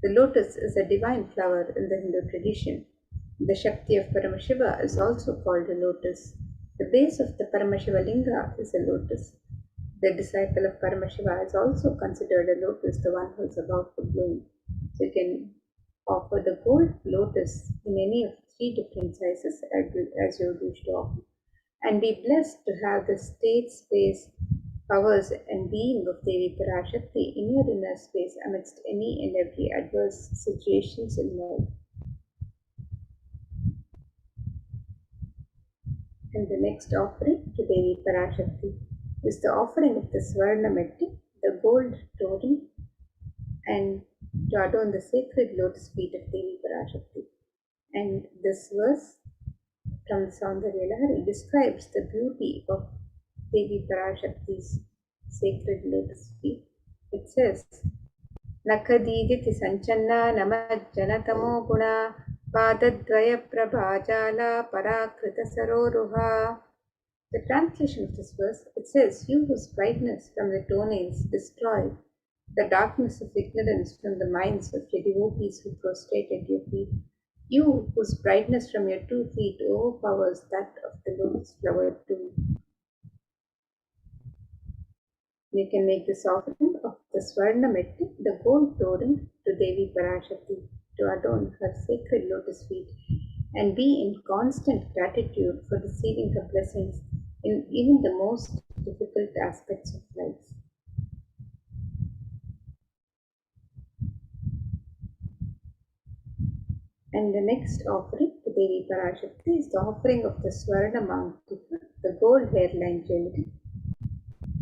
The lotus is a divine flower in the Hindu tradition. The Shakti of Paramashiva is also called a lotus. The base of the Paramashiva linga is a lotus. The disciple of Paramashiva is also considered a lotus, the one who is about to bloom. So you can offer the gold lotus in any of three different sizes as you wish to offer, and be blessed to have the state, space, powers, and being of Devi Parashakti in your inner space amidst any and every adverse situations in life. And the next offering to Devi Parashakti is the offering of the Swarna Metti, the gold totem, and to adorn the sacred lotus feet of Devi Parashakti. And this verse from the Saundarya Lahari describes the beauty of Devi Parashakti's sacred lotus feet. It says, Nakadiditi Sanchanna Namajjanatamo Guna Padadvaya Prabhajala Parakrita Saroruha. The translation of this verse, it says, You whose brightness from the toenails destroy the darkness of ignorance from the minds of your devotees who prostrate at your feet, you whose brightness from your 2 feet overpowers that of the lotus flower too. You can make this offering of the Swarna Metti, the gold totem, to Devi Parashakti to adorn her sacred lotus feet and be in constant gratitude for receiving her blessings in even the most difficult aspects of life. And the next offering to Devi Parashakti is the offering of the Swarna Mantika, the gold hairline jewelry.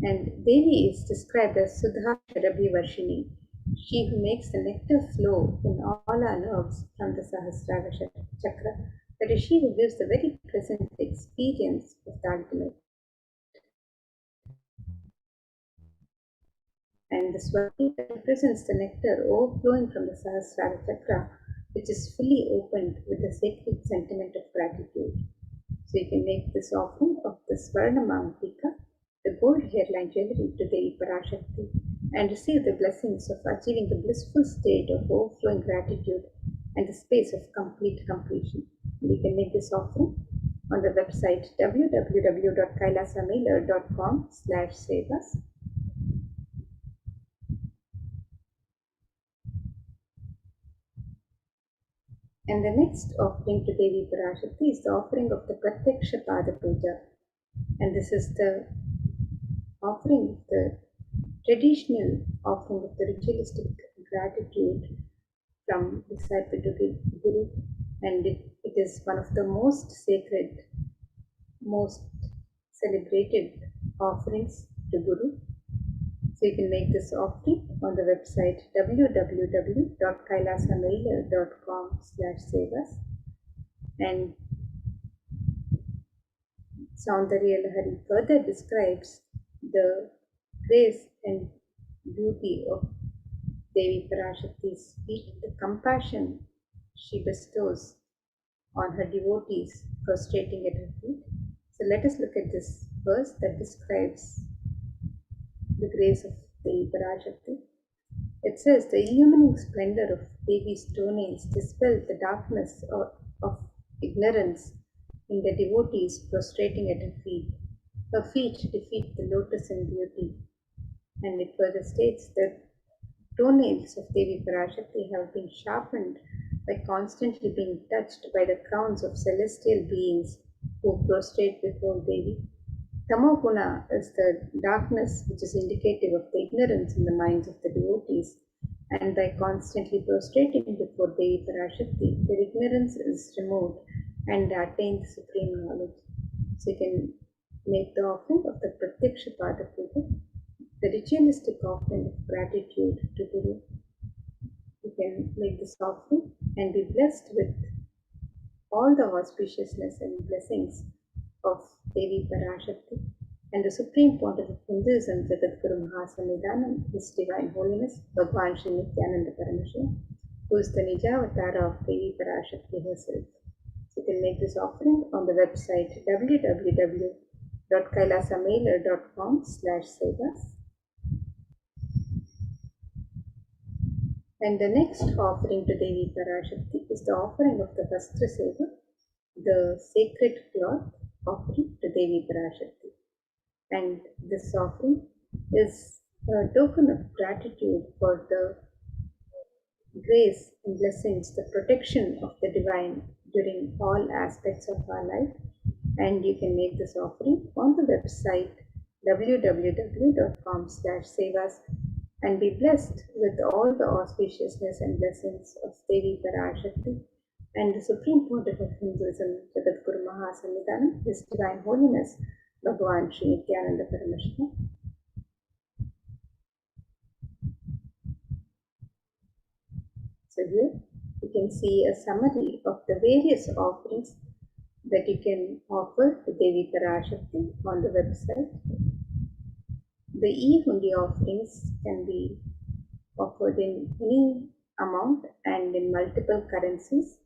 And Devi is described as Sudha Sharabhi Varshini, she who makes the nectar flow in all our nerves from the Sahasrara Chakra, that is, she who gives the very present experience of the ultimate. And the Swami represents the nectar overflowing from the Sahasrara Chakra, which is fully opened with the sacred sentiment of gratitude. So you can make this offering of the Swarna Mantika, the gold hairline jewelry, to Devi Parashakti and receive the blessings of achieving the blissful state of overflowing gratitude and the space of complete completion. And you can make this offering on the website www.kailasamailer.com/sevas. And the next offering to Devi Parashakti is the offering of the Pratyaksha Pada Puja. And this is the offering of the traditional offering of the ritualistic gratitude from disciple to Guru, and it is one of the most sacred, most celebrated offerings to Guru. So you can make this offering on the website www.kailasamailer.com/sevas. And Saundarya Lahari further describes the grace and beauty of Devi Parashakti's feet, the compassion she bestows on her devotees prostrating at her feet. So let us look at this verse that describes the grace of Devi Parashakti. It says, the illumining splendor of Devi's toenails dispels the darkness of ignorance in the devotees prostrating at her feet. Her feet defeat the lotus in beauty. And it further states that toenails of Devi Parashakti have been sharpened by constantly being touched by the crowns of celestial beings who prostrate before Devi. Tamoguna is the darkness which is indicative of the ignorance in the minds of the devotees, and by constantly prostrating before Devi Parashakti, their ignorance is removed and they attain supreme knowledge. So you can make the offering of the Pratyaksha Pada Puja, the ritualistic offering of gratitude to Guru. You can make this offering and be blessed with all the auspiciousness and blessings of Devi Parashakti and the Supreme Pontiff of Hinduism, Jagadguru Mahasamidhanam, His Divine Holiness, Bhagwan Shri Nithyananda Paramashivam, who is the Nijavatara of Devi Parashakti herself. So you can make this offering on the website www.kailasamailer.com/sevas. And the next offering to Devi Parashakti is the offering of the Vastra Seva, the sacred cloth offering to Devi Parashakti. And this offering is a token of gratitude for the grace and blessings, the protection of the divine during all aspects of our life. And you can make this offering on the website www.com/sevas and be blessed with all the auspiciousness and blessings of Devi Parashakti and the Supreme Pontiff of Hinduism, Jagadguru Mahasannidhanam, His Divine Holiness, Bhagavan Sri Nithyananda Paramashivam. So here you can see a summary of the various offerings that you can offer to Devi Parashakti on the website. The e-hundi offerings can be offered in any amount and in multiple currencies.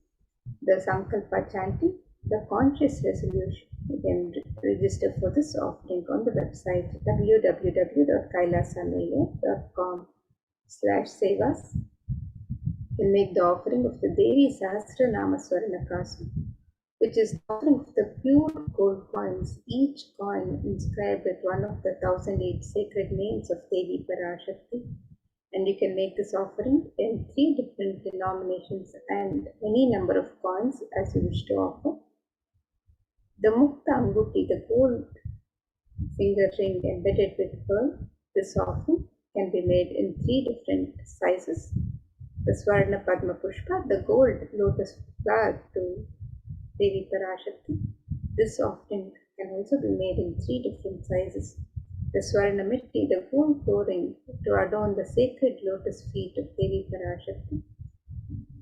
The Sankalpa chanting, the conscious resolution, you can register for this offering on the website www.kailasamaya.com/sevas. You can make the offering of the Devi Sahasranama Swarnakasu, which is the offering of the pure gold coins, each coin inscribed with one of the 1008 sacred names of Devi Parashakti. And you can make this offering in 3 different denominations and any number of coins as you wish to offer. The Mukta Anguti, the gold finger ring embedded with pearl, this offering can be made in 3 different sizes. The Swarna Padma Pushpa, the gold lotus flower to Devi Parashakti. This offering can also be made in 3 different sizes. The Swarna Mitti, the gold flooring to adorn the sacred lotus feet of Devi Parashakti.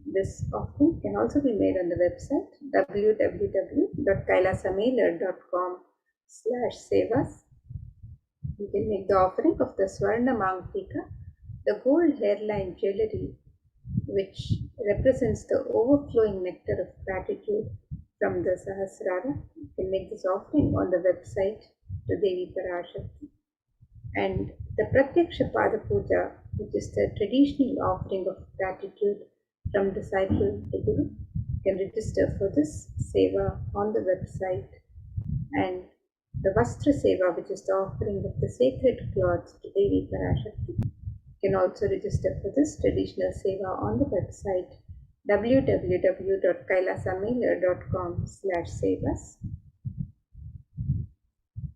This offering can also be made on the website www.kailasamailer.com/sevas. You can make the offering of the Swarna Mangtika, the gold hairline jewelry which represents the overflowing nectar of gratitude from the Sahasrara. You can make this offering on the website to Devi Parashakti. And the Pratyaksha Pada Puja, which is the traditional offering of gratitude from disciple to Guru, you can register for this seva on the website. And the Vastra Seva, which is the offering of the sacred cloths to Devi Parashakti, you can also register for this traditional seva on the website www.kailasamailer.com/sevas.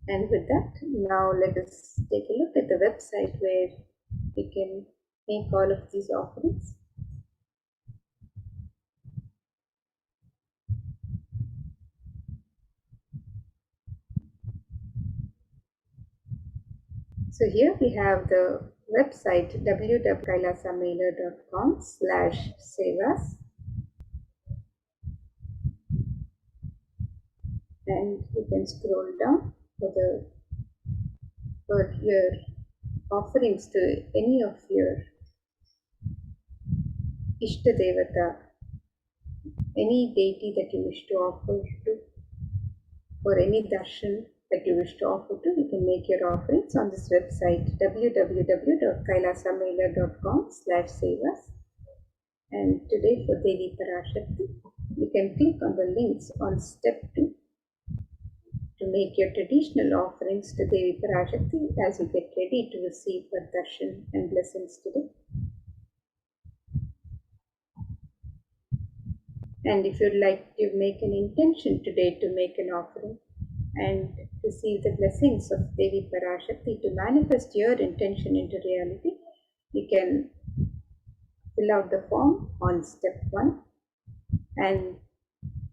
And with that, now let us take a look at the website where we can make all of these offerings. So here we have the website www.kailasamailer.com/sevas. And you can scroll down for your offerings to any of your Ishta Devata, any deity that you wish to offer to, or any darshan that you wish to offer to. You can make your offerings on this website www.kailasamailer.com/sevas. And today for Devi Parashakti, you can click on the links on step 2 to make your traditional offerings to Devi Parashakti as you get ready to receive her darshan and blessings today. And if you'd like to make an intention today to make an offering and receive the blessings of Devi Parashakti, to manifest your intention into reality, you can fill out the form on step 1. And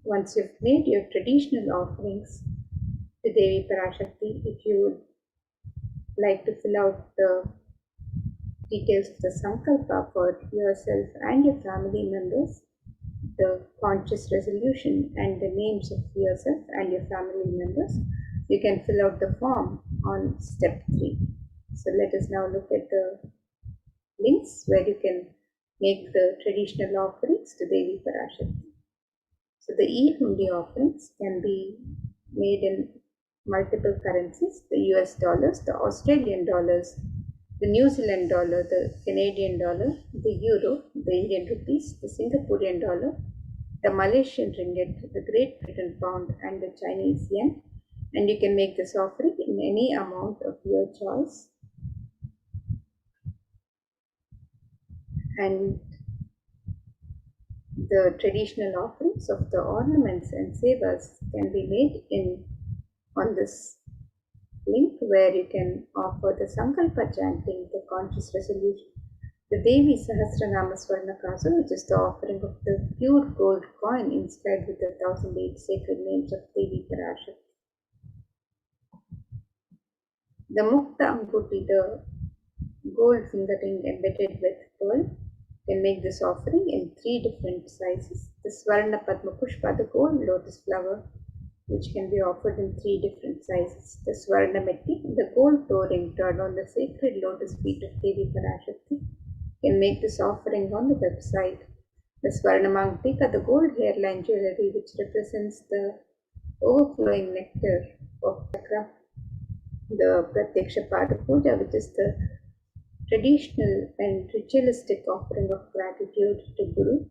once you've made your traditional offerings to Devi Parashakti, if you would like to fill out the details of the Sankalpa for yourself and your family members, the conscious resolution and the names of yourself and your family members, you can fill out the form on step 3. So let us now look at the links where you can make the traditional offerings to Devi Parashakti. So the e-hundi offerings can be made in multiple currencies: the US dollars, the Australian dollars, the New Zealand dollar, the Canadian dollar, the euro, the Indian rupees, the Singaporean dollar, the Malaysian ringgit, the Great Britain pound, and the Chinese yen. And you can make this offering in any amount of your choice. And the traditional offerings of the ornaments and sevas can be made on this link, where you can offer the Sankalpa chanting, the conscious resolution, the Devi Sahasranama Swarnakasa, which is the offering of the pure gold coin inscribed with the 1008 sacred names of Devi Parashakti. The Mukta Ankuti, the gold finger ring embedded with pearl, can make this offering in 3 different sizes. The Swarna Padma Pushpa, the gold lotus flower, which can be offered in 3 different sizes. The Swarna Metti, the gold toe ring turned on the sacred lotus feet of Devi Parashakti, can make this offering on the website. The Swarna Mangtika, the gold hairline jewelry, which represents the overflowing nectar of chakra. The Pratyaksha Pada Puja, which is the traditional and ritualistic offering of gratitude to Guru.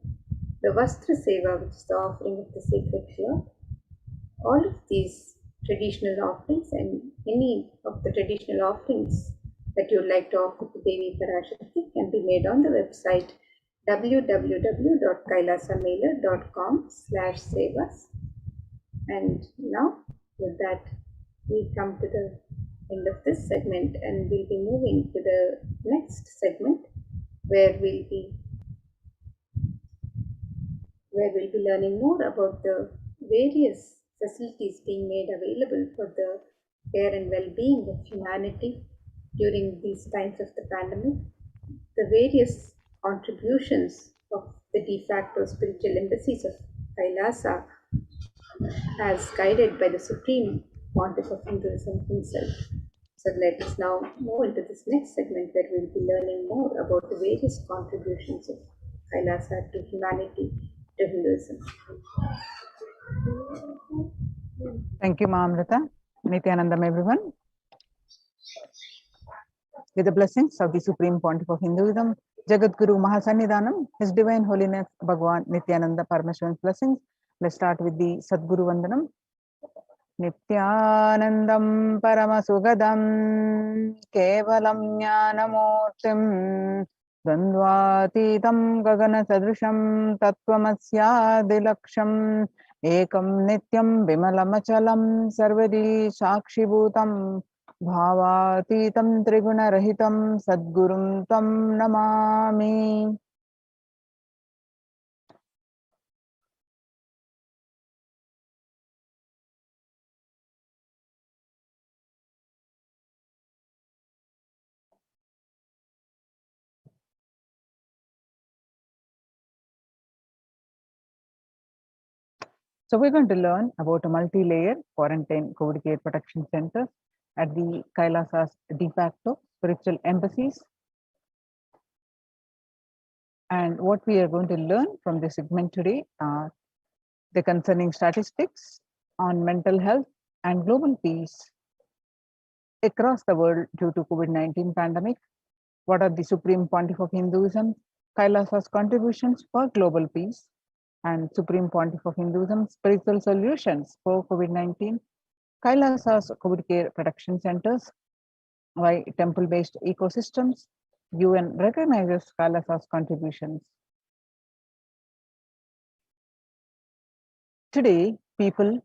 The Vastra Seva, which is the offering of the sacred cloth. All of these traditional offerings and any of the traditional offerings that you would like to offer to Devi Parashakti can be made on the website www.kailasamela.com/sevas. And now, with that, we come to the end of this segment, and we'll be moving to the next segment where we'll be learning more about the various facilities being made available for the care and well-being of humanity during these times of the pandemic, the various contributions of the de facto spiritual embassies of Kailasa as guided by the Supreme Pontiff of Hinduism himself. So let us now move into this next segment where we'll be learning more about the various contributions of Kailasa to humanity, to Hinduism. Thank you, Maamrita. Nithyanandam, everyone. With the blessings of the Supreme Pontiff of Hinduism, Jagat Guru Mahasannidhanam, His Divine Holiness Bhagwan Nithyananda Paramashivan's blessings. Let's start with the Sadguru Vandanam. Nithyanandam Paramasugadam Kevalam Jnanamurtim Dandvatitam Gagana Sadrisham Tattvamasya Ekam Nityam Vimalamachalam Sarvadi Sakshibhutam Bhavatitam Triguna Rahitam Sadgurum Tam Namami. So we're going to learn about a multi-layer quarantine COVID care protection center at the Kailasa's de facto spiritual embassies. And what we are going to learn from this segment today are the concerning statistics on mental health and global peace across the world due to COVID-19 pandemic. What are the Supreme Pontiff of Hinduism, Kailasa's contributions for global peace, and Supreme Pontiff of Hinduism spiritual solutions for COVID-19, Kailasa's COVID care protection centers, why temple-based ecosystems, UN recognizes Kailasa's contributions. Today, people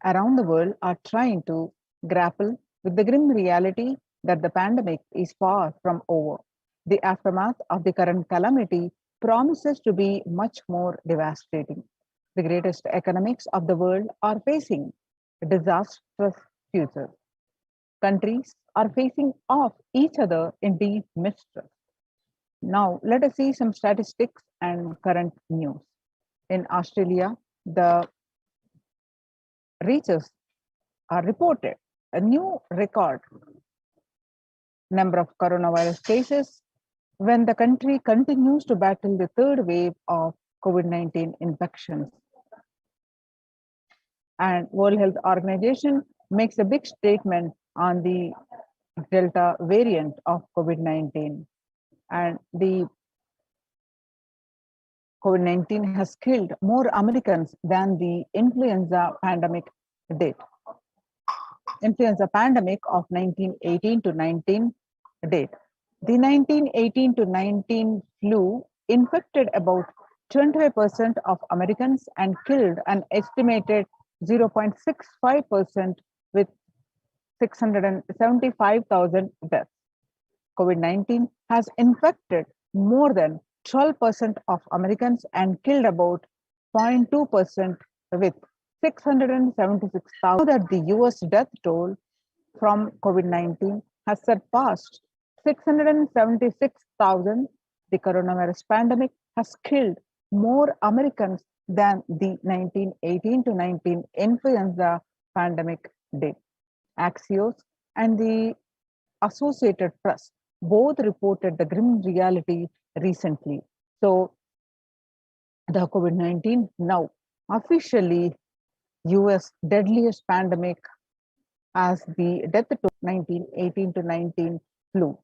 around the world are trying to grapple with the grim reality that the pandemic is far from over. The aftermath of the current calamity promises to be much more devastating. The greatest economics of the world are facing a disastrous future. Countries are facing off each other in deep mistrust. Now, let us see some statistics and current news. In Australia, the researchers are reported a new record number of coronavirus cases when the country continues to battle the third wave of COVID-19 infections. And World Health Organization makes a big statement on the Delta variant of COVID-19. And the COVID-19 has killed more Americans than the influenza pandemic did. Influenza pandemic of 1918 to 19 did. The 1918 to 19 flu infected about 25% of Americans and killed an estimated 0.65% with 675,000 deaths. COVID-19 has infected more than 12% of Americans and killed about 0.2% with 676,000. That the US death toll from COVID-19 has surpassed 676,000. The coronavirus pandemic has killed more Americans than the 1918 to 19 influenza pandemic did. Axios and the Associated Press both reported the grim reality recently. So the COVID-19 now officially US deadliest pandemic as the death toll 1918 to 19 flu.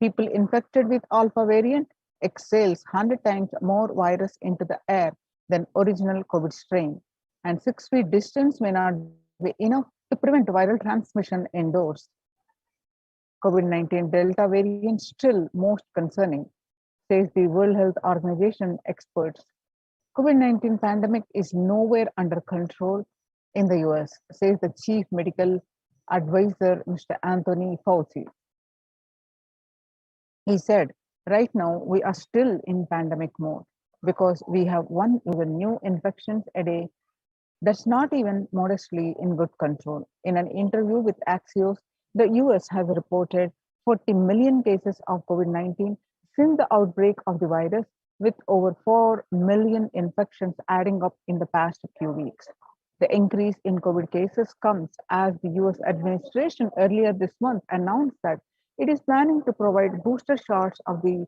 People infected with alpha variant exhales 100 times more virus into the air than original COVID strain, and 6 feet distance may not be enough to prevent viral transmission indoors. COVID-19 Delta variant still most concerning, says the World Health Organization experts. COVID-19 pandemic is nowhere under control in the US, says the chief medical advisor, Mr. Anthony Fauci. He said, right now we are still in pandemic mode because we have 1 million new infections a day. That's not even modestly in good control. In an interview with Axios, the US has reported 40 million cases of COVID-19 since the outbreak of the virus, with over 4 million infections adding up in the past few weeks. The increase in COVID cases comes as the US administration earlier this month announced that it is planning to provide booster shots of the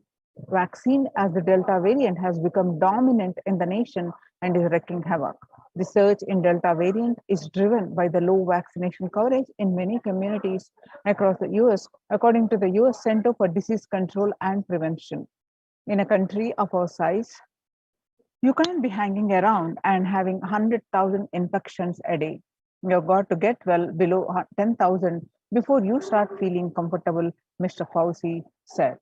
vaccine as the Delta variant has become dominant in the nation and is wreaking havoc. The surge in Delta variant is driven by the low vaccination coverage in many communities across the US, according to the US Center for Disease Control and Prevention. In a country of our size, you can't be hanging around and having 100,000 infections a day. You've got to get well below 10,000 before you start feeling comfortable, Mr. Fauci said.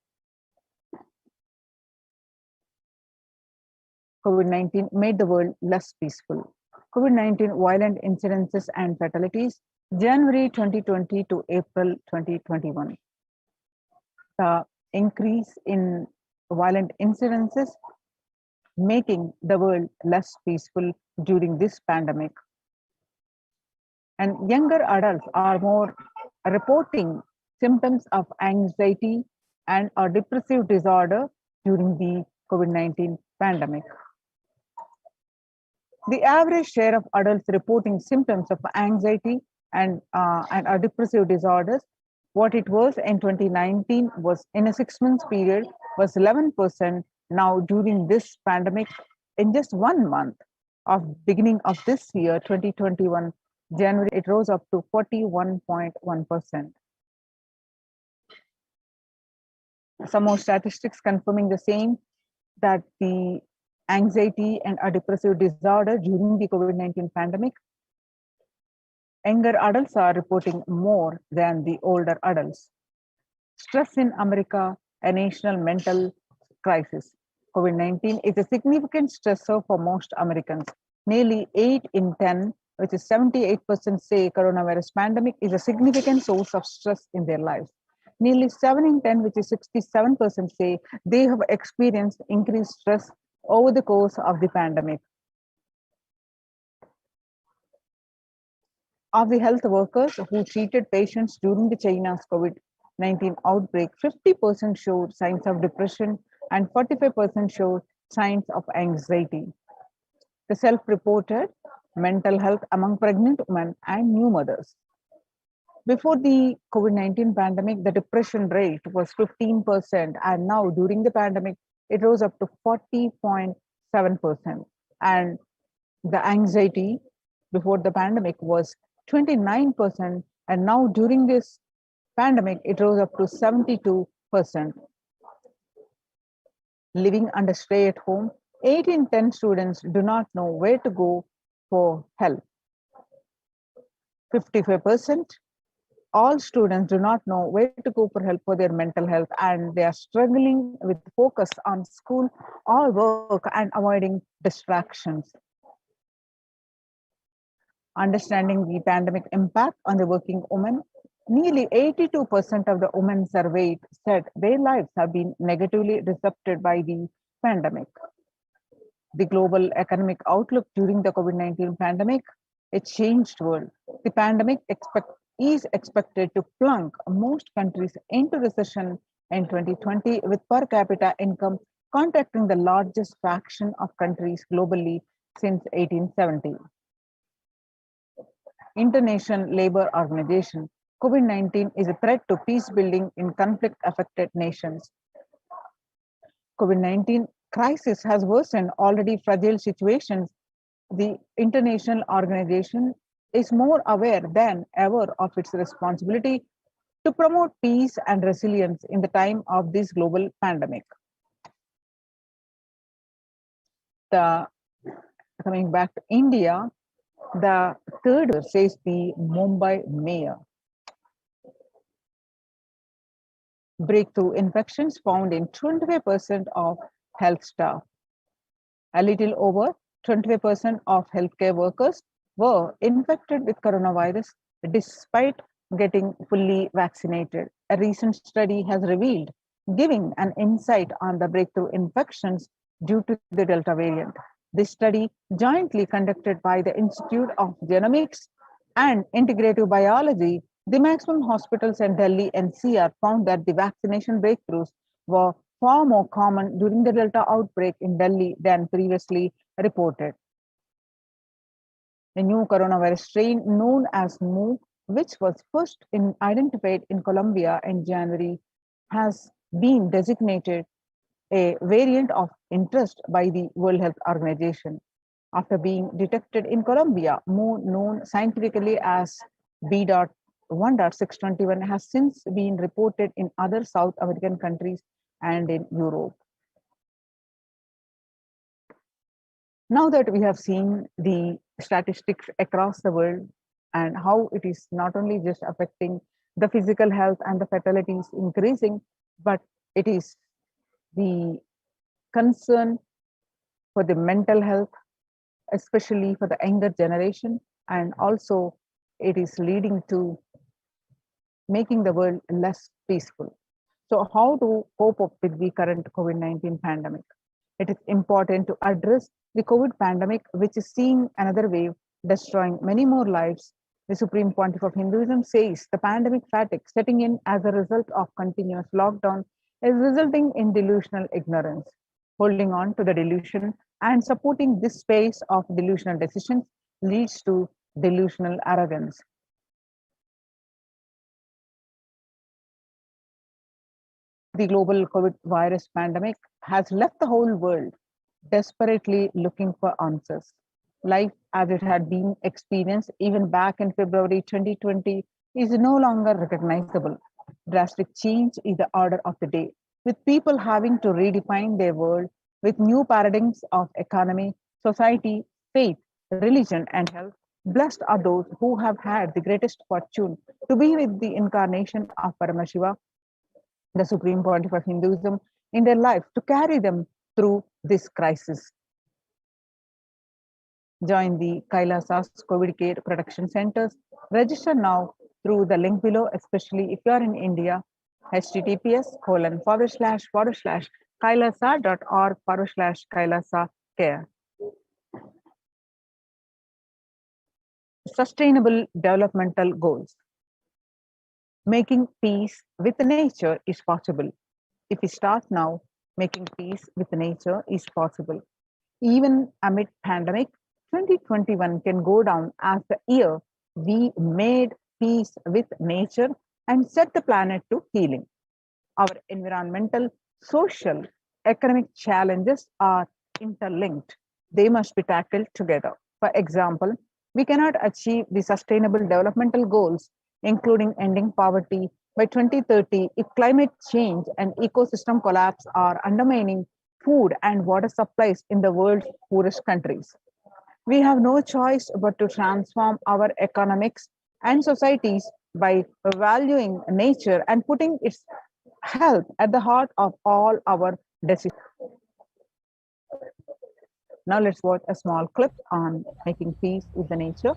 COVID-19 made the world less peaceful. COVID-19 violent incidences and fatalities, January 2020 to April 2021. The increase in violent incidences making the world less peaceful during this pandemic. And younger adults are more reporting symptoms of anxiety and a depressive disorder during the COVID-19 pandemic. The average share of adults reporting symptoms of anxiety and depressive disorders, what it was in 2019 was in a 6 months period was 11%. Now during this pandemic, in just 1 month of beginning of this year, 2021, January, it rose up to 41.1%. Some more statistics confirming the same, that the anxiety and a depressive disorder during the COVID-19 pandemic, younger adults are reporting more than the older adults. Stress in America, a national mental crisis. COVID-19 is a significant stressor for most Americans. Nearly 8 in 10, which is 78%, say coronavirus pandemic is a significant source of stress in their lives. Nearly 7 in 10, which is 67%, say they have experienced increased stress over the course of the pandemic. Of the health workers who treated patients during the China's COVID-19 outbreak, 50% showed signs of depression and 45% showed signs of anxiety. The self-reported mental health among pregnant women and new mothers. Before the COVID-19 pandemic, the depression rate was 15%, and now during the pandemic, it rose up to 40.7%. And the anxiety before the pandemic was 29%, and now during this pandemic, it rose up to 72%. Living under stay at home, 8 in 10 students do not know where to go for help. 55%, all students do not know where to go for help for their mental health, and they are struggling with focus on school or work and avoiding distractions. Understanding the pandemic impact on the working woman, nearly 82% of the women surveyed said their lives have been negatively disrupted by the pandemic. The global economic outlook during the COVID-19 pandemic, a changed world. The pandemic is expected to plunge most countries into recession in 2020, with per capita income contracting the largest fraction of countries globally since 1870. International Labour Organization, COVID-19 is a threat to peace building in conflict-affected nations. COVID-19 crisis has worsened already fragile situations. The international organization is more aware than ever of its responsibility to promote peace and resilience in the time of this global pandemic. Coming back to India, the third says the Mumbai mayor. Breakthrough infections found in 25% of health staff. A little over 25% of healthcare workers were infected with coronavirus despite getting fully vaccinated. A recent study has revealed, giving an insight on the breakthrough infections due to the Delta variant. This study, jointly conducted by the Institute of Genomics and Integrative Biology, the maximum hospitals in Delhi NCR found that the vaccination breakthroughs were far more common during the Delta outbreak in Delhi than previously reported. The new coronavirus strain known as Mu, which was first identified in Colombia in January, has been designated a variant of interest by the World Health Organization. After being detected in Colombia, Mu, known scientifically as B.1.621, has since been reported in other South American countries and in Europe. Now that we have seen the statistics across the world and how it is not only just affecting the physical health and the fatalities increasing, but it is the concern for the mental health, especially for the younger generation, and also it is leading to making the world less peaceful. So how to cope up with the current COVID-19 pandemic? It is important to address the COVID pandemic, which is seeing another wave, destroying many more lives. The Supreme Pontiff of Hinduism says the pandemic fatigue setting in as a result of continuous lockdown is resulting in delusional ignorance. Holding on to the delusion and supporting this space of delusional decisions leads to delusional arrogance. The global COVID virus pandemic has left the whole world desperately looking for answers. Life as it had been experienced even back in February 2020 is no longer recognizable. Drastic change is the order of the day, with people having to redefine their world with new paradigms of economy, society, faith, religion, and health. Blessed are those who have had the greatest fortune to be with the incarnation of Paramashiva, the Supreme Pontiff of Hinduism, in their life to carry them through this crisis. Join the Kailasa's COVID Care Protection Centers. Register now through the link below, especially if you are in India. https://kailasa.org/kailasa care. Sustainable developmental goals. Making peace with nature is possible. If we start now, making peace with nature is possible. Even amid pandemic, 2021 can go down as the year we made peace with nature and set the planet to healing. Our environmental, social, economic challenges are interlinked. They must be tackled together. For example, we cannot achieve the sustainable developmental goals, including ending poverty, By 2030, if climate change and ecosystem collapse are undermining food and water supplies in the world's poorest countries, we have no choice but to transform our economics and societies by valuing nature and putting its health at the heart of all our decisions. Now let's watch a small clip on making peace with the nature.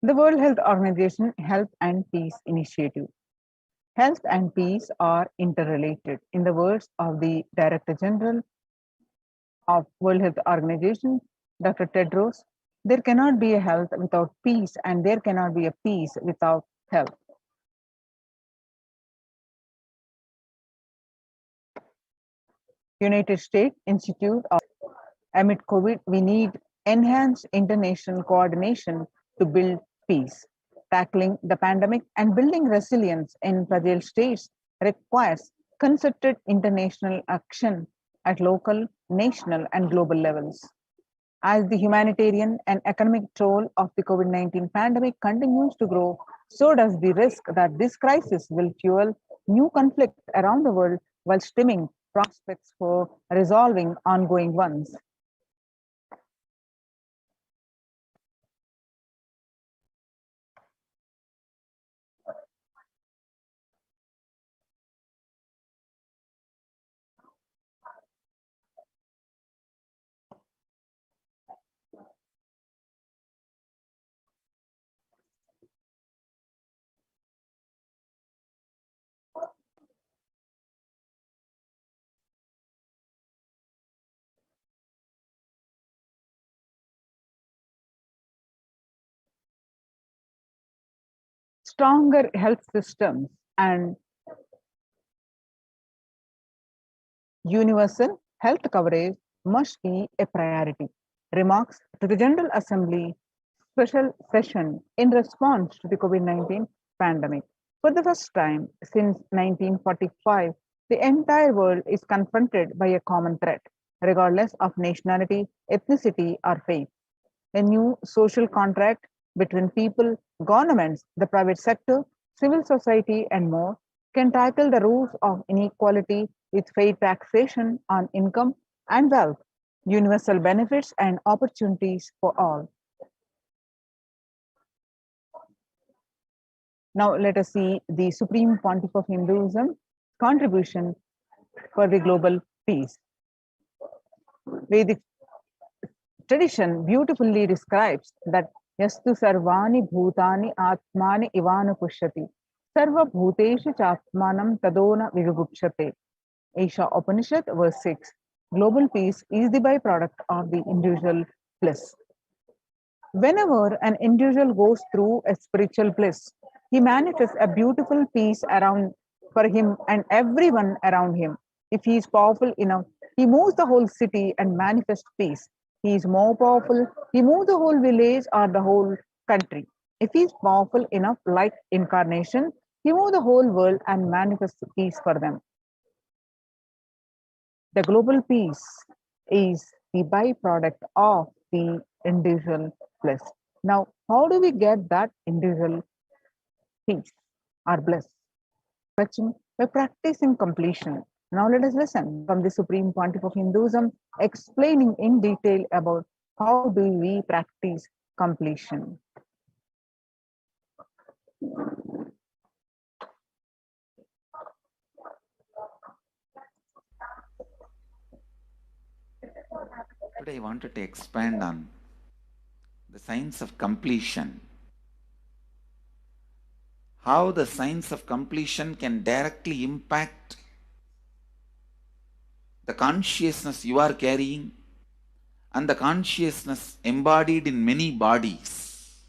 The World Health Organization Health and Peace Initiative. Health and peace are interrelated. In the words of the Director General of World Health Organization, Dr. Tedros, there cannot be a health without peace, and there cannot be a peace without health. United States Institute of Amid COVID, we need enhanced international coordination to build peace. Tackling the pandemic and building resilience in fragile states requires concerted international action at local, national, and global levels. As the humanitarian and economic toll of the COVID-19 pandemic continues to grow, so does the risk that this crisis will fuel new conflicts around the world while stemming prospects for resolving ongoing ones. Stronger health systems and universal health coverage must be a priority. Remarks to the General Assembly special session in response to the COVID-19 pandemic. For the first time since 1945, the entire world is confronted by a common threat, regardless of nationality, ethnicity, or faith. A new social contract between people, governments, the private sector, civil society, and more can tackle the roots of inequality with fair taxation on income and wealth, universal benefits, and opportunities for all. Now, let us see the Supreme Pontiff of Hinduism contribution for the global peace. Vedic tradition beautifully describes that yastu sarvani bhutani atmani ivanu pushyati sarva bhuteshu chatmanam tadona vigupshate. Isha Upanishad verse 6. Global peace is the byproduct of the individual bliss. Whenever an individual goes through a spiritual bliss, He manifests a beautiful peace around for him and everyone around him. If he is powerful enough, he moves the whole city and manifests peace. He is more powerful, he moves the whole village or the whole country. If he is powerful enough, like incarnation, he moves the whole world and manifests peace for them. The global peace is the byproduct of the individual bliss. Now, how do we get that individual peace or bliss? By practicing completion. Now, let us listen from the Supreme Pontiff of Hinduism explaining in detail about how do we practice completion. Today I wanted to expand on the science of completion. How the science of completion can directly impact the consciousness you are carrying and the consciousness embodied in many bodies.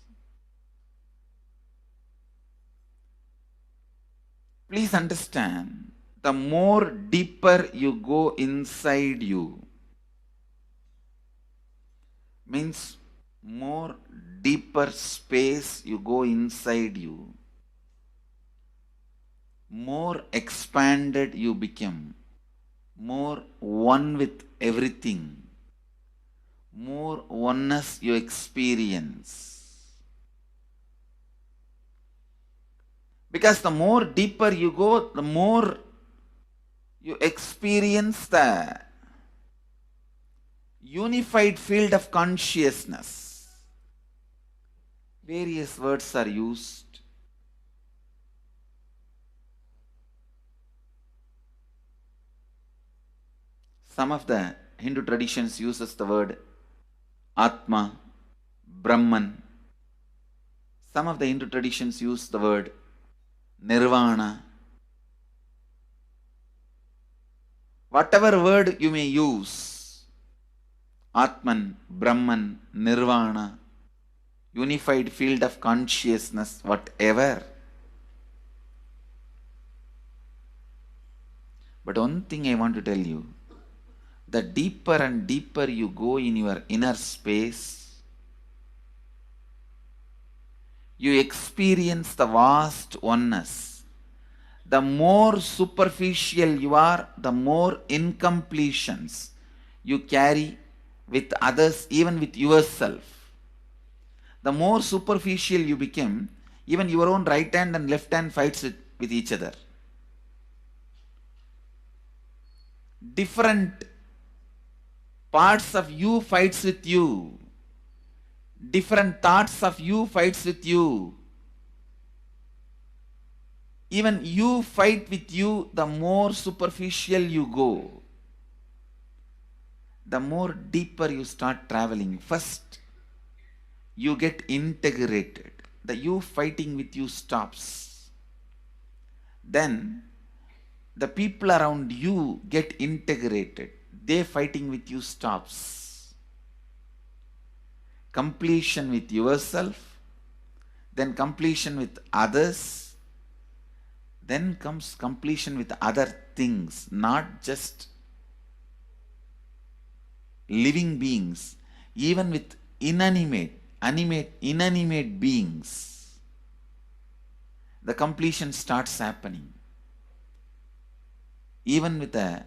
Please understand, the more deeper you go inside you, means more deeper space you go inside you, more expanded you become, more one with everything, more oneness you experience. Because the more deeper you go, the more you experience the unified field of consciousness. Various words are used. Some of the Hindu traditions uses the word Atma, Brahman. Some of the Hindu traditions use the word Nirvana. Whatever word you may use, Atman, Brahman, Nirvana, unified field of consciousness, whatever. But one thing I want to tell you, the deeper and deeper you go in your inner space, you experience the vast oneness. The more superficial you are, the more incompletions you carry with others, even with yourself. The more superficial you become, even your own right hand and left hand fights with each other. Different parts of you fights with you. Different thoughts of you fights with you. Even you fight with you, the more superficial you go, the more deeper you start traveling. First, you get integrated. The you fighting with you stops. Then, the people around you get integrated. They fighting with you stops. Completion with yourself, then completion with others, then comes completion with other things, not just living beings, even with inanimate beings. The completion starts happening. Even with the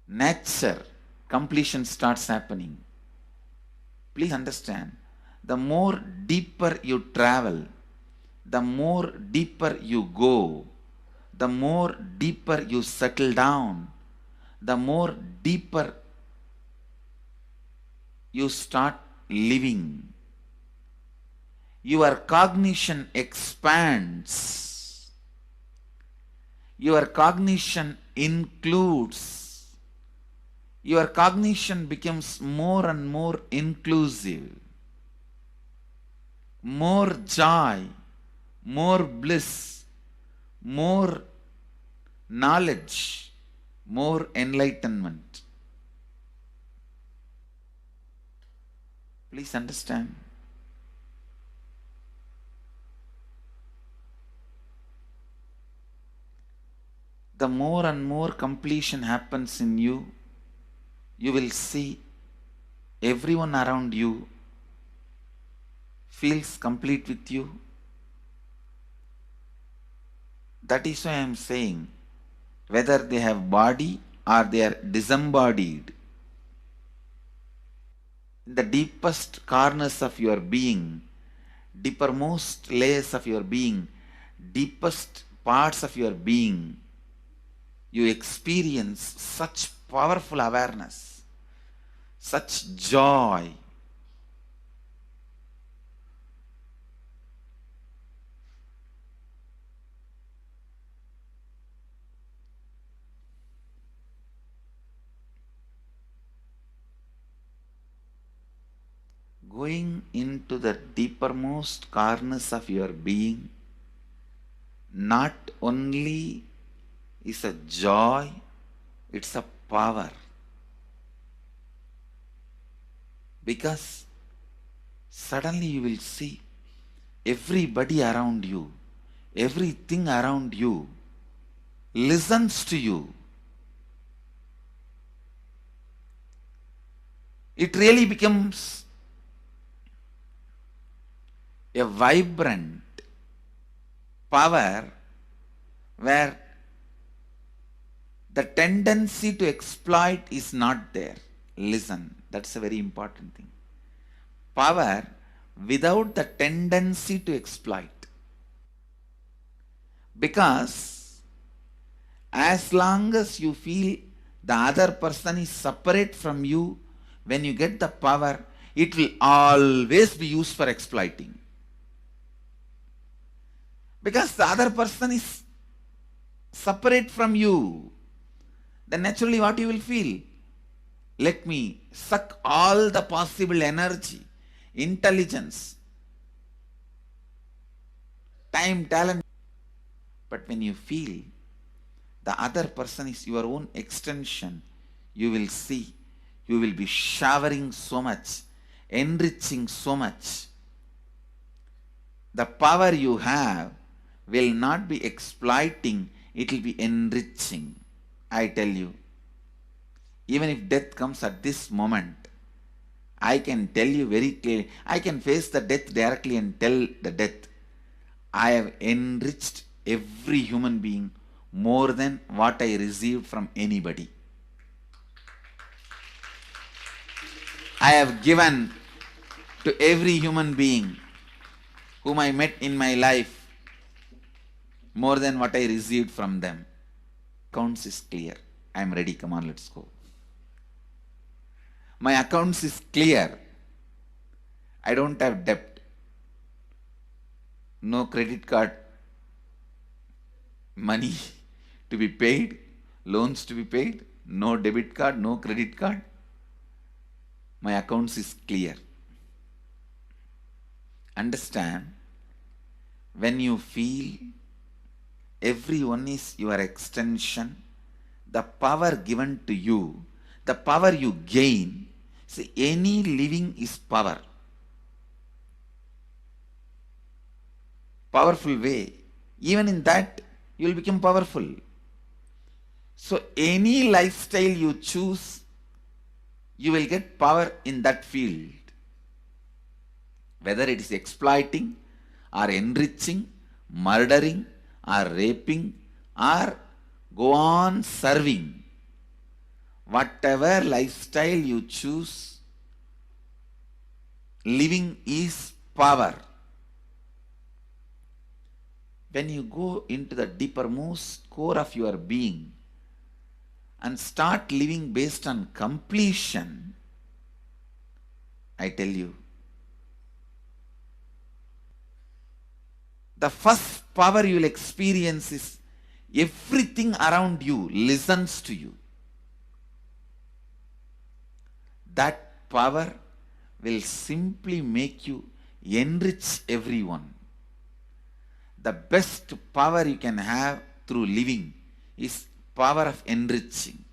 nature, completion starts happening. Please understand, the more deeper you travel, the more deeper you go, the more deeper you settle down, the more deeper you start living. Your cognition expands. Your cognition includes. Your cognition becomes more and more inclusive. More joy, more bliss, more knowledge, more enlightenment. Please understand. the more and more completion happens in you, you will see everyone around you feels complete with you. That is why I am saying, whether they have body or they are disembodied, in the deepest corners of your being, deepermost layers of your being, deepest parts of your being, you experience such powerful awareness, such joy. Going into the deepermost corners of your being not only is a joy, it's a power. Because suddenly you will see everybody around you, everything around you listens to you. It really becomes a vibrant power where the tendency to exploit is not there. Listen, that's a very important thing. Power without the tendency to exploit. Because as long as you feel the other person is separate from you, when you get the power, it will always be used for exploiting. Because the other person is separate from you, then naturally what you will feel? Let me suck all the possible energy, intelligence, time, talent. But when you feel the other person is your own extension, you will see, you will be showering so much, enriching so much. The power you have will not be exploiting, it will be enriching. I tell you, even if death comes at this moment, I can tell you very clearly, I can face the death directly and tell the death, I have enriched every human being more than what I received from anybody. I have given to every human being whom I met in my life more than what I received from them. Accounts is clear. I am ready. Come on, let's go. My accounts is clear. I don't have debt. No credit card money to be paid, loans to be paid, no debit card, no credit card. My accounts is clear. Understand, when you feel everyone is your extension, the power given to you, the power you gain, see, any living is power. Powerful way. Even in that, you will become powerful. So any lifestyle you choose, you will get power in that field. Whether it is exploiting or enriching, murdering or raping or go on serving. Whatever lifestyle you choose, living is power. When you go into the deepermost core of your being and start living based on completion, I tell you, the first power you will experience is everything around you listens to you. That power will simply make you enrich everyone. The best power you can have through living is power of enriching.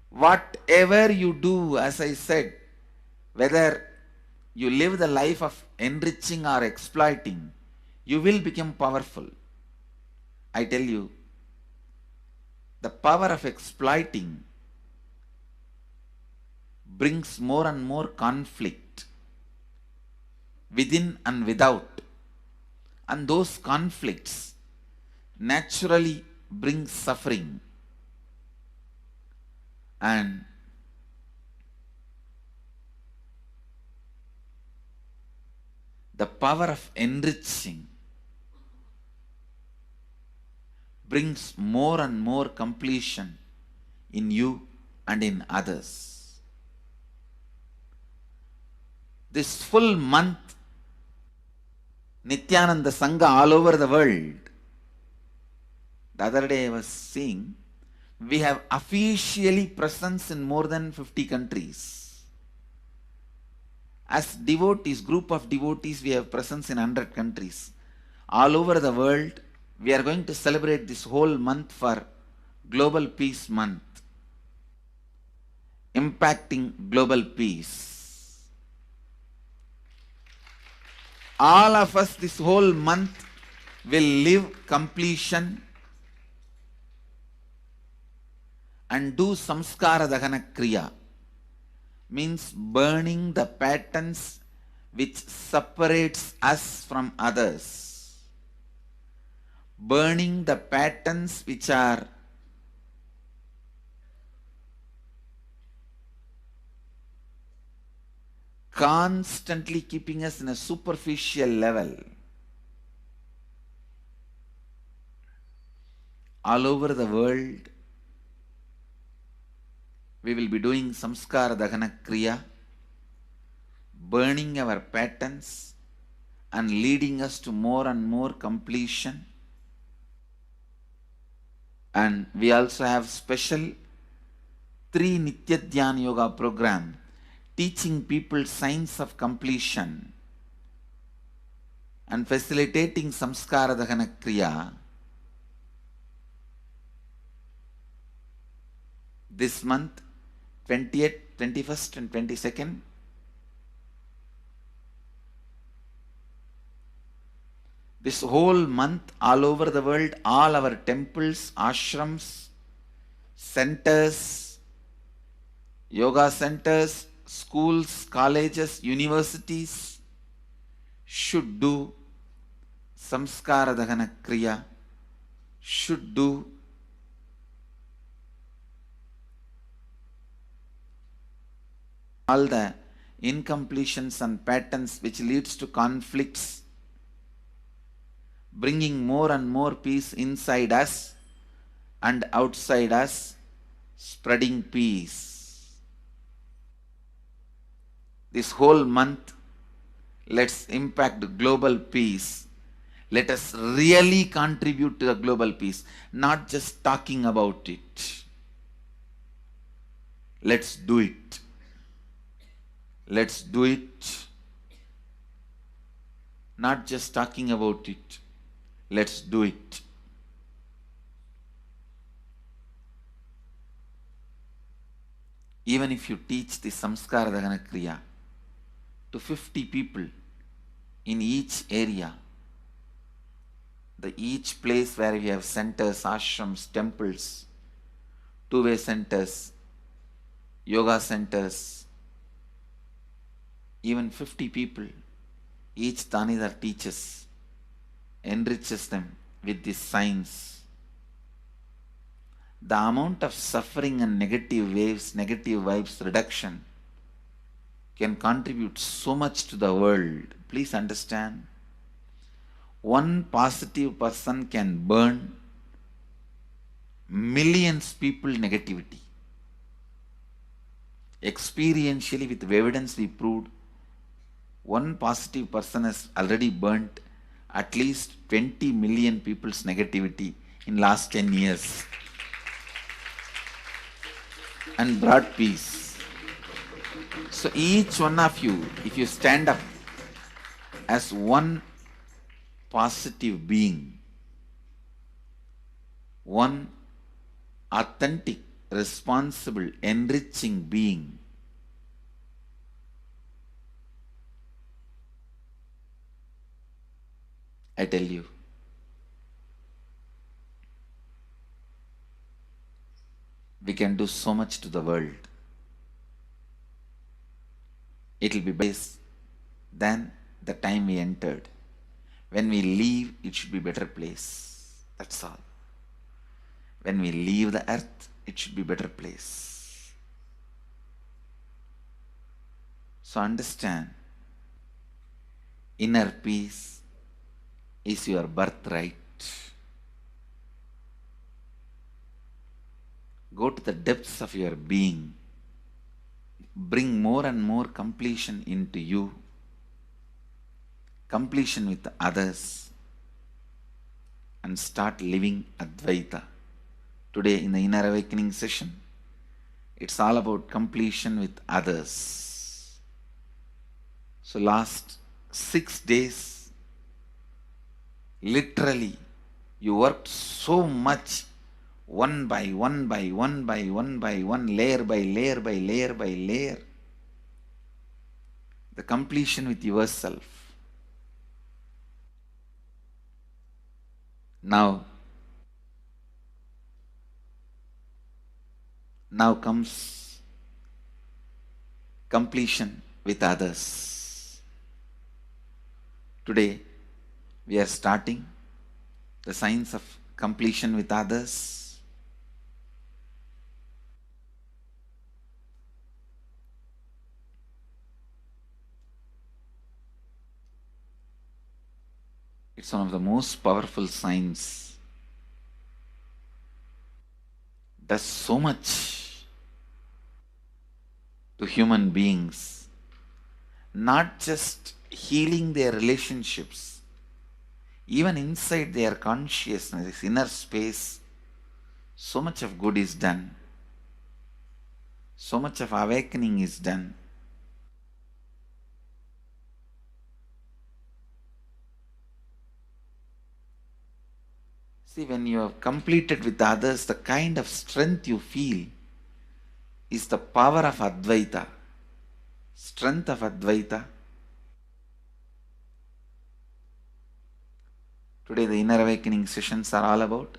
Whatever you do, as I said, whether you live the life of enriching or exploiting, you will become powerful. I tell you, the power of exploiting brings more and more conflict within and without. And those conflicts naturally bring suffering. And the power of enriching brings more and more completion in you and in others. This full month, Nithyananda Sangha all over the world. The other day I was seeing, we have officially presence in more than 50 countries. As devotees, group of devotees, we have presence in 100 countries. All over the world, we are going to celebrate this whole month for Global Peace Month, impacting global peace. All of us this whole month will live completion and do samskara dahana kriya, means burning the patterns which separates us from others, burning the patterns which are constantly keeping us in a superficial level. All over the world, we will be doing samskara dahana kriya, burning our patterns and leading us to more and more completion. And we also have special 3 Nitya Dhyana Yoga program teaching people science of completion and facilitating samskara dahana kriya. This month, 20th, 21st and 22nd, this whole month, all over the world, all our temples, ashrams, centers, yoga centers, schools, colleges, universities should do samskara dahana kriya, should do all the incompletions and patterns which leads to conflicts, bringing more and more peace inside us and outside us, spreading peace. This whole month, let's impact global peace. Let us really contribute to the global peace, not just talking about it. Let's do it. Let's do it. Not just talking about it. Let's do it. Even if you teach the samskara dahana kriya to 50 people in each area, each place where we have centers, ashrams, temples, two-way centers, yoga centers, even 50 people, each Tanidar teaches, enriches them with this science. The amount of suffering and negative waves, negative vibes reduction can contribute so much to the world. Please understand. One positive person can burn millions people negativity. Experientially, with evidence we proved, one positive person has already burnt at least 20 million people's negativity in last 10 years and brought peace. So each one of you, if you stand up as one positive being, one authentic, responsible, enriching being, I tell you, we can do so much to the world. It will be better than the time we entered. When we leave, it should be a better place. That's all. When we leave the earth, it should be a better place. So understand, inner peace is your birthright. Go to the depths of your being. Bring more and more completion into you. Completion with others. And start living Advaita. Today in the Inner Awakening session, it's all about completion with others. So last 6 days, literally, you worked so much, one by one by one by one by one, layer by layer by layer by layer. The completion with yourself. Now comes completion with others. Today, we are starting the science of completion with others. It's one of the most powerful signs. Does so much to human beings, not just healing their relationships, even inside their consciousness, this inner space, so much of good is done. So much of awakening is done. See, when you have completed with others, the kind of strength you feel is the power of Advaita. Strength of Advaita. Today the Inner Awakening sessions are all about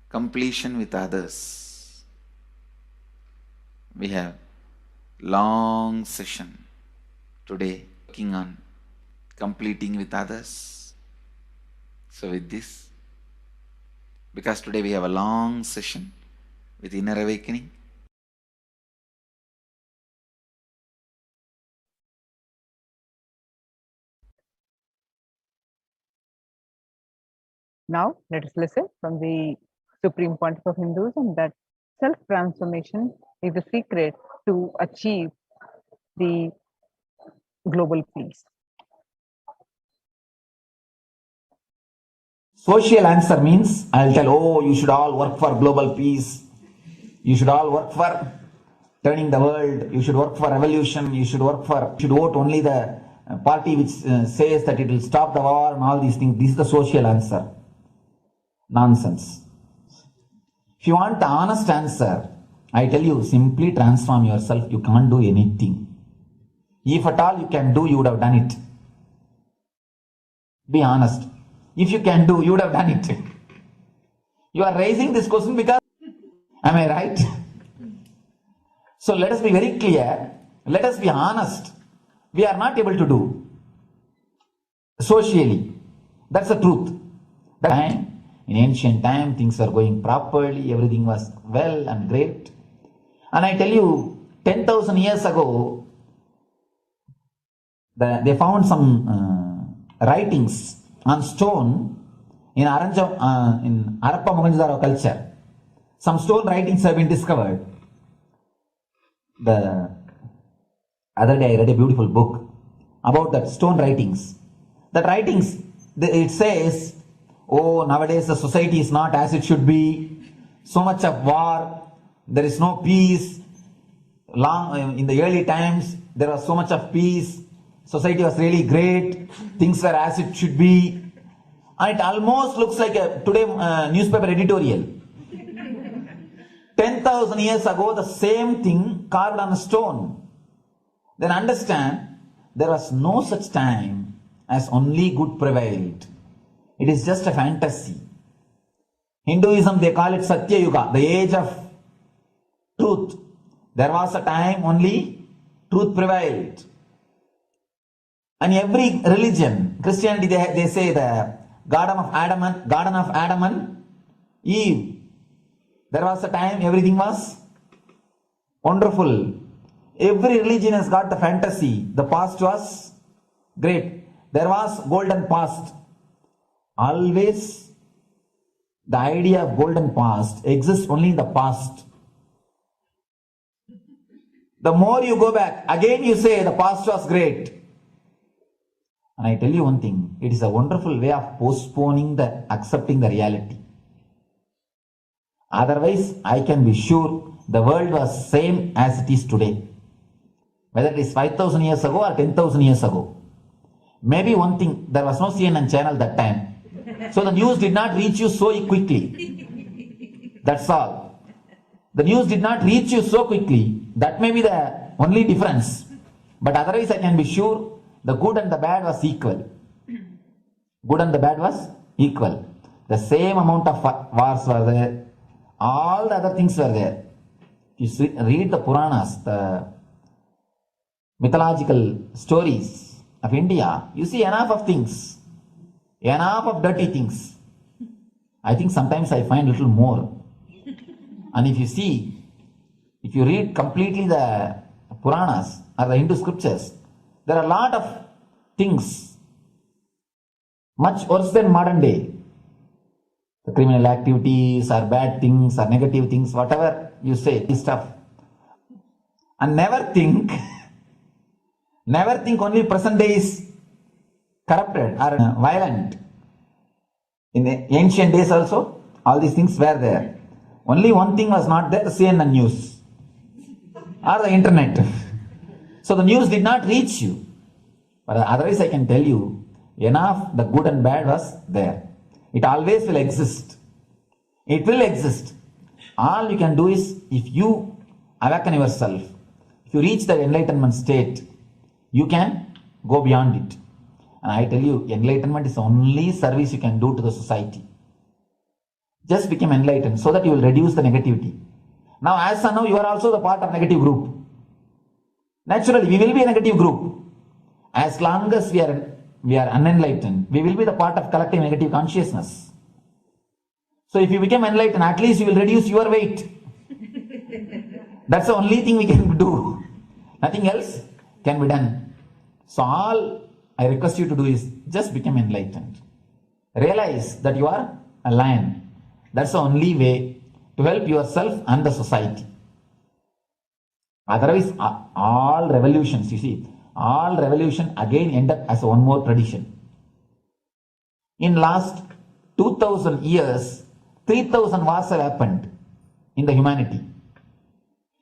completion with others. We have long session today working on completing with others. So with this, because today we have a long session with Inner Awakening, Now, let us listen from the Supreme Pontiff of Hinduism that self-transformation is the secret to achieve the global peace. Social answer means I'll tell, oh, you should all work for global peace. You should all work for turning the world. You should work for revolution. You should vote only the party which says that it will stop the war and all these things. This is the social answer. Nonsense. If you want the honest answer, I tell you, simply transform yourself. You can't do anything. If at all you can do, you would have done it. Be honest. If you can do, you would have done it. You are raising this question because, am I right? So let us be very clear. Let us be honest. We are not able to do socially. That's the truth. That time, in ancient time, things were going properly. Everything was well and great. And I tell you, 10,000 years ago, they found some writings on stone in Harappa Mohenjo-daro culture. Some stone writings have been discovered. The other day I read a beautiful book about that stone writings. That writings, it says, oh, nowadays the society is not as it should be. So much of war. There is no peace. In the early times, there was so much of peace. Society was really great. Things were as it should be. And it almost looks like a today newspaper editorial. 10,000 years ago, the same thing carved on a stone. Then understand, there was no such time as only good prevailed. It is just a fantasy. Hinduism, they call it Satya Yuga, the age of truth. There was a time only truth prevailed. And every religion, Christianity, they say the Garden of Adam and Eve. There was a time everything was wonderful. Every religion has got the fantasy. The past was great. There was golden past. Always the idea of golden past exists only in the past. The more you go back, again you say the past was great. And I tell you one thing, it is a wonderful way of postponing the accepting the reality. Otherwise, I can be sure the world was same as it is today. Whether it is 5,000 years ago or 10,000 years ago. Maybe one thing, there was no CNN channel that time. So the news did not reach you so quickly. That's all. The news did not reach you so quickly. That may be the only difference. But otherwise, I can be sure the good and the bad was equal. Good and the bad was equal. The same amount of wars were there. All the other things were there. You read the Puranas, the mythological stories of India, you see enough of things. Enough of dirty things. I think sometimes I find a little more. And if you read completely the Puranas or the Hindu scriptures, there are a lot of things much worse than modern day. The criminal activities or bad things or negative things, whatever you say, this stuff. And never think only present day is corrupted or violent. In the ancient days also, all these things were there. Only one thing was not there, the CNN news or the internet. So the news did not reach you. But otherwise I can tell you, enough the good and bad was there. It always will exist. It will exist. All you can do is, if you awaken yourself, if you reach the enlightenment state, you can go beyond it. And I tell you, enlightenment is the only service you can do to the society. Just become enlightened so that you will reduce the negativity. Now, as of now, you are also the part of negative group. Naturally, we will be a negative group. As long as we are unenlightened, we will be the part of collective negative consciousness. So if you become enlightened, at least you will reduce your weight. That's the only thing we can do. Nothing else can be done. So all I request you to do is just become enlightened. Realize that you are a lion. That's the only way to help yourself and the society. Otherwise, all revolutions, you see, all revolution again end up as one more tradition. In last 2000 years, 3000 wars have happened in the humanity.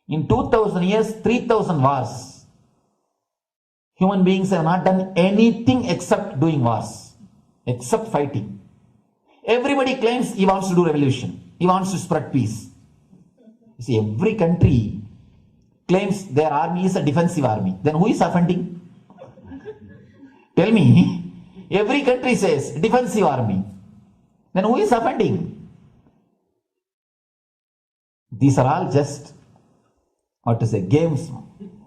In 2000 years, 3000 wars. Human beings have not done anything except doing wars, except fighting. Everybody claims he wants to do revolution. He wants to spread peace. You see, every country claims their army is a defensive army. Then who is offending? Tell me. Every country says defensive army. Then who is offending? These are all just, games.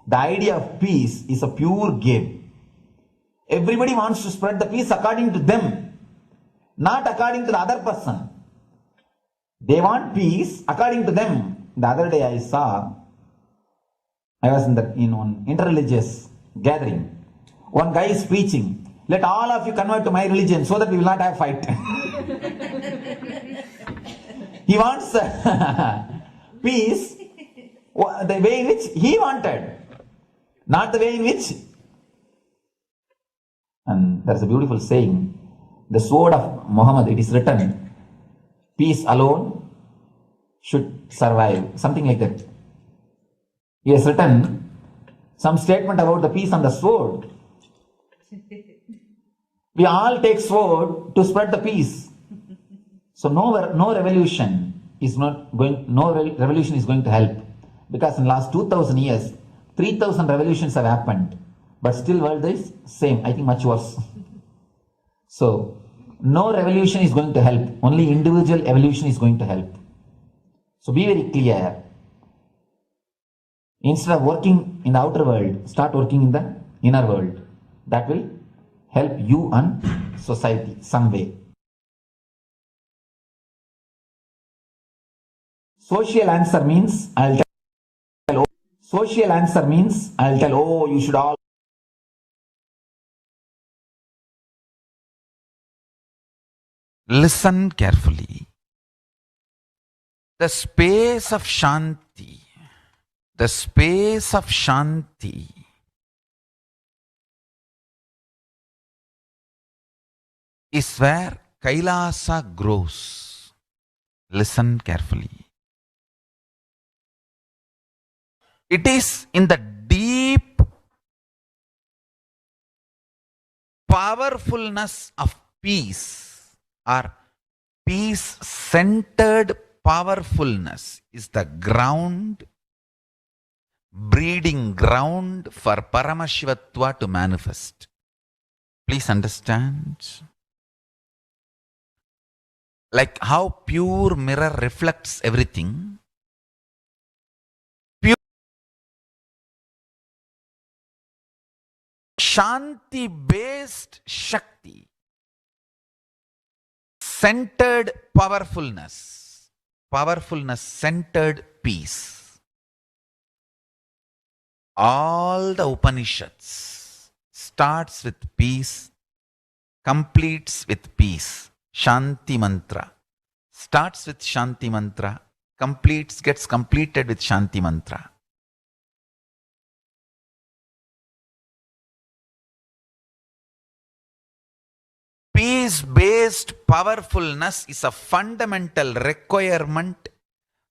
The idea of peace is a pure game. Everybody wants to spread the peace according to them, not according to the other person. They want peace according to them. The other day I was in one interreligious gathering. One guy is preaching, let all of you convert to my religion so that we will not have fight. He wants peace the way in which he wanted, not the way in which. And there is a beautiful saying, the sword of Muhammad, it is written, peace alone should survive, something like that. He has written some statement about the peace on the sword. We all take sword to spread the peace. So no revolution is going to help, because in the last 2000 years 3000 revolutions have happened, but still world is same, I think much worse. So no revolution is going to help, only individual evolution is going to help. So be very clear. Instead of working in the outer world, start working in the inner world. That will help you and society some way. Social answer means I'll tell, oh, you should all. Listen carefully. The space of Shanti, the space of Shanti is where Kailasa grows. Listen carefully. It is in the deep powerfulness of peace, or peace-centered powerfulness is the ground, breeding ground for Paramashivatva to manifest. Please understand. Like how pure mirror reflects everything, pure Shanti-based Shakti, centered powerfulness, centered peace. All the Upanishads starts with peace, completes with peace. Shanti mantra starts with Shanti mantra, gets completed with Shanti mantra. Peace-based powerfulness is a fundamental requirement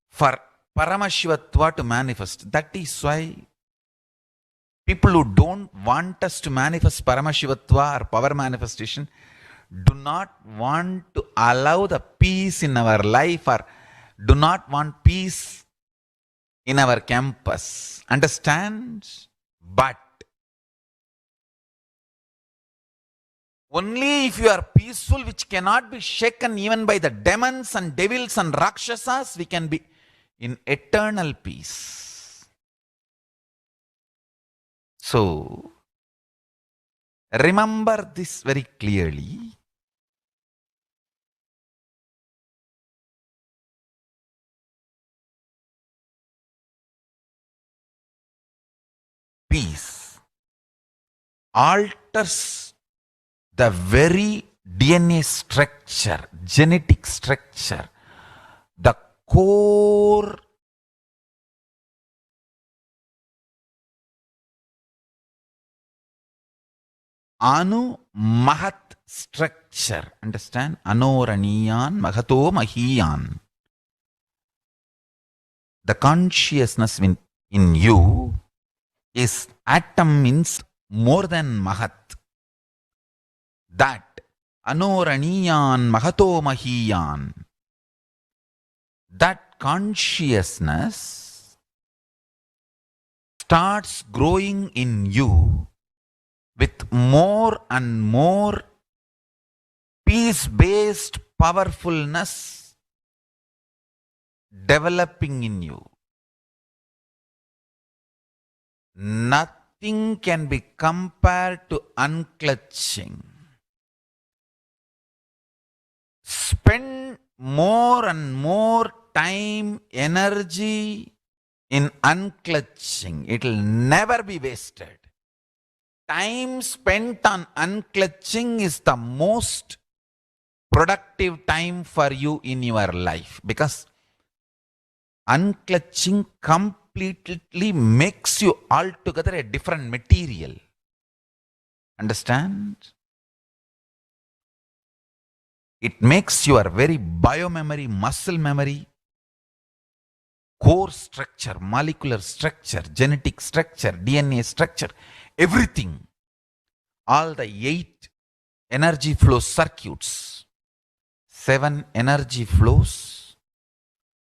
for Paramashivatva to manifest. That is why people who don't want us to manifest Paramashivatva or power manifestation do not want to allow the peace in our life, or do not want peace in our campus. Understand? But only if you are peaceful, which cannot be shaken even by the demons and devils and rakshasas, we can be in eternal peace. So, remember this very clearly. Peace alters the very DNA structure, genetic structure, the core Anu Mahat structure. Understand? Anoraniyan Mahato Mahiyan. The consciousness in you is atom, means more than Mahat. That Anoraniyan Mahato Mahiyan, that consciousness starts growing in you with more and more peace-based powerfulness developing in you. Nothing can be compared to unclutching. Spend more and more time, energy in unclutching. It will never be wasted. Time spent on unclutching is the most productive time for you in your life, because unclutching completely makes you altogether a different material. Understand? It makes your very biomemory, muscle memory, core structure, molecular structure, genetic structure, DNA structure, everything, all the 8 energy flow circuits, 7 energy flows,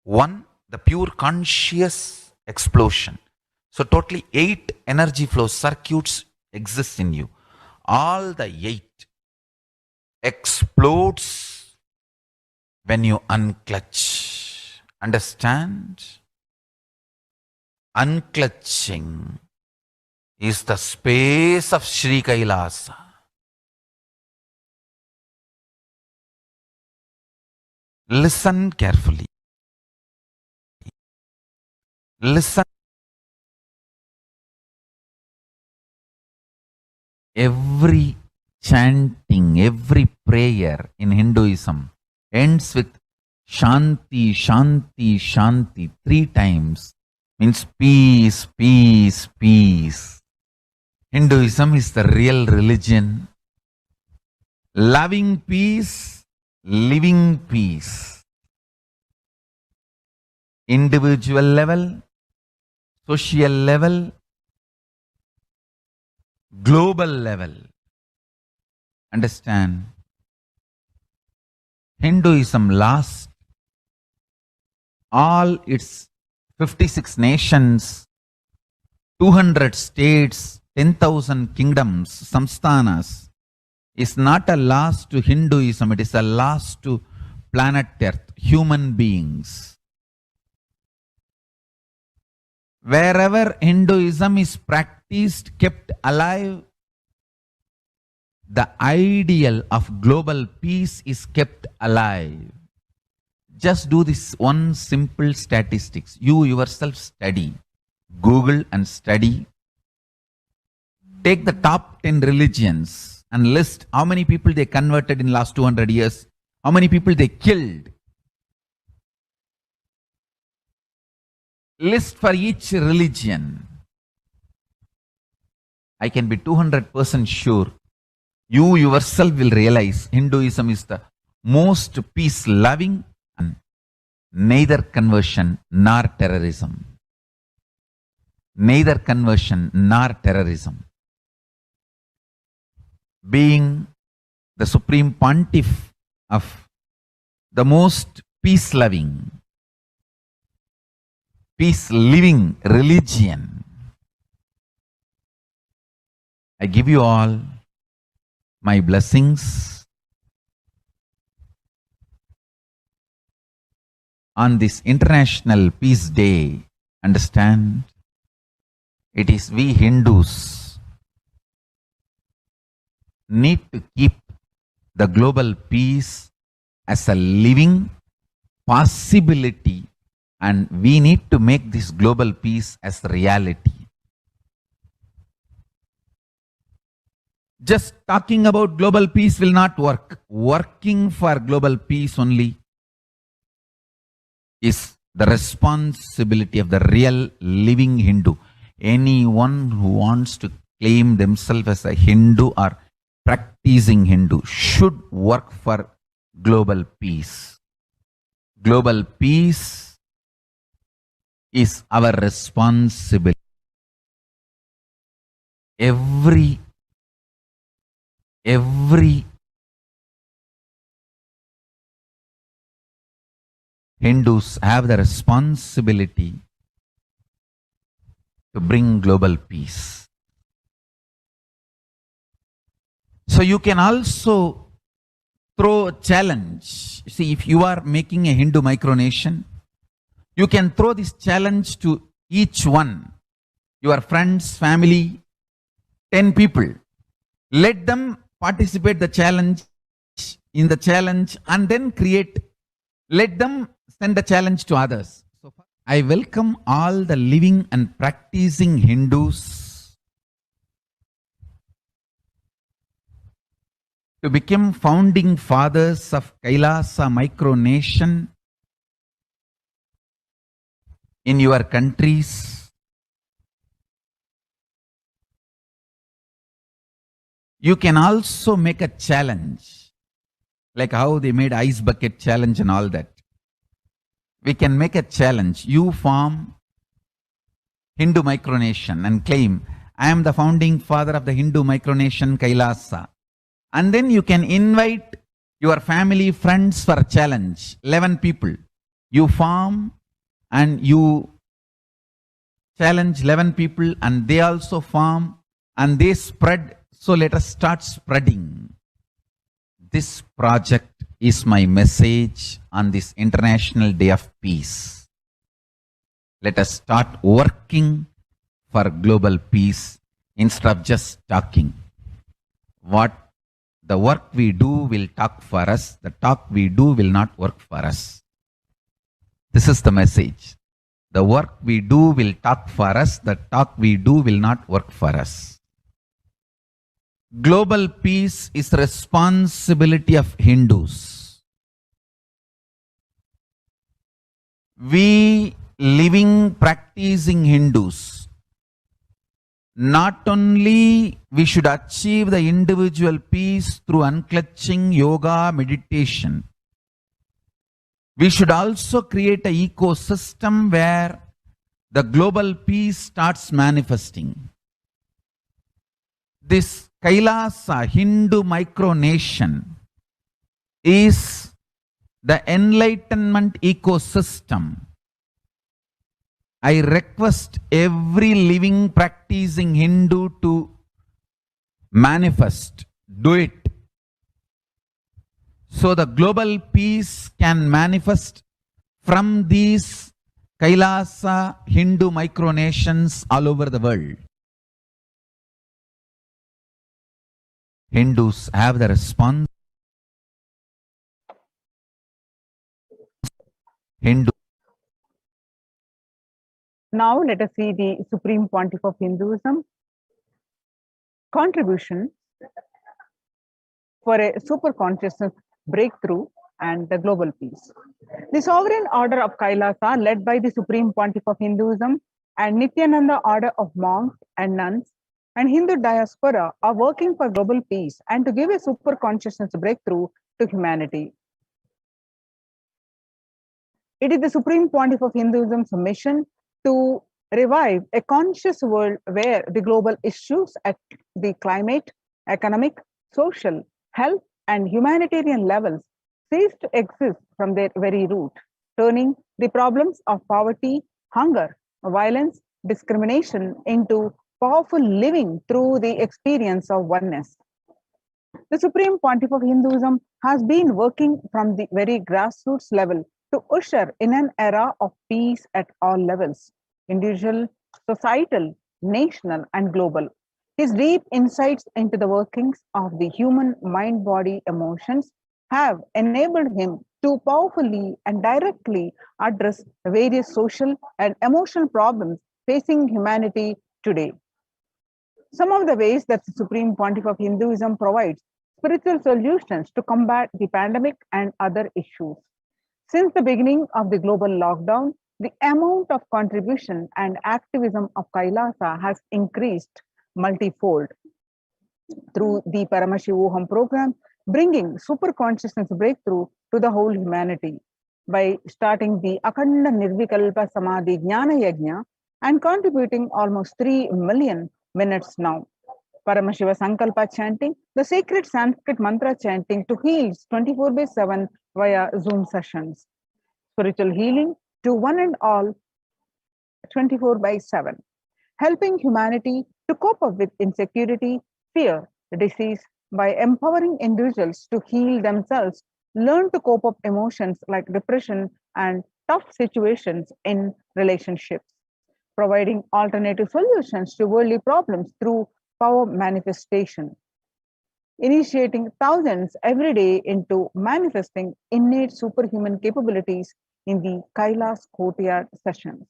1 the pure conscious explosion. So totally 8 energy flow circuits exist in you. All the 8 explodes when you unclutch. Understand? unclutching is the space of Sri Kailasa. Listen carefully. Listen. Every chanting, every prayer in Hinduism ends with Shanti, Shanti, Shanti 3 times. Means peace, peace, peace. Hinduism is the real religion. Loving peace, living peace. Individual level, social level, global level. Understand? Hinduism lost all its 56 nations, 200 states, 10,000 kingdoms, samsthanas, is not a loss to Hinduism, it is a loss to planet Earth, human beings. Wherever Hinduism is practiced, kept alive, the ideal of global peace is kept alive. Just do this one simple statistics. You yourself study. Google and study. Take the top 10 religions and list how many people they converted in last 200 years. How many people they killed. List for each religion. I can be 200% sure. You yourself will realize Hinduism is the most peace-loving and neither conversion nor terrorism. Neither conversion nor terrorism. Being the supreme pontiff of the most peace-loving, peace-living religion, I give you all my blessings on this International Peace Day. Understand? It is we Hindus need to keep the global peace as a living possibility, and we need to make this global peace as reality. Just talking about global peace will not work. Working for global peace only is the responsibility of the real living Hindu. Anyone who wants to claim themselves as a Hindu or practicing Hindu should work for global peace. Global peace is our responsibility. Every Hindus have the responsibility to bring global peace. So you can also throw a challenge. See, if you are making a Hindu micronation, you can throw this challenge to each one, your friends, family, 10 people. Let them participate in the challenge and then create. Let them send a challenge to others. So I welcome all the living and practicing Hindus to become founding fathers of Kailasa micronation in your countries. You can also make a challenge, like how they made ice bucket challenge and all that. We can make a challenge. You form Hindu micronation and claim, I am the founding father of the Hindu micronation Kailasa. And then you can invite your family, friends for a challenge. 11 people. You form and you challenge 11 people and they also form and they spread. So let us start spreading. This project is my message on this International Day of Peace. Let us start working for global peace instead of just talking. What the work we do will talk for us, the talk we do will not work for us. This is the message. The work we do will talk for us, the talk we do will not work for us. Global peace is the responsibility of Hindus. We living, practicing Hindus, not only we should achieve the individual peace through unclutching yoga meditation, we should also create an ecosystem where the global peace starts manifesting. This Kailasa Hindu micronation is the enlightenment ecosystem. I request every living practicing Hindu to manifest, do it. So the global peace can manifest from these Kailasa Hindu micronations all over the world. Hindus have the response. Now let us see the Supreme Pontiff of Hinduism contribution for a super consciousness breakthrough and the global peace. The sovereign order of Kailasa, led by the Supreme Pontiff of Hinduism and Nithyananda order of monks and nuns and Hindu diaspora, are working for global peace and to give a super consciousness breakthrough to humanity. It is the Supreme Pontiff of Hinduism's mission to revive a conscious world where the global issues at the climate, economic, social, health, and humanitarian levels cease to exist from their very root, turning the problems of poverty, hunger, violence, discrimination into powerful living through the experience of oneness. The Supreme Pontiff of Hinduism has been working from the very grassroots level to usher in an era of peace at all levels, individual, societal, national, and global. His deep insights into the workings of the human mind, body, emotions have enabled him to powerfully and directly address various social and emotional problems facing humanity today. Some of the ways that the Supreme Pontiff of Hinduism provides spiritual solutions to combat the pandemic and other issues. Since the beginning of the global lockdown, the amount of contribution and activism of Kailasa has increased multifold through the Paramashivoham program, bringing super consciousness breakthrough to the whole humanity by starting the Akhanda Nirvikalpa Samadhi Jnana Yajna and contributing almost 3 million minutes now. Paramashiva Sankalpa chanting, the sacred Sanskrit mantra chanting to heal 24/7 via Zoom sessions. Spiritual healing to one and all 24/7. Helping humanity to cope up with insecurity, fear, disease by empowering individuals to heal themselves, learn to cope up emotions like depression and tough situations in relationships, providing alternative solutions to worldly problems through power manifestation, initiating thousands every day into manifesting innate superhuman capabilities in the Kailas courtyard sessions.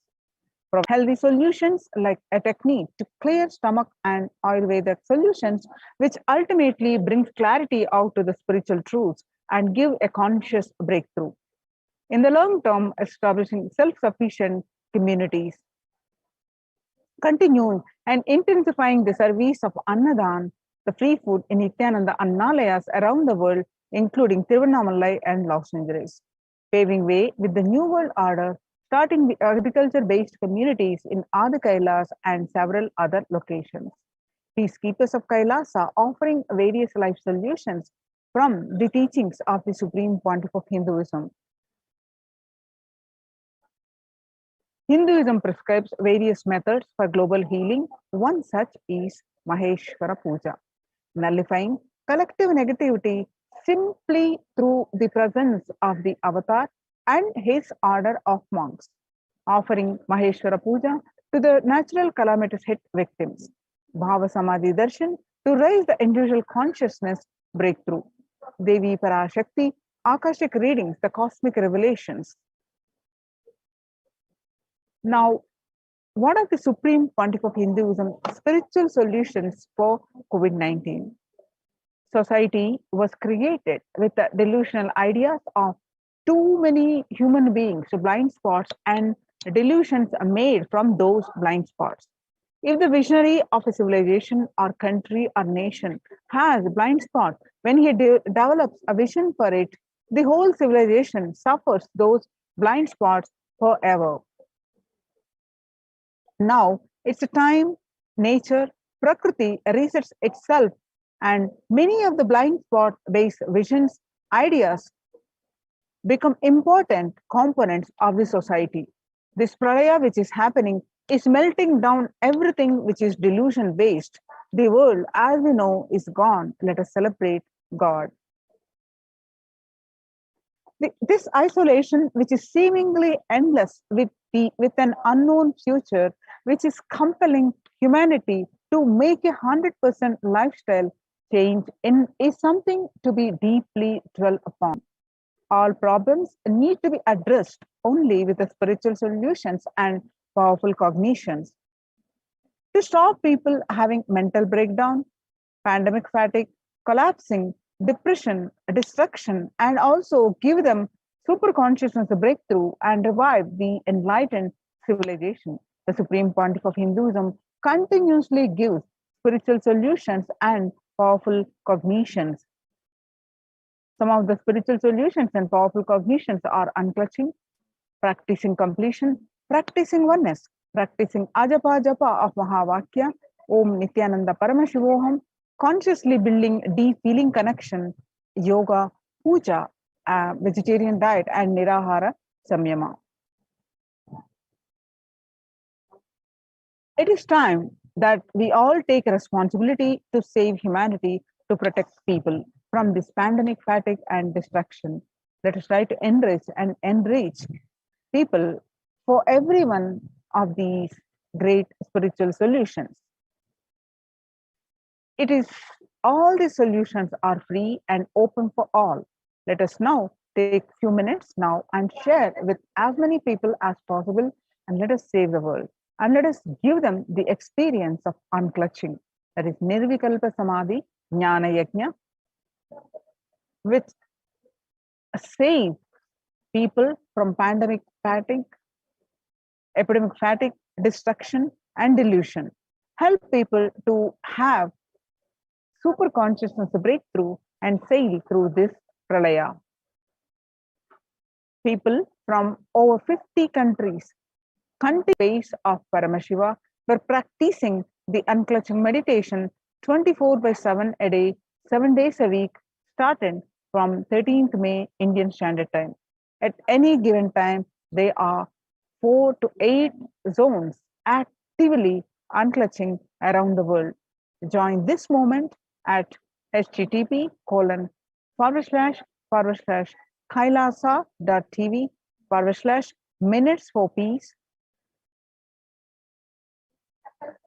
From healthy solutions like a technique to clear stomach and Ayurvedic solutions, which ultimately brings clarity out to the spiritual truths and give a conscious breakthrough. In the long term, establishing self-sufficient communities, continuing and intensifying the service of Annadan, the free food in Nithyananda Annalayas around the world, including Tiruvannamalai and Los Angeles, paving way with the New World Order, starting the agriculture-based communities in Adi Kailas and several other locations. Peacekeepers of Kailasa offering various life solutions from the teachings of the Supreme Pontiff of Hinduism. Hinduism prescribes various methods for global healing. One such is Maheshwara Puja, nullifying collective negativity simply through the presence of the avatar and his order of monks. offering Maheshwara Puja to the natural calamities hit victims, Bhava Samadhi Darshan to raise the individual consciousness breakthrough, Devi Parashakti, Akashic readings, the cosmic revelations. Now, what are the Supreme Pontiff of Hinduism spiritual solutions for COVID-19? Society was created with the delusional ideas of too many human beings, blind spots, and delusions are made from those blind spots. If the visionary of a civilization or country or nation has a blind spot, when he develops a vision for it, the whole civilization suffers those blind spots forever. Now it's a time nature, Prakriti resets itself, and many of the blind spot based visions, ideas become important components of the society. This pralaya which is happening is melting down everything which is delusion based. The world as we know is gone. Let us celebrate God. This isolation, which is seemingly endless with an unknown future, which is compelling humanity to make 100% lifestyle change is something to be deeply dwelt upon. All problems need to be addressed only with the spiritual solutions and powerful cognitions. To stop people having mental breakdown, pandemic fatigue, collapsing, depression, destruction, and also give them super consciousness a breakthrough and revive the enlightened civilization. The Supreme Pontiff of Hinduism continuously gives spiritual solutions and powerful cognitions. Some of the spiritual solutions and powerful cognitions are unclutching, practicing completion, practicing oneness, practicing ajapa japa of Mahavakya, Om Nithyananda Paramashivoham, consciously building deep feeling connection, yoga, puja, vegetarian diet, and nirahara samyama. It is time that we all take responsibility to save humanity, to protect people from this pandemic fatigue and destruction. Let us try to enrich people for every one of these great spiritual solutions. It is all the solutions are free and open for all. Let us now take few minutes now and share with as many people as possible, and let us save the world. And let us give them the experience of unclutching. That is Nirvikalpa Samadhi, Jnana Yajna, which save people from pandemic fatigue, epidemic fatigue, destruction, and delusion. Help people to have super consciousness breakthrough and sail through this pralaya. People from over 50 countries, country base of Paramashiva, were practicing the unclutching meditation 24/7 a day, 7 days a week, started from 13th May Indian Standard Time. At any given time, there are 4 to 8 zones actively unclutching around the world. Join this moment at http://kailasa.tv/minutes for peace.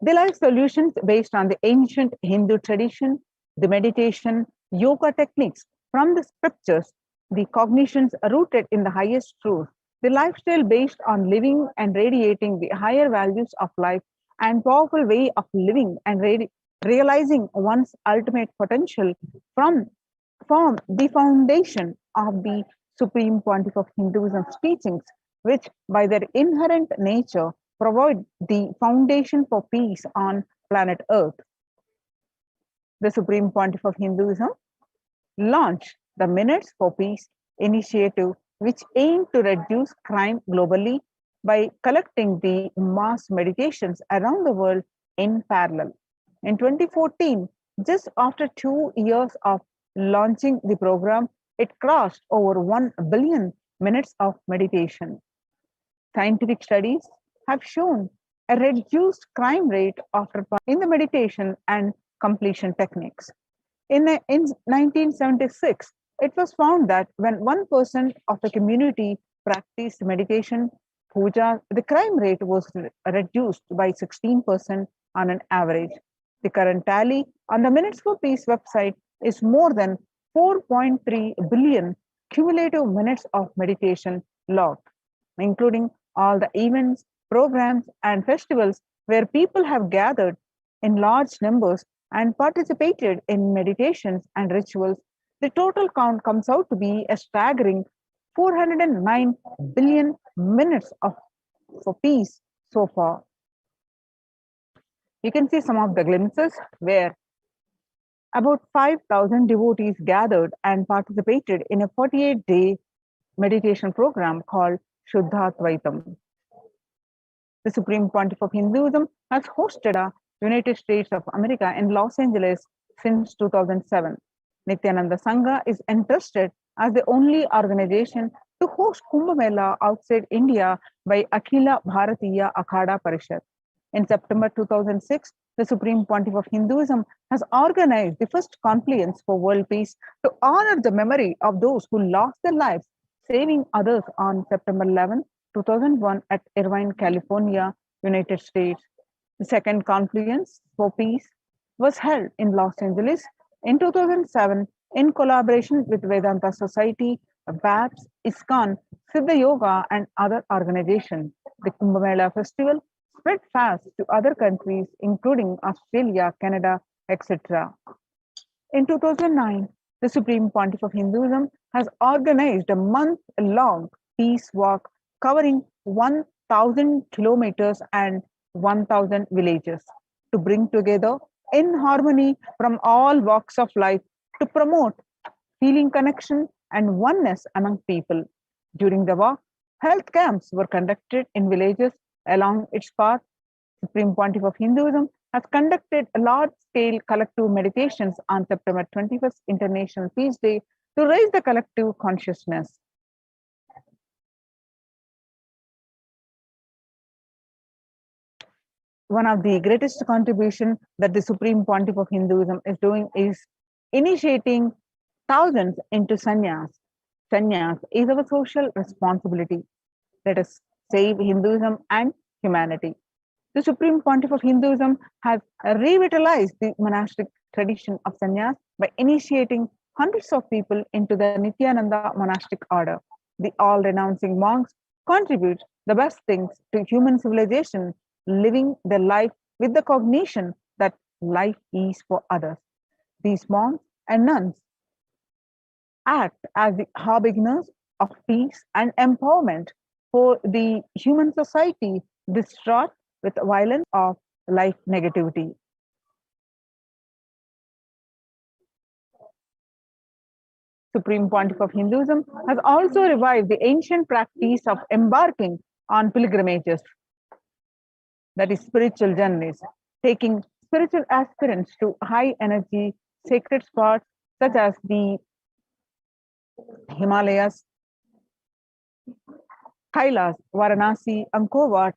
The life solutions based on the ancient Hindu tradition, the meditation, yoga techniques from the scriptures, the cognitions rooted in the highest truth, the lifestyle based on living and radiating the higher values of life and powerful way of living and realizing one's ultimate potential form the foundation of the Supreme Pontiff of Hinduism's teachings, which by their inherent nature provide the foundation for peace on planet Earth. The Supreme Pontiff of Hinduism launched the Minutes for Peace initiative, which aimed to reduce crime globally by collecting the mass meditations around the world in parallel. In 2014, just after 2 years of launching the program, it crossed over 1 billion minutes of meditation. Scientific studies have shown a reduced crime rate after in the meditation and completion techniques. In 1976, it was found that when 1% of the community practiced meditation, puja, the crime rate was reduced by 16% on an average. The current tally on the Minutes for Peace website is more than 4.3 billion cumulative minutes of meditation logged, including all the events, programs, and festivals where people have gathered in large numbers and participated in meditations and rituals. The total count comes out to be a staggering 409 billion minutes for peace so far. You can see some of the glimpses where about 5,000 devotees gathered and participated in a 48-day meditation program called Shuddhatvaitam. The Supreme Pontiff of Hinduism has hosted the United States of America in Los Angeles since 2007. Nithyananda Sangha is entrusted as the only organization to host Kumbh Mela outside India by Akhila Bharatiya Akhada Parishad. In September 2006, the Supreme Pontiff of Hinduism has organized the first confluence for world peace to honor the memory of those who lost their lives saving others on September 11, 2001 at Irvine, California, United States. The second confluence for peace was held in Los Angeles in 2007 in collaboration with Vedanta Society, BAPS, ISKCON, Siddha Yoga, and other organizations. The Kumbh Mela festival spread fast to other countries, including Australia, Canada, etc. In 2009, the Supreme Pontiff of Hinduism has organized a month-long peace walk covering 1,000 kilometers and 1,000 villages to bring together in harmony from all walks of life to promote healing connection and oneness among people. During the walk, health camps were conducted in villages along its path. Supreme Pontiff of Hinduism has conducted large-scale collective meditations on September 21st International Peace Day to raise the collective consciousness. One of the greatest contributions that the Supreme Pontiff of Hinduism is doing is initiating thousands into sannyas. Sannyas is our social responsibility. Let us save Hinduism and humanity. The Supreme Pontiff of Hinduism has revitalized the monastic tradition of sannyas by initiating hundreds of people into the Nithyananda monastic order. The all-renouncing monks contribute the best things to human civilization, living their life with the cognition that life is for others. These monks and nuns act as the harbingers of peace and empowerment for the human society distraught with violence of life negativity. Supreme Pontiff of Hinduism has also revived the ancient practice of embarking on pilgrimages, that is spiritual journeys, taking spiritual aspirants to high energy sacred spots such as the Himalayas, Kailas, Varanasi, Angkor Wat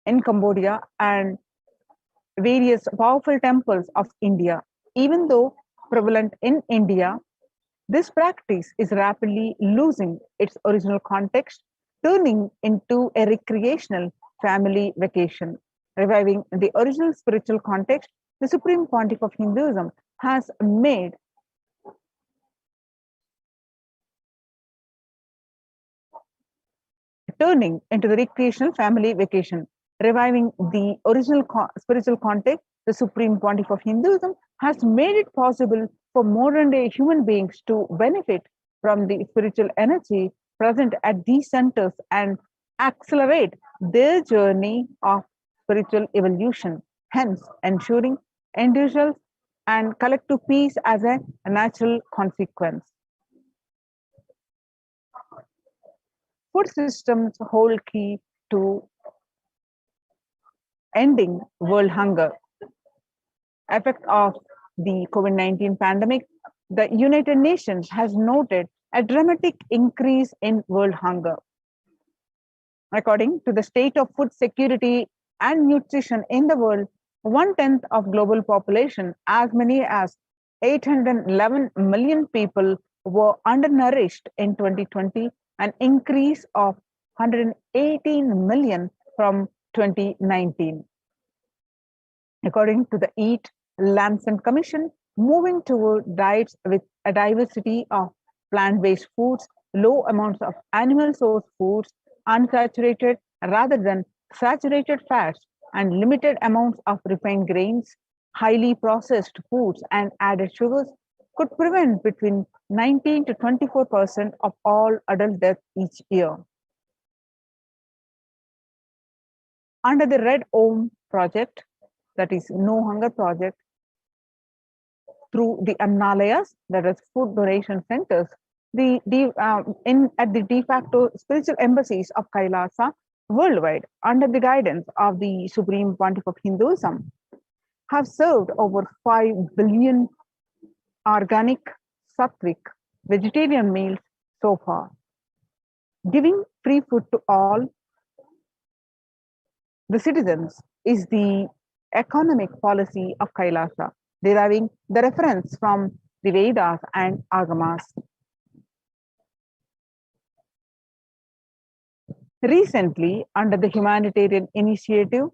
in Cambodia, and various powerful temples of India. Even though prevalent in India, this practice is rapidly losing its original context, turning into a recreational family vacation. Reviving the original spiritual context, the Supreme Pontiff of Hinduism has made turning into the recreational family vacation. Reviving the original spiritual context, the Supreme Pontiff of Hinduism has made it possible for modern day human beings to benefit from the spiritual energy present at these centers and accelerate their journey of spiritual evolution, hence ensuring individual and collective peace as a natural consequence. Food systems hold key to ending world hunger. Effect of the COVID-19 pandemic, the United Nations has noted a dramatic increase in world hunger. According to the state of food security and nutrition in the world, 1/10 of global population, as many as 811 million people, were undernourished in 2020, an increase of 118 million from 2019. According to the Eat Lancet Commission, moving toward diets with a diversity of plant-based foods, low amounts of animal source foods, unsaturated rather than saturated fats, and limited amounts of refined grains, highly processed foods, and added sugars could prevent between 19 to 24% of all adult deaths each year. Under the Red Om project, that is No Hunger project, through the Annalayas, that is food donation centers, at the de facto spiritual embassies of Kailasa worldwide, under the guidance of the Supreme Pontiff of Hinduism, have served over 5 billion organic, sattvic, vegetarian meals so far. Giving free food to all the citizens is the economic policy of Kailasa, deriving the reference from the Vedas and Agamas. Recently, under the humanitarian initiative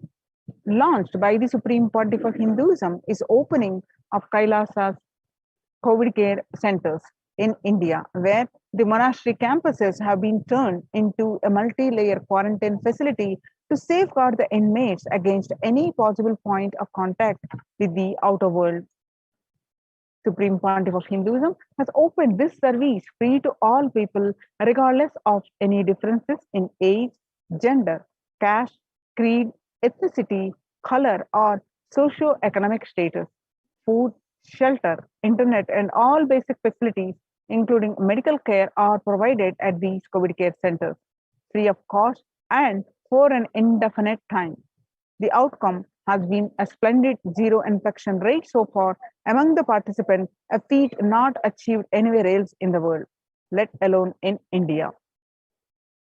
launched by the Supreme Pontiff of Hinduism, is opening of Kailasa's COVID care centers in India, where the monastery campuses have been turned into a multi-layer quarantine facility to safeguard the inmates against any possible point of contact with the outer world. Supreme Pontiff of Hinduism has opened this service free to all people, regardless of any differences in age, gender, caste, creed, ethnicity, color, or socio-economic status. Food, shelter, internet, and all basic facilities, including medical care, are provided at these COVID care centers, free of cost and for an indefinite time. The outcome has been a splendid zero infection rate so far among the participants, a feat not achieved anywhere else in the world, let alone in India.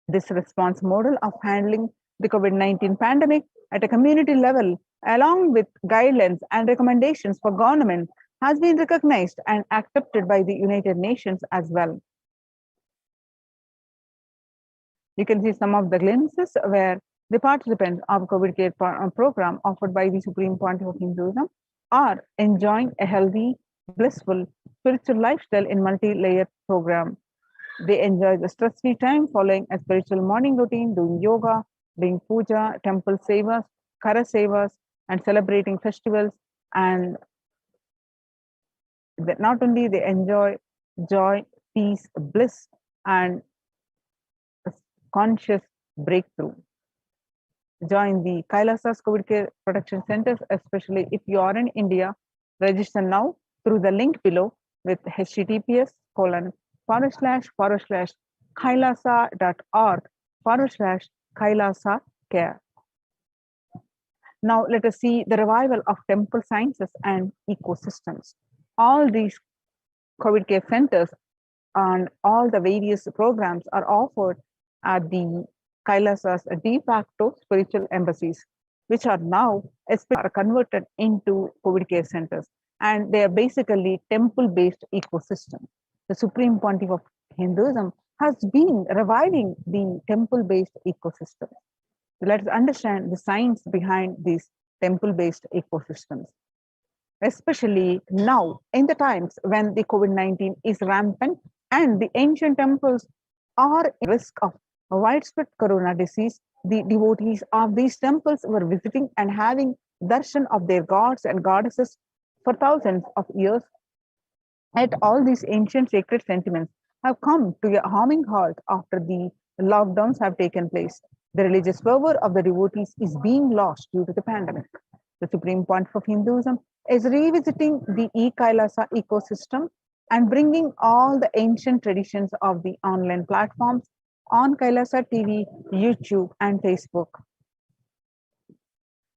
This response model of handling the COVID-19 pandemic at a community level, along with guidelines and recommendations for government, has been recognized and accepted by the United Nations as well. You can see some of the glimpses where the participants of COVID care program offered by the Supreme Pontiff of Hinduism are enjoying a healthy, blissful, spiritual lifestyle in multi-layered program. They enjoy the stress-free time following a spiritual morning routine, doing yoga, doing puja, temple sevas, kara sevas, and celebrating festivals. And not only they enjoy joy, peace, bliss, and conscious breakthrough. Join the Kailasa's COVID Care Protection Centers, especially if you are in India. Register now through the link below with https://kailasa.org/Kailasa care. Now let us see the revival of temple sciences and ecosystems. All these COVID care centers and all the various programs are offered at the Kailasa's de facto spiritual embassies, which are now converted into COVID care centers, and they are basically temple-based ecosystem. The Supreme Pontiff of Hinduism has been reviving the temple-based ecosystem. Let's understand the science behind these temple-based ecosystems, especially now in the times when the COVID-19 is rampant and the ancient temples are at risk of widespread corona disease. The devotees of these temples were visiting and having darshan of their gods and goddesses for thousands of years. Yet all these ancient sacred sentiments have come to a harming halt after the lockdowns have taken place. The religious fervor of the devotees is being lost due to the pandemic. The Supreme Pontiff of Hinduism is revisiting the e-Kailasa ecosystem and bringing all the ancient traditions of the online platforms on Kailasa TV, YouTube, and Facebook.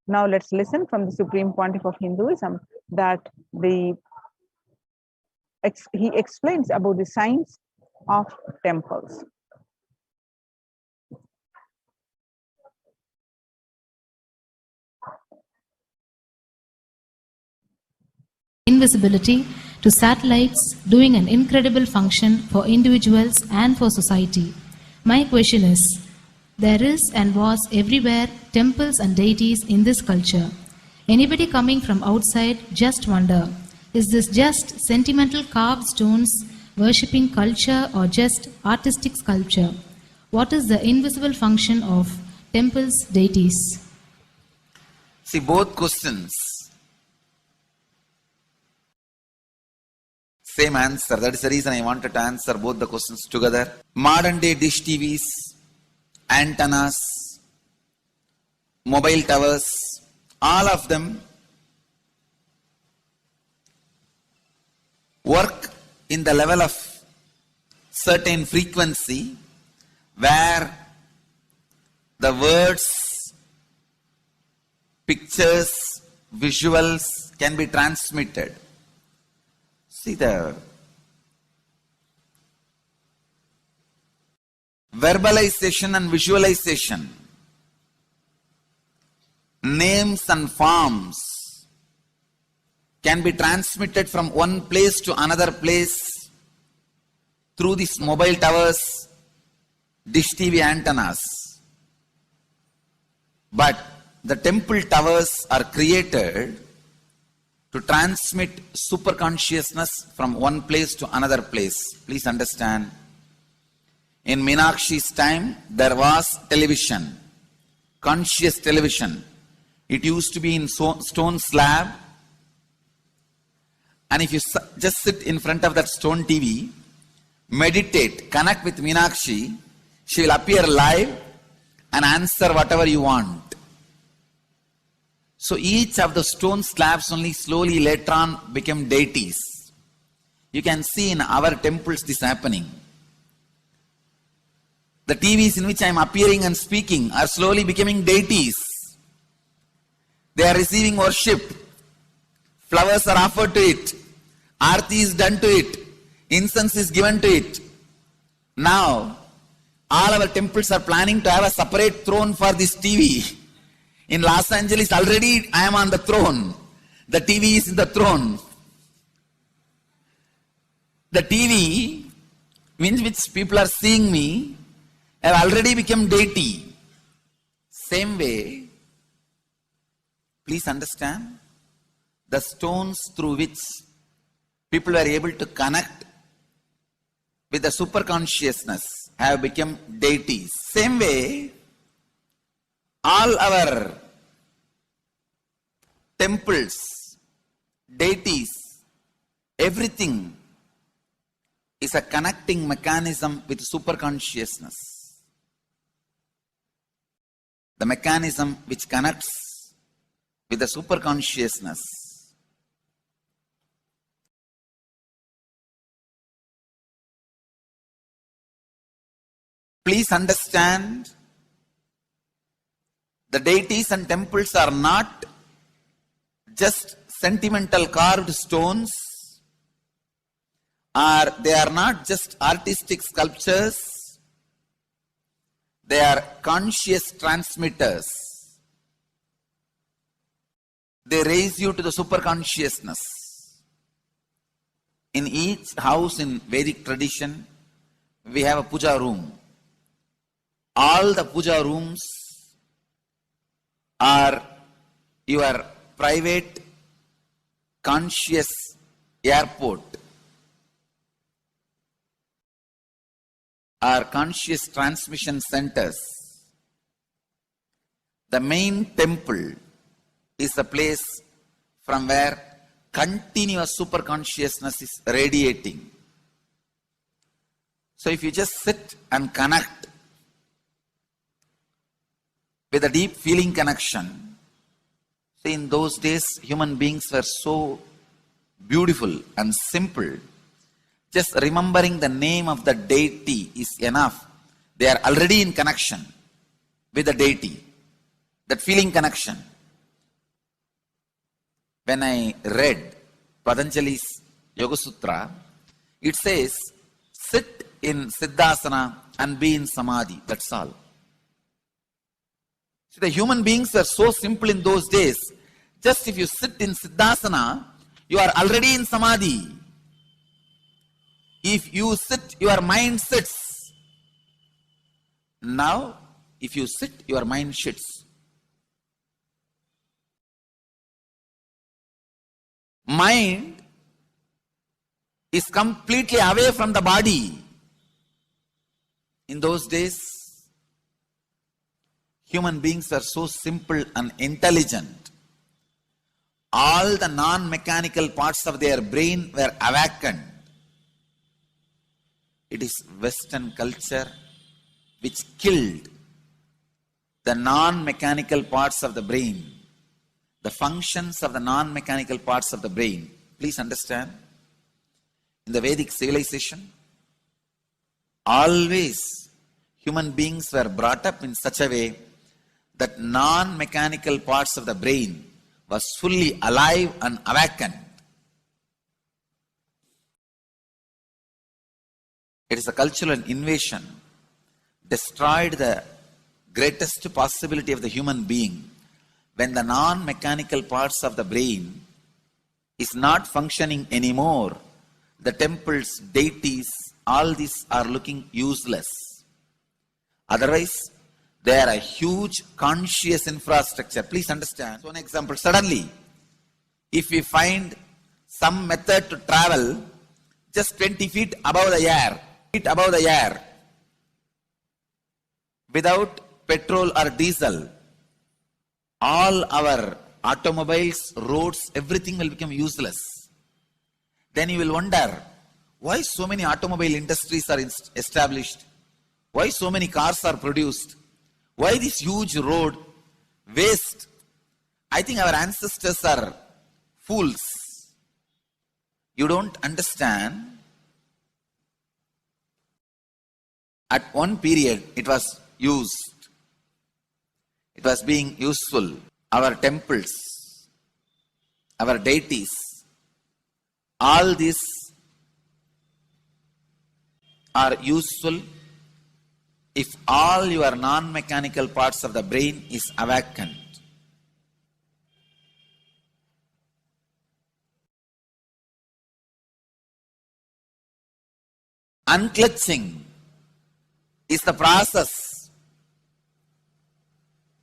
Now let's listen from the Supreme Pontiff of Hinduism that he explains about the science of temples. Invisibility to satellites, doing an incredible function for individuals and for society. My question is, there is and was everywhere temples and deities in this culture. Anybody coming from outside just wonder, is this just sentimental carved stones worshipping culture or just artistic sculpture? What is the invisible function of temples, deities? See, both questions, same answer. That is the reason I wanted to answer both the questions together. Modern day dish TVs, antennas, mobile towers, all of them work in the level of certain frequency where the words, pictures, visuals can be transmitted. See, the verbalization and visualization, names and forms can be transmitted from one place to another place through these mobile towers, dish TV antennas. But the temple towers are created to transmit super consciousness from one place to another place. Please understand. In Meenakshi's time, there was television, conscious television. It used to be in stone slab. And if you just sit in front of that stone TV, meditate, connect with Meenakshi, she will appear live and answer whatever you want. So each of the stone slabs only slowly later on became deities. You can see in our temples this happening. The TVs in which I am appearing and speaking are slowly becoming deities. They are receiving worship. Flowers are offered to it. Aarti is done to it. Incense is given to it. Now, all our temples are planning to have a separate throne for this TV. In Los Angeles, already I am on the throne. The TV is in the throne. The TV, in which people are seeing me, have already become deity. Same way, please understand, the stones through which people are able to connect with the super consciousness have become deities. Same way, all our temples, deities, everything is a connecting mechanism with super consciousness. The mechanism which connects with the super consciousness please understand, the deities and temples are not just sentimental carved stones, or they are not just artistic sculptures, they are conscious transmitters. They raise you to the super consciousness. In each house in Vedic tradition, we have a puja room. All the puja rooms are your private conscious airport, are conscious transmission centers. The main temple is the place from where continuous super consciousness is radiating. So if you just sit and connect with a deep feeling connection, see, in those days human beings were so beautiful and simple. Just remembering the name of the deity is enough. They are already in connection with the deity. That feeling connection. When I read Patanjali's Yoga Sutra, it says, sit in Siddhasana and be in Samadhi. That's all. See, the human beings were so simple in those days. Just if you sit in Siddhasana, you are already in Samadhi. If you sit, your mind sits. Now, if you sit, your mind shifts. Mind is completely away from the body. In those days, human beings were so simple and intelligent. All the non-mechanical parts of their brain were awakened. It is Western culture which killed the non-mechanical parts of the brain, the functions of the non-mechanical parts of the brain. Please understand, in the Vedic civilization, always human beings were brought up in such a way that non-mechanical parts of the brain was fully alive and awakened. It is a cultural invasion, destroyed the greatest possibility of the human being when the non-mechanical parts of the brain is not functioning anymore. The temples, deities, all these are looking useless. Otherwise, they are a huge conscious infrastructure. Please understand. One example, suddenly, if we find some method to travel just 20 feet above the air, without petrol or diesel, all our automobiles, roads, everything will become useless. Then you will wonder, why so many automobile industries are established? Why so many cars are produced? Why this huge road waste? I think our ancestors are fools. You don't understand. At one period, it was used. It was being useful. Our temples, our deities, all these are useful if all your non-mechanical parts of the brain is awakened. Unclutching is the process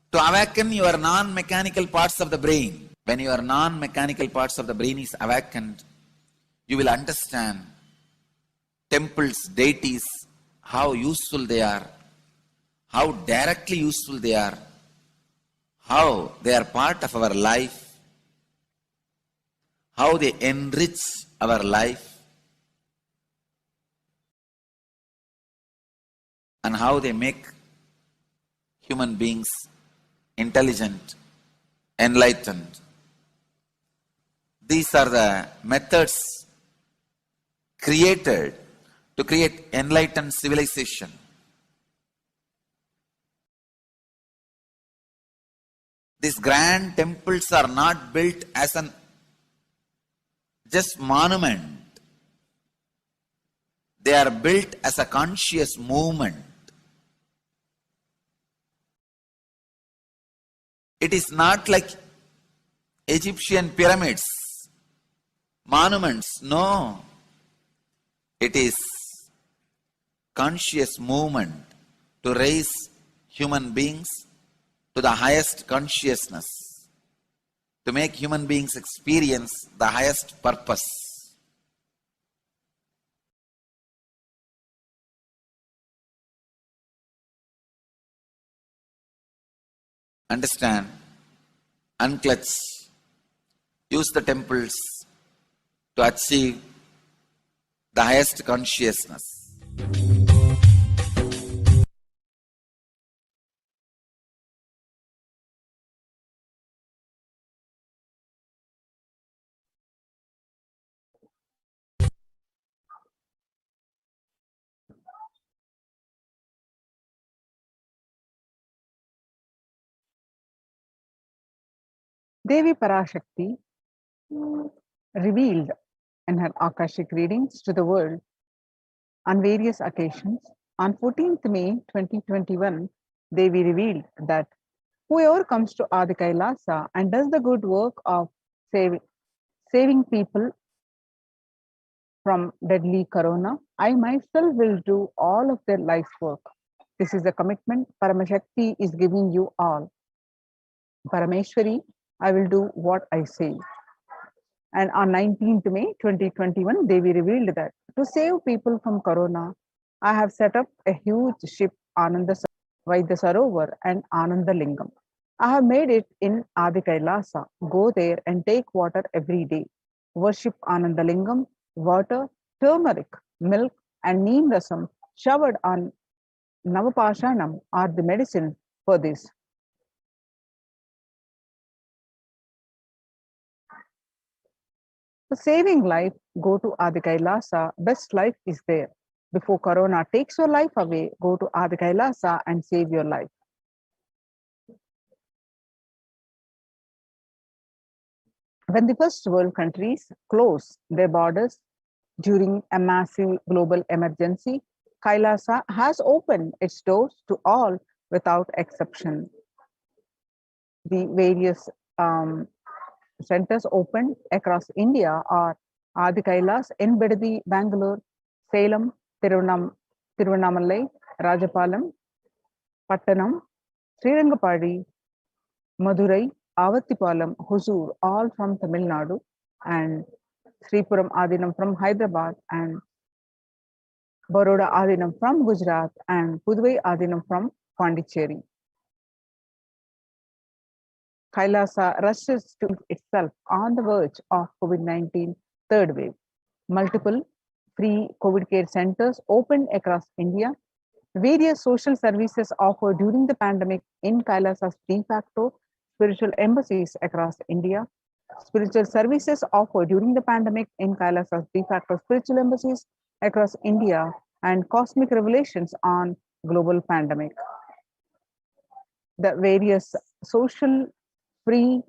to awaken your non-mechanical parts of the brain. When your non-mechanical parts of the brain is awakened, you will understand temples, deities, how useful they are, how directly useful they are, how they are part of our life, how they enrich our life, and how they make human beings intelligent, enlightened. These are the methods created to create enlightened civilization. These grand temples are not built as an just monument. They are built as a conscious movement. It is not like Egyptian pyramids, monuments. No. It is conscious movement to raise human beings to the highest consciousness, to make human beings experience the highest purpose. Understand, unclutch, use the temples to achieve the highest consciousness. Devi Parashakti revealed in her Akashic readings to the world on various occasions. On 14th May 2021, Devi revealed that whoever comes to Adi Kailasa and does the good work of saving people from deadly corona, I myself will do all of their life's work. This is the commitment Paramashakti is giving you all. Parameshwari, I will do what I say. And on 19th May 2021, Devi revealed that to save people from Corona, I have set up a huge ship, Vaidya Sarovar and Ananda Lingam. I have made it in Adi Kailasa. Go there and take water every day. Worship Ananda Lingam, water, turmeric, milk, and neem rasam showered on Navapashanam are the medicine for this. For saving life, go to Adi Kailasa. Best life is there. Before Corona takes your life away, go to Adi Kailasa and save your life. When the first world countries closed their borders during a massive global emergency, Kailasa has opened its doors to all without exception. The various centers opened across India are Adi Kailas in Bidadi, Bangalore, Salem, Tiruvannamalai, Rajapalam, Pattanam, Srirangapadi, Madurai, Avattipalam, Hosur, all from Tamil Nadu, and Sripuram Adinam from Hyderabad, and Baroda Adinam from Gujarat, and Puduvai Adinam from Pondicherry. Kailasa rushes to itself on the verge of COVID-19 third wave. Multiple free COVID care centers opened across India. Various social services offered during the pandemic in Kailasa's de facto spiritual embassies across India. Spiritual services offered during the pandemic in Kailasa's de facto spiritual embassies across India, and cosmic revelations on global pandemic. The various social free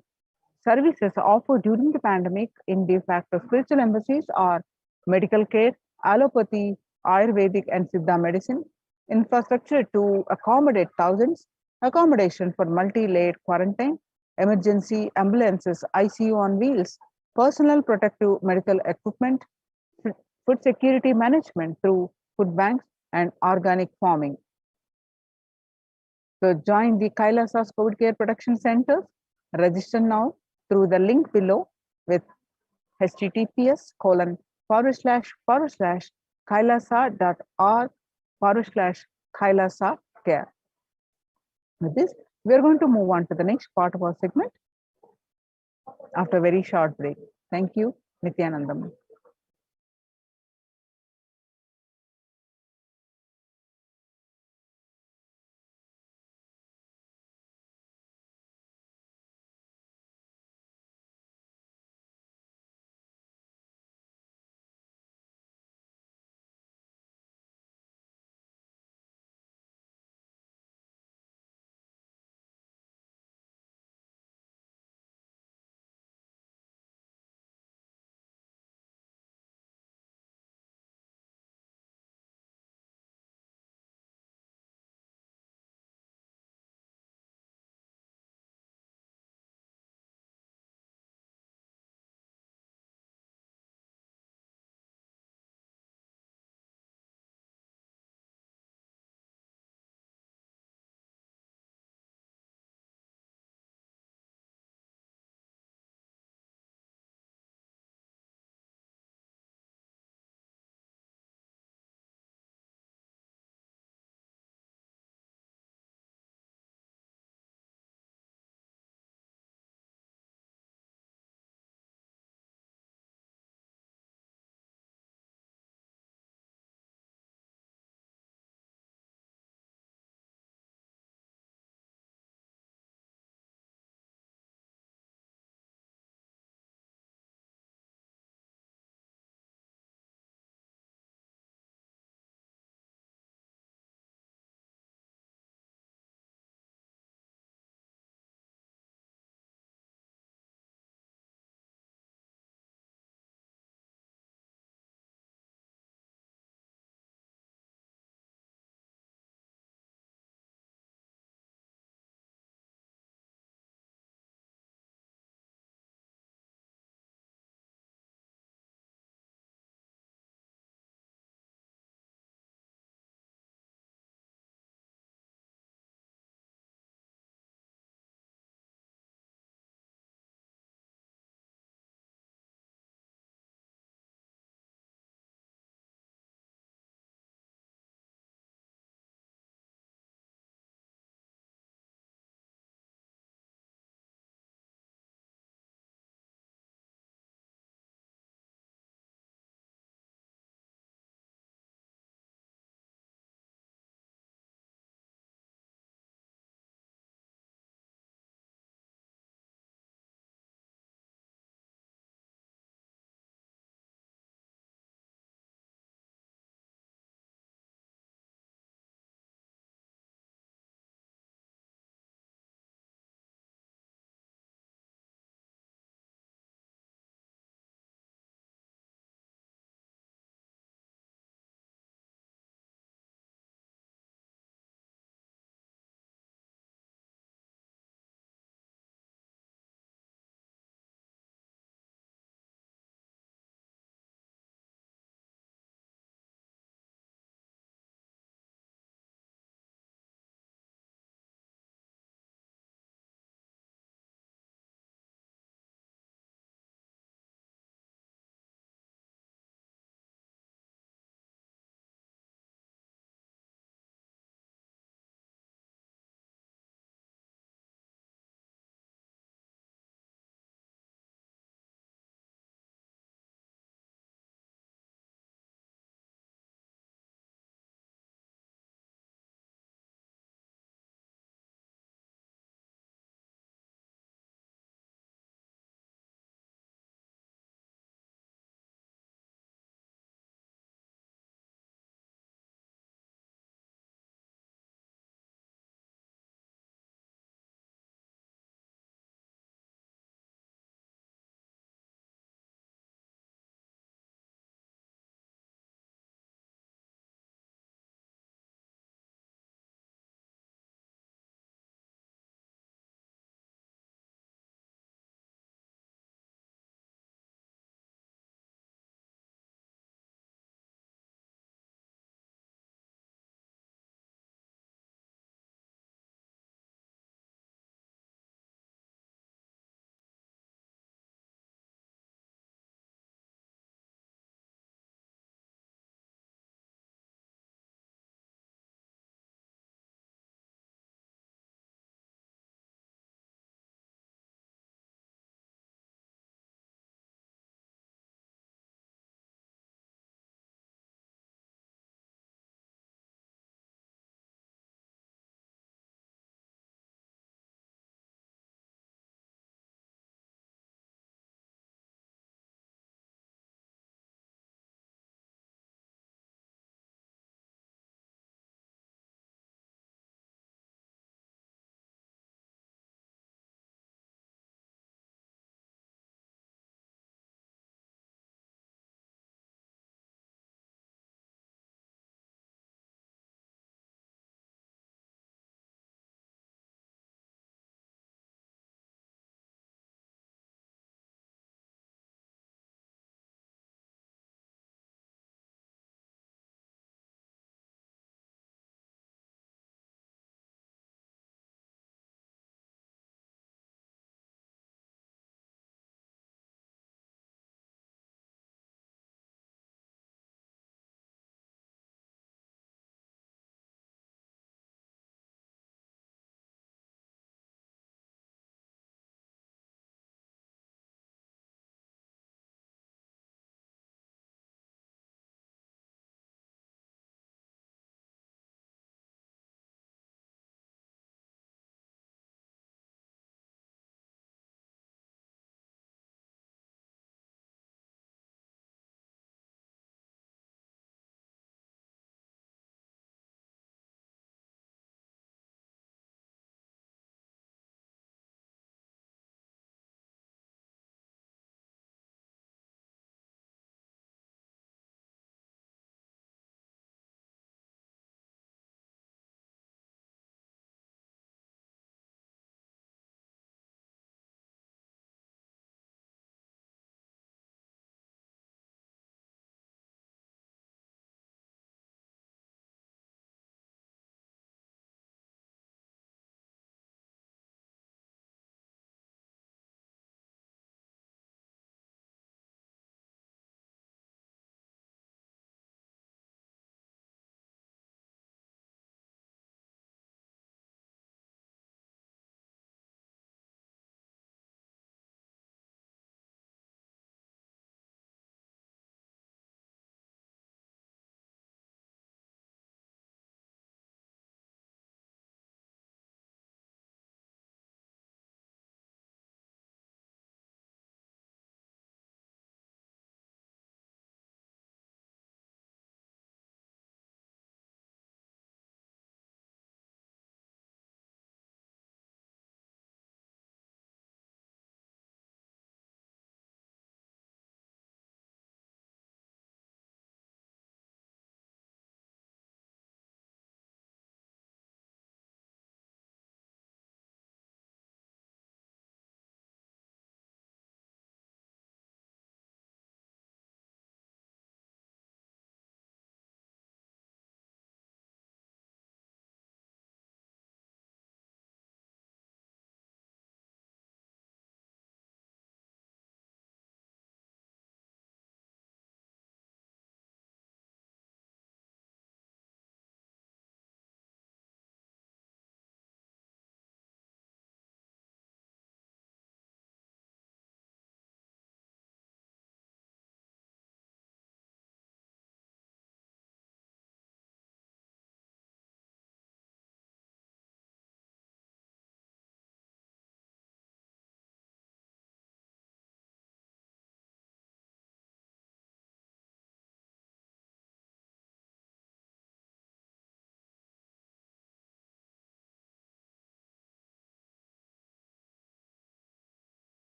services offered during the pandemic in de facto spiritual embassies are medical care, allopathy, Ayurvedic and Siddha medicine, infrastructure to accommodate thousands, accommodation for multi-layered quarantine, emergency ambulances, ICU on wheels, personal protective medical equipment, food security management through food banks and organic farming. So join the Kailasa's COVID Care Protection Centers. Register now through the link below with https://kailasa.org/kailasa care. With this, we are going to move on to the next part of our segment after a very short break. Thank you, Nithyanandam.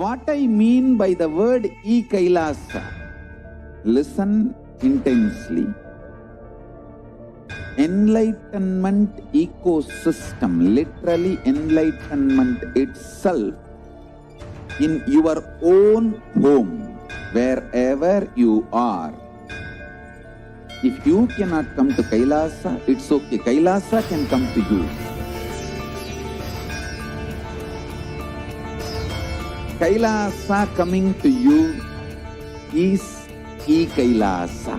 What I mean by the word e-Kailasa, listen intensely. Enlightenment ecosystem, literally enlightenment itself, in your own home, wherever you are. If you cannot come to Kailasa, it's okay. Kailasa can come to you. Kailasa coming to you is e-Kailasa.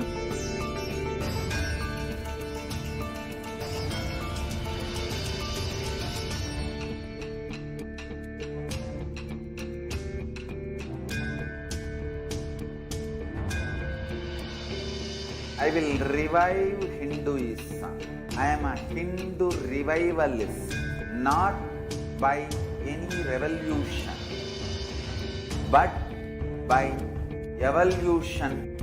I will revive Hinduism. I am a Hindu revivalist, not by any revolution, but by evolution.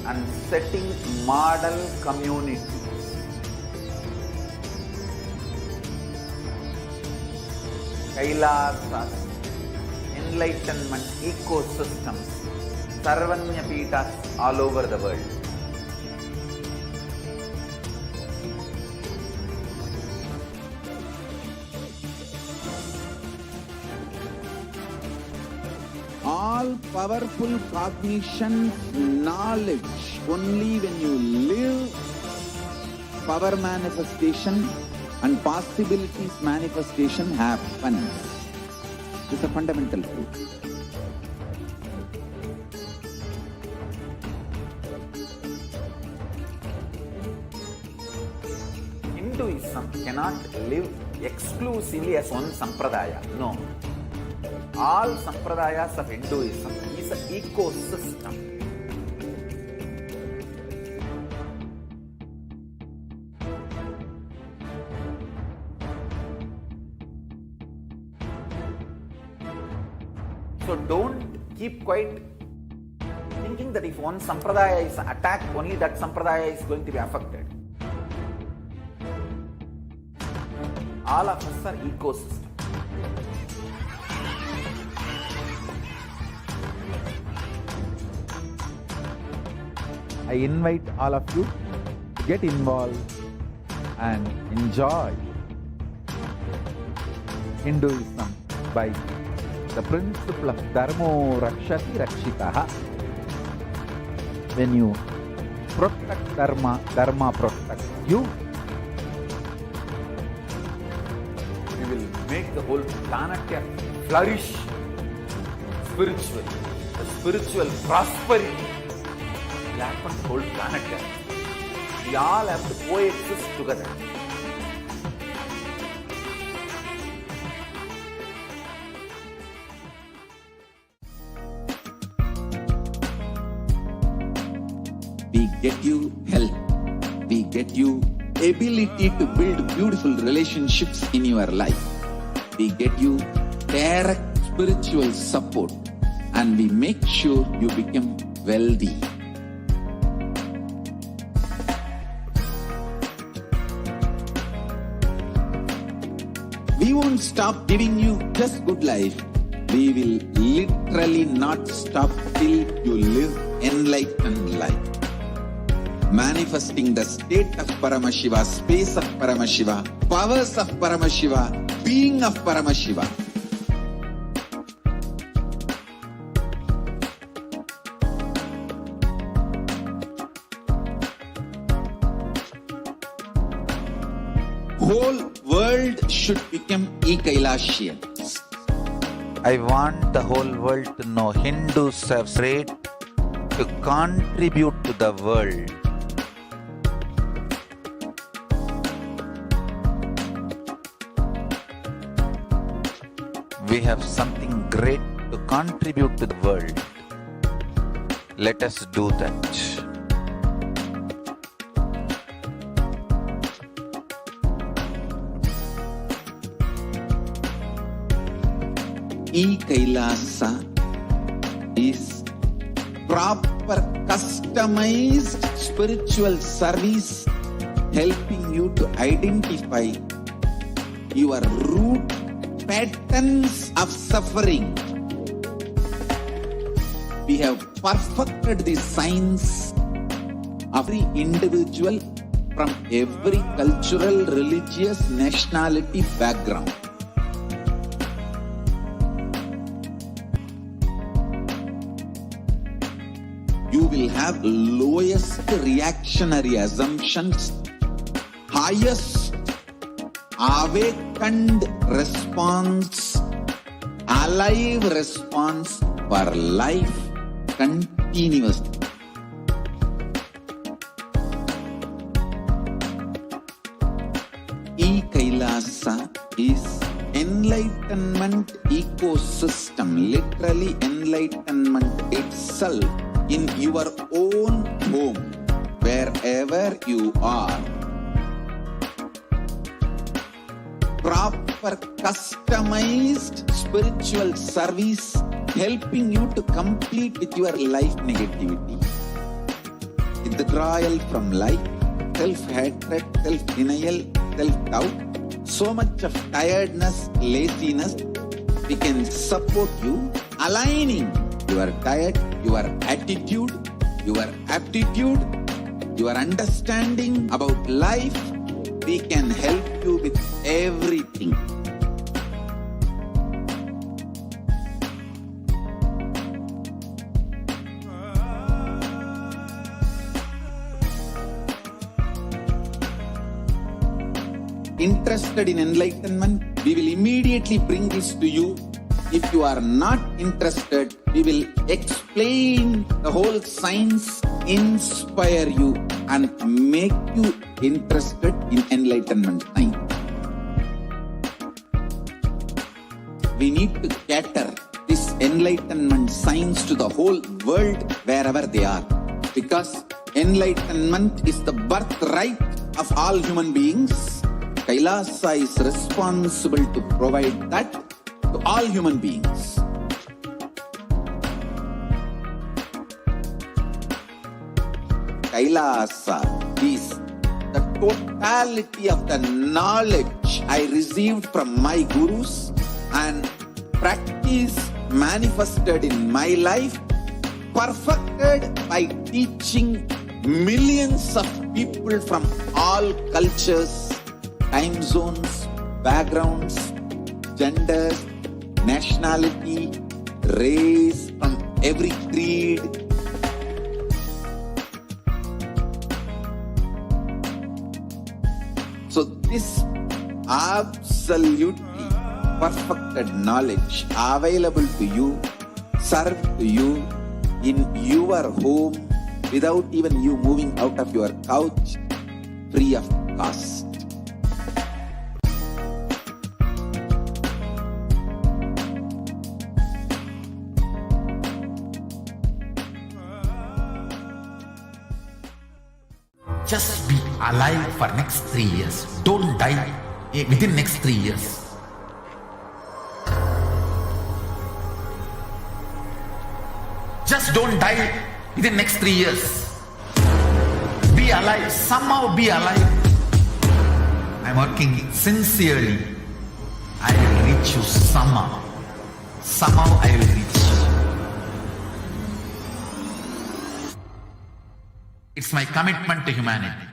And setting model communities. Kailasas, enlightenment ecosystems, Sarvanya Pitas all over the world. All powerful cognition, knowledge, only when you live, power manifestation and possibilities manifestation happens. This is a fundamental truth. Hinduism cannot live exclusively as one sampradaya. No. All sampradayas of Hinduism is an ecosystem. So don't keep quiet thinking that if one sampradaya is attacked, only that sampradaya is going to be affected. All of us are ecosystems. I invite all of you to get involved and enjoy Hinduism by the principle of Dharmo Rakshati Rakshitaha. When you protect Dharma, Dharma protects you. You will make the whole planet flourish spiritually. The spiritual prosperity will happen to the whole planet. We all have to coexist together. We get you health. We get you ability to build beautiful relationships in your life. We get you direct spiritual support, and we make sure you become wealthy. We won't stop giving you just good life. We will literally not stop till you live enlightened life. Manifesting the state of Paramashiva, space of Paramashiva, powers of Paramashiva, being of Paramashiva. Whole world should become e-Kailasians. I want the whole world to know Hindus have straight to contribute to the world. We have something great to contribute to the world. Let us do that. E-Kailasa is proper customized spiritual service helping you to identify your root patterns of suffering. We have perfected the science of every individual from every cultural, religious, nationality background. You will have lowest reactionary assumptions, highest awakened response, alive response for life continuously. E-Kailasa is enlightenment ecosystem, literally enlightenment itself in your own home, wherever you are. Proper customized spiritual service helping you to complete with your life negativity, withdrawal from life, self-hatred, self-denial, self-doubt, so much of tiredness, laziness. We can support you aligning your diet, your attitude, your aptitude, your understanding about life. We can help you with everything. Interested in enlightenment, we will immediately bring this to you. If you are not interested, we will explain the whole science, inspire you and make you interested in enlightenment science. We need to cater this enlightenment science to the whole world wherever they are, because enlightenment is the birthright of all human beings. Kailasa is responsible to provide that to all human beings. Kailasa is the totality of the knowledge I received from my gurus and practice manifested in my life, perfected by teaching millions of people from all cultures, time zones, backgrounds, genders, nationality, race, from every creed. So this absolutely perfected knowledge available to you, served to you in your home without even you moving out of your couch, free of cost. Just be alive for next 3 years. Don't die within next 3 years. Just don't die within next 3 years. Be alive. Somehow be alive. I'm working sincerely. I will reach you somehow. Somehow I will reach you. It's my commitment to humanity.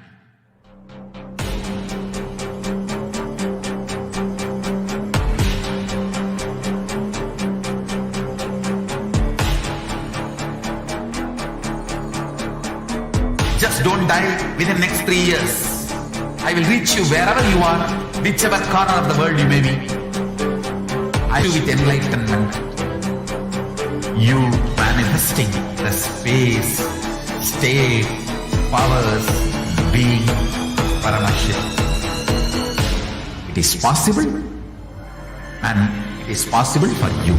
Just don't die within next 3 years. I will reach you wherever you are, whichever corner of the world you may be. I do with enlightenment. You manifesting the space, state, powers, being Paramashivoham. It is possible, and it is possible for you.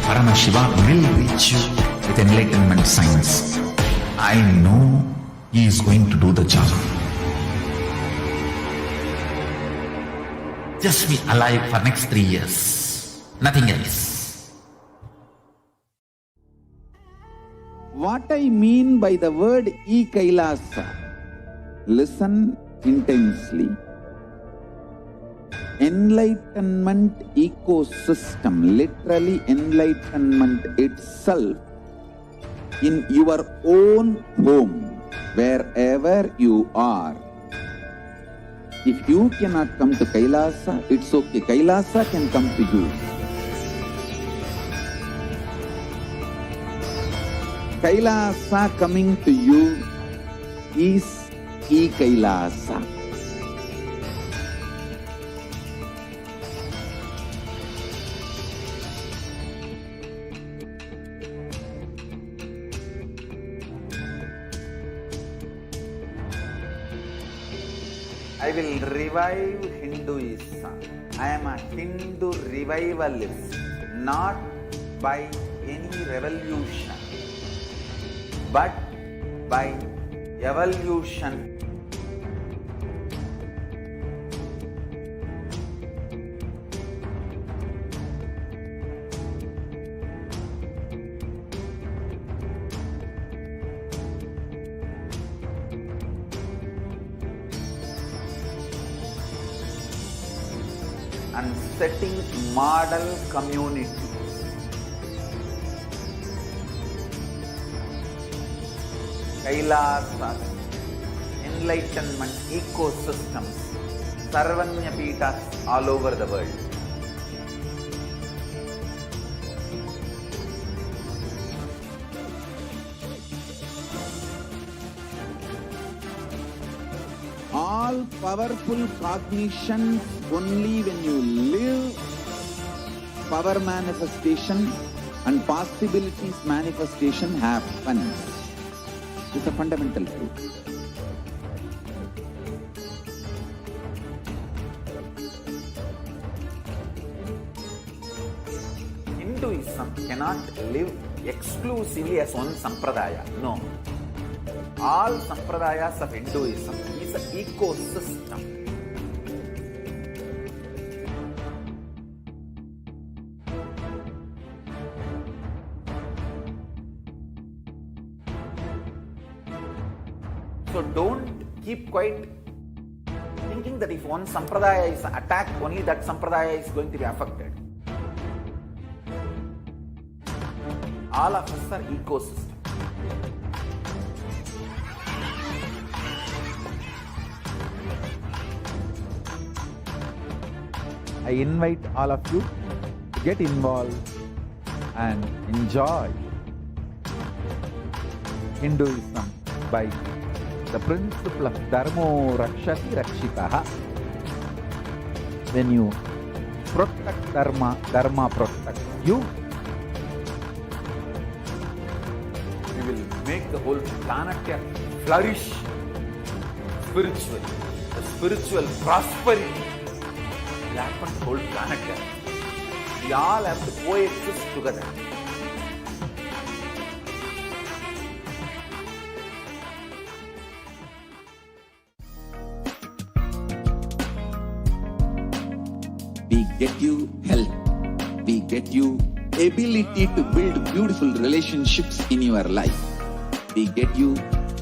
Paramashivoham will reach you with with enlightenment science. I know he is going to do the job. Just be alive for next 3 years. Nothing else. What I mean by the word e-Kailasa, listen intensely. Enlightenment ecosystem, literally enlightenment itself, in your own home, wherever you are. If you cannot come to Kailasa, it's okay. Kailasa can come to you. Kailasa coming to you is e-Kailasa. I will revive Hinduism. I am a Hindu revivalist, not by any revolution, but by evolution. And setting model community. Kailasas, enlightenment ecosystems, Sarvanya Pitas all over the world. All powerful cognitions only when you live, power manifestation and possibilities manifestation happens. It's a fundamental truth. Hinduism cannot live exclusively as one sampradaya. No. All sampradayas of Hinduism is an ecosystem. So don't keep quiet thinking that if one sampradaya is attacked, only that sampradaya is going to be affected. All of us are ecosystem. I invite all of you to get involved and enjoy Hinduism by the principle of Dharmo Rakshati Rakshitaha. When you protect Dharma, Dharma protects you. You will make the whole planet flourish spiritually. The spiritual prosperity will happen to the whole planet. We all have to coexist together. We get you health. We get you ability to build beautiful relationships in your life. We get you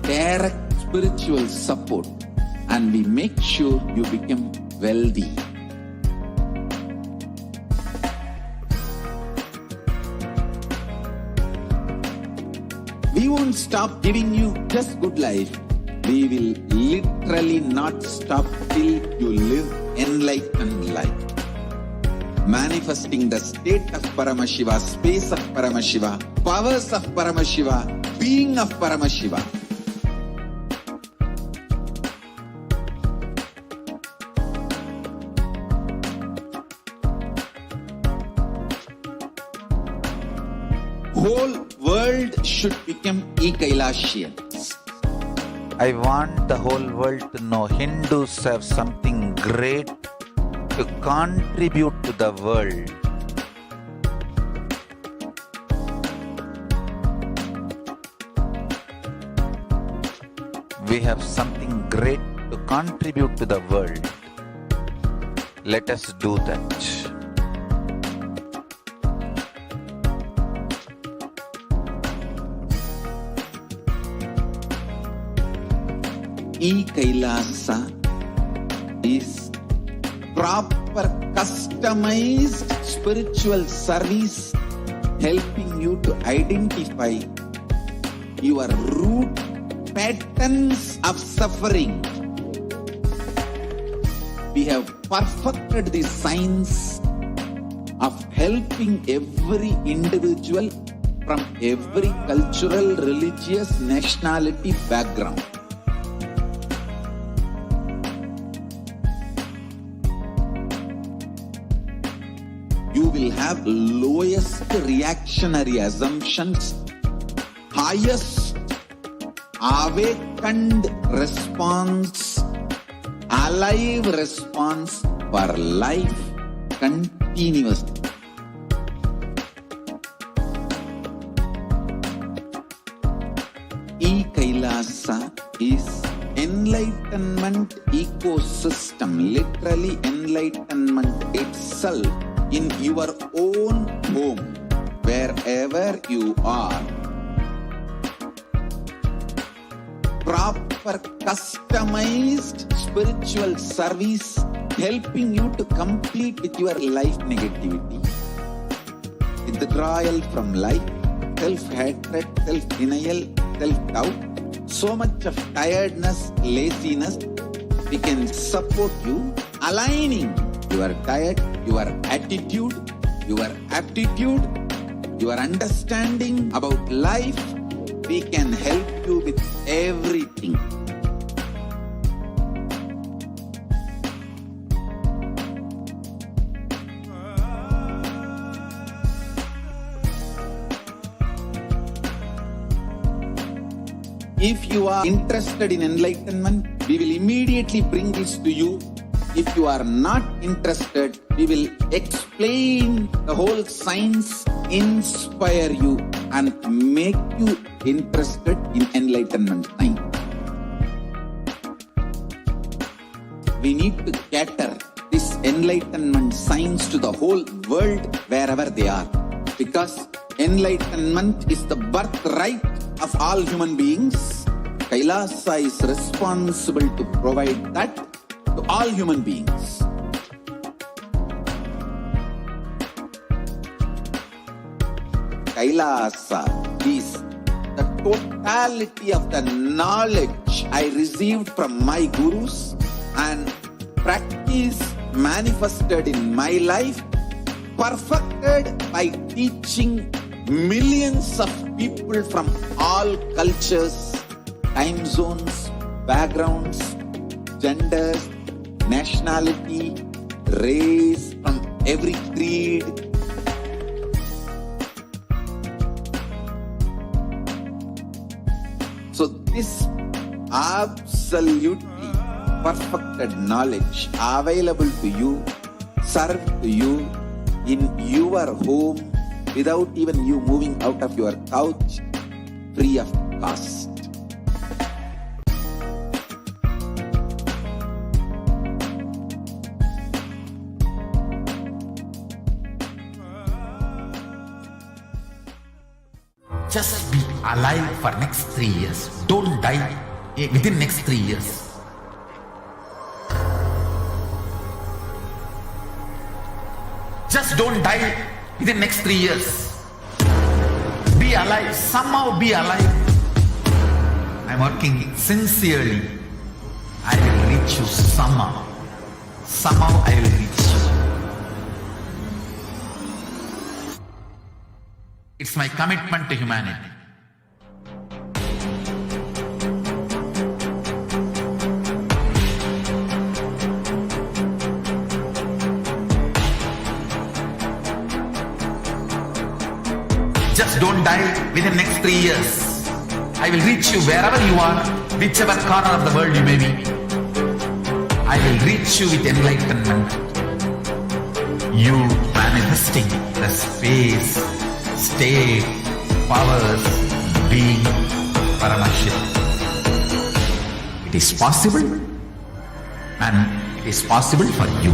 direct spiritual support, and we make sure you become wealthy. We won't stop giving you just good life. We will literally not stop till you live enlightened life. Manifesting the state of Paramashiva, space of Paramashiva, powers of Paramashiva, being of Paramashiva. Whole world should become e-Kailasians. I want the whole world to know Hindus have something great to contribute to the world. We have something great to contribute to the world. Let us do that. E-Kailasa is proper customized spiritual service helping you to identify your root patterns of suffering. We have perfected the science of helping every individual from every cultural, religious, nationality background. You will have lowest reactionary assumptions, highest awakened response, alive response for life continuously. E-Kailasa is enlightenment ecosystem, literally enlightenment itself in your own home, wherever you are. Proper customized spiritual service helping you to complete with your life negativity, withdrawal from life, self-hatred, self-denial, self-doubt, so much of tiredness, laziness. We can support you aligning your diet, your attitude, your aptitude, your understanding about life. We can help you with everything. If you are interested in enlightenment, we will immediately bring this to you. If you are not interested, we will explain the whole science, inspire you and make you interested in enlightenment time. We need to cater this enlightenment science to the whole world wherever they are, because enlightenment is the birthright of all human beings. Kailasa is responsible to provide that to all human beings. Kailasa is the totality of the knowledge I received from my gurus and practice manifested in my life, perfected by teaching millions of people from all cultures, time zones, backgrounds, genders, nationality, race, from every creed. So this absolutely perfected knowledge available to you, served to you in your home without even you moving out of your couch, free of cost. Just be alive for next 3 years. Don't die within next 3 years. Just don't die within next 3 years. Be alive. Somehow be alive. I'm working sincerely. I will reach you somehow. Somehow I will reach you. It's my commitment to humanity. Just don't die within next 3 years. I will reach you wherever you are, whichever corner of the world you may be. I will reach you with enlightenment. You manifesting the space, state, powers, being Paramashivoham. It is possible, and it is possible for you.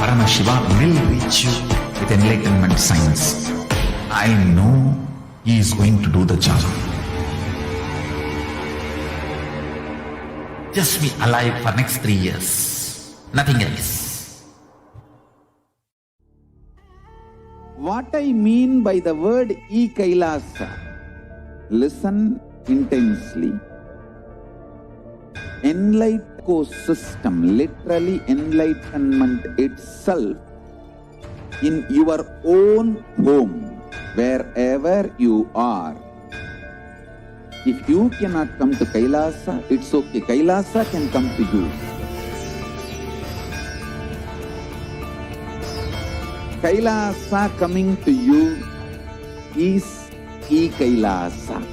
Paramashiva will reach you with enlightenment science. I know he is going to do the job. Just be alive for next 3 years. Nothing else. What I mean by the word e-Kailasa, listen intensely. Enlightenment ecosystem, literally enlightenment itself, in your own home, wherever you are. If you cannot come to Kailasa, it's okay. Kailasa can come to you. Kailasa coming to you is e-Kailasa.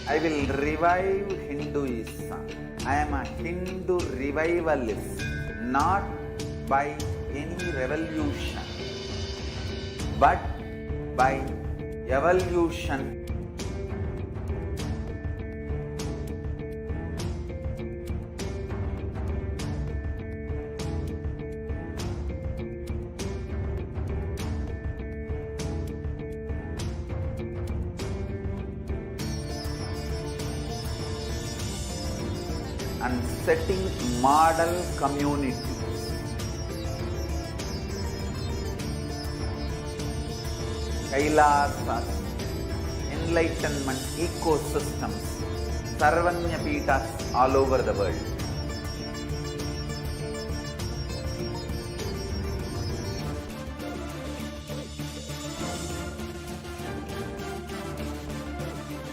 I will revive Hinduism. I am a Hindu revivalist, not by any revolution, but by evolution. And setting model communities. Kailasas, enlightenment ecosystems, Sarvanya Pitas all over the world.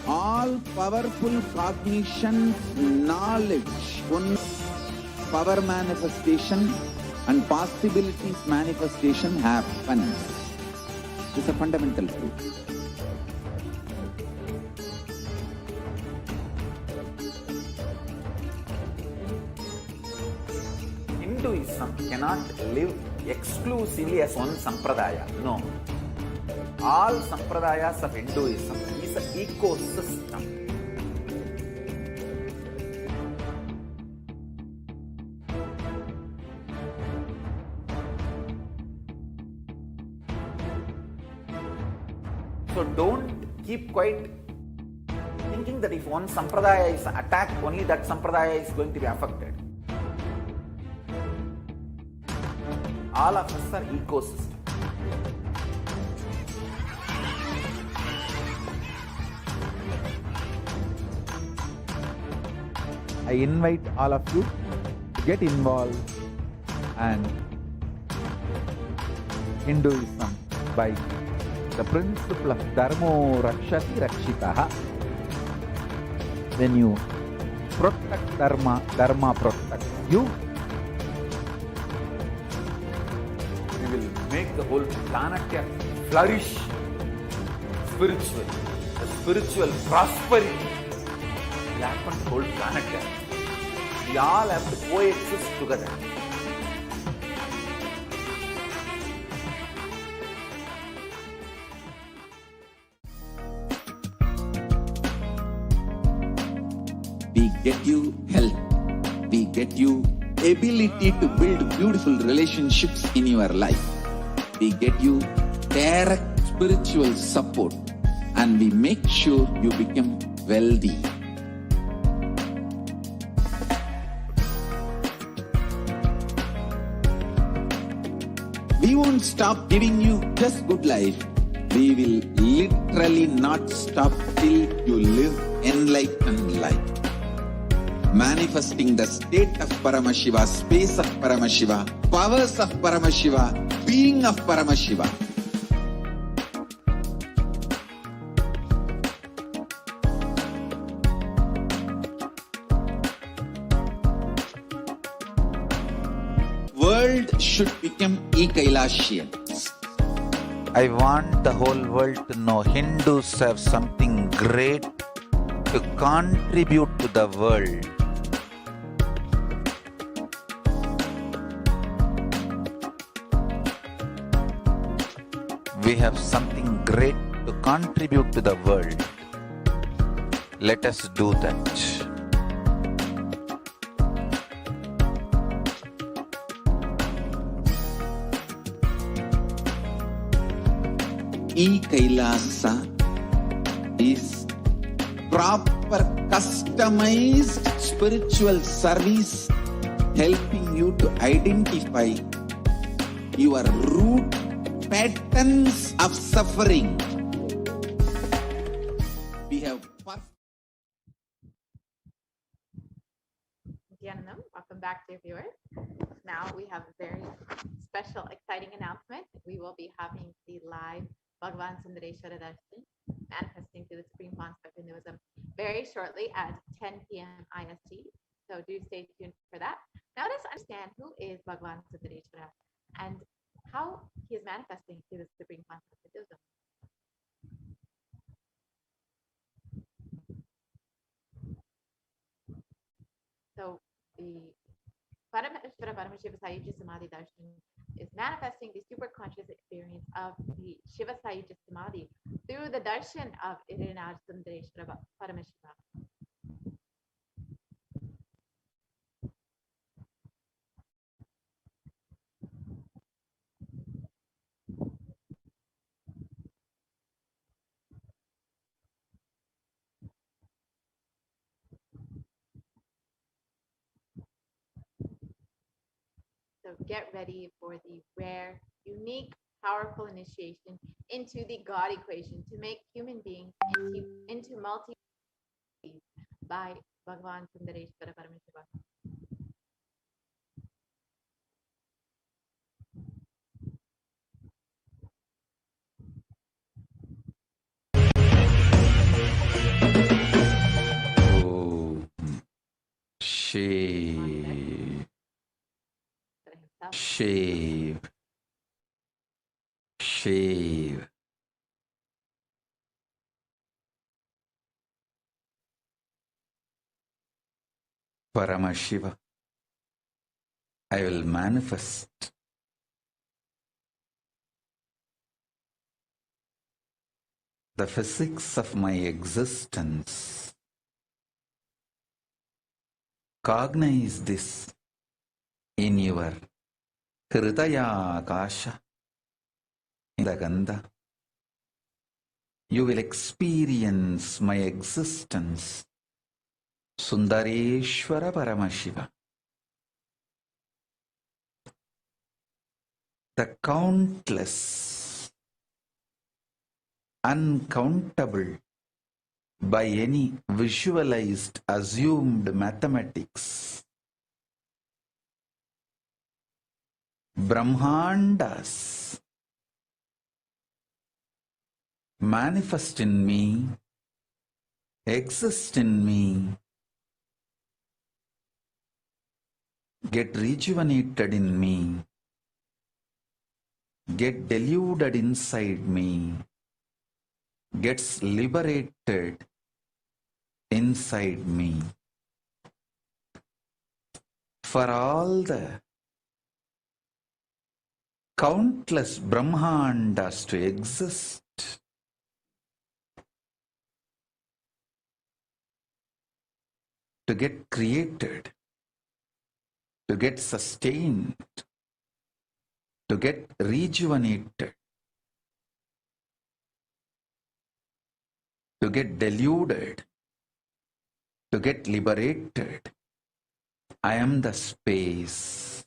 All powerful cognition, knowledge, power manifestation and possibilities manifestation happens. This is a fundamental truth. Hinduism cannot live exclusively as one sampradaya. No. All sampradayas of Hinduism is an ecosystem. So don't keep quiet thinking that if one sampradaya is attacked, only that sampradaya is going to be affected. All of us are ecosystem. I invite all of you to get involved and Hinduism by the principle of Dharmo Rakshati Rakshitaha. When you protect Dharma, Dharma protects you. We will make the whole planet flourish spiritually. The spiritual prosperity will happen to the whole planet. We all have to coexist together. We get you health. We get you ability to build beautiful relationships in your life. We get you direct spiritual support, and we make sure you become wealthy. We won't stop giving you just good life. We will literally not stop till you live enlightened life. Manifesting the state of Paramashiva, space of Paramashiva, powers of Paramashiva, being of Paramashiva. world should become e-Kailashians. I want the whole world to know Hindus have something great to contribute to the world. We have something great to contribute to the world. Let us do that. E-Kailasa is proper customized spiritual service helping you to identify your root patterns of suffering. We have Nithyanandam, welcome back, dear viewers. Now we have a very special, exciting announcement. We will be having the live Bhagavan Sundareshwara Darshan manifesting through the Supreme Concept of Hinduism very shortly at 10 p.m. IST. So do stay tuned for that. Now let's understand who is Bhagavan Sundareshwara and how he is manifesting through the Supreme Concept of Hinduism. So the Parameshvara Paramashiva Sayuja Samadhi Darshan is manifesting the superconscious experience of the Shiva Sayuja Samadhi through the darshan of Irinaj Sundareshwara Paramashiva. So get ready for the rare, unique, powerful initiation into the God equation to make human beings into multi by Bhagavan Sundareshwara Paramashiva. Oh, shave, shave, shave. Paramashiva, I will manifest the physics of my existence. Cognize this in your Hridaya Akasha, in the Gandha. You will experience my existence. Sundareshwara Paramashiva. The countless, uncountable by any visualized, assumed mathematics. Brahmandas manifest in me, exist in me, get rejuvenated in me, get deluded inside me, gets liberated inside me. For all the countless Brahmandas to exist, to get created, to get sustained, to get rejuvenated, to get deluded, to get liberated. I am the space.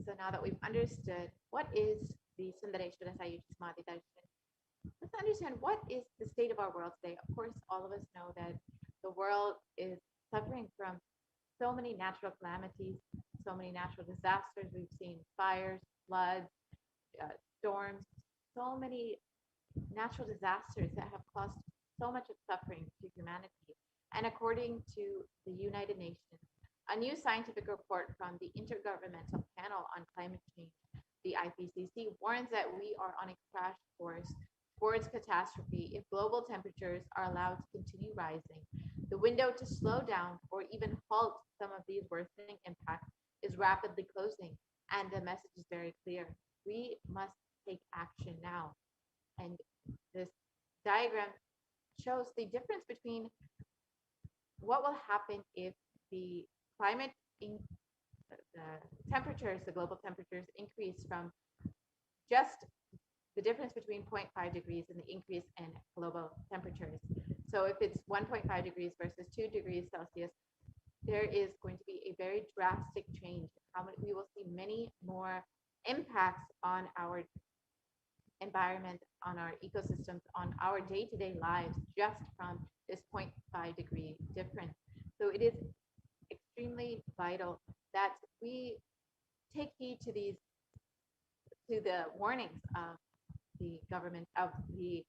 So now that we've understood what is the Sundareshwara Sayuja Samadhi Darshan, let's understand what is the state of our world today. Of course, all of us know that the world is suffering from so many natural calamities, so many natural disasters. We've seen fires, floods, storms, so many natural disasters that have caused so much of suffering to humanity. And according to the United Nations, a new scientific report from the Intergovernmental Panel on Climate Change, the IPCC, warns that we are on a crash course towards catastrophe if global temperatures are allowed to continue rising. The window to slow down or even halt some of these worsening impacts is rapidly closing, and the message is very clear. We must take action now. And this diagram shows the difference between what will happen if the climate in the temperatures, the global temperatures increase from just the difference between 0.5 degrees and the increase in global temperatures. So if it's 1.5 degrees versus 2 degrees Celsius, there is going to be a very drastic change. We will see many more impacts on our environment, on our ecosystems, on our day-to-day lives, just from this 0.5 degree difference. So it is extremely vital that we take heed to the warnings of the government, of the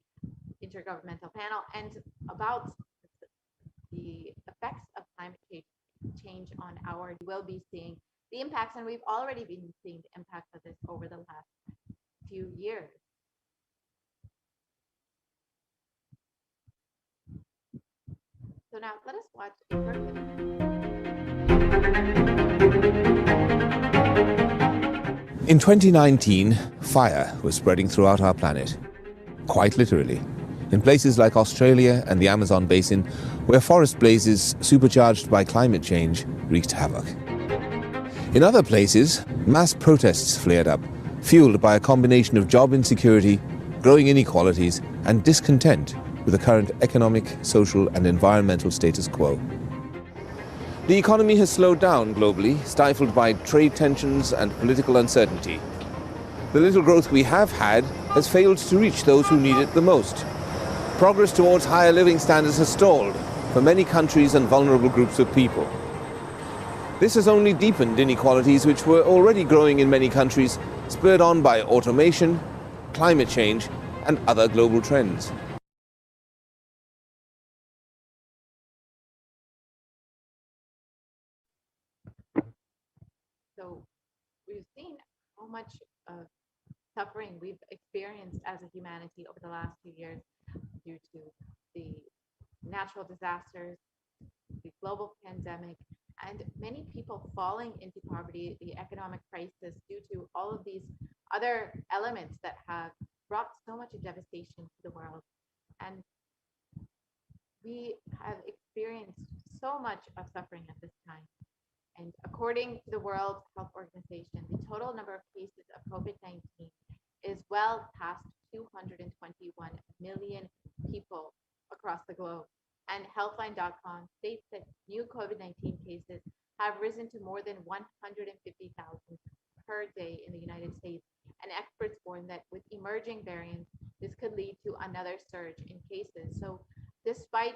Intergovernmental Panel, and about the effects of climate change on our. We will be seeing the impacts, and we've already been seeing the impacts of this over the last few years. So now let us watch a short video. In 2019, fire was spreading throughout our planet, quite literally, in places like Australia and the Amazon basin, where forest blazes supercharged by climate change wreaked havoc. In other places, mass protests flared up, fueled by a combination of job insecurity, growing inequalities, and discontent with the current economic, social, and environmental status quo. The economy has slowed down globally, stifled by trade tensions and political uncertainty. The little growth we have had has failed to reach those who need it the most. Progress towards higher living standards has stalled for many countries and vulnerable groups of people. This has only deepened inequalities which were already growing in many countries, spurred on by automation, climate change, and other global trends. So we've seen how much suffering we've experienced as a humanity over the last few years due to the natural disasters, the global pandemic, and many people falling into poverty, the economic crisis, due to all of these other elements that have brought so much devastation to the world. And we have experienced so much of suffering at this time. And according to the World Health Organization, the total number of cases of COVID-19 is well past 221 million people across the globe. And Healthline.com states that new COVID-19 cases have risen to more than 150,000 per day in the United States. And experts warn that with emerging variants, this could lead to another surge in cases. So despite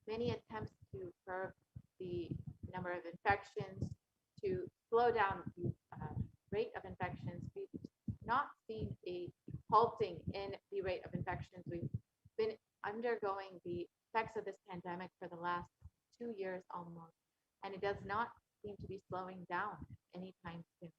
many attempts to curb the number of infections, to slow down the rate of infections, we've not seen a halting in the rate of infections. We've been undergoing the effects of this pandemic for the last 2 years almost, and it does not seem to be slowing down anytime soon.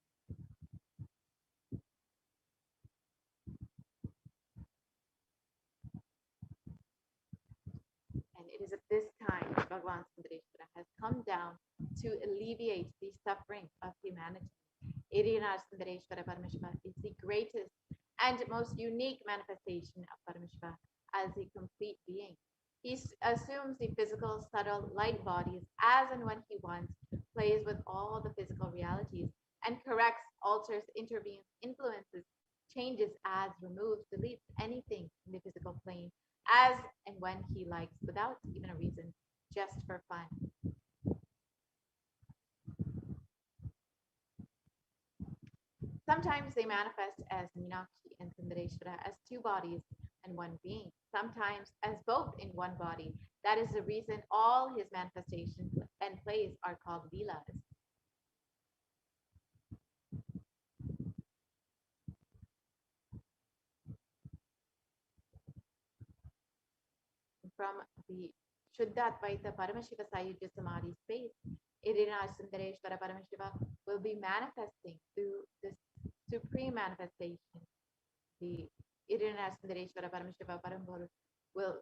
And it is at this time that Bhagavan Sundareshwara has come down to alleviate the suffering of humanity. HDH Nithyananda Paramashivam is the greatest and most unique manifestation of Paramashiva as a complete being. He assumes the physical, subtle, light bodies as and when he wants, plays with all the physical realities, and corrects, alters, intervenes, influences, changes, adds, removes, deletes anything in the physical plane as and when he likes, without even a reason, just for fun. Sometimes they manifest as Meenakshi and Sundareshwara as two bodies and one being, sometimes as both in one body. That is the reason all his manifestations and plays are called Leelas. from the Shuddhatvaita Paramashiva Sayujya Samadhi space, Irina Sundareshwara Paramashiva will be manifesting through this supreme manifestation. The Irina Sundareshwara Paramashiva Parambhuru will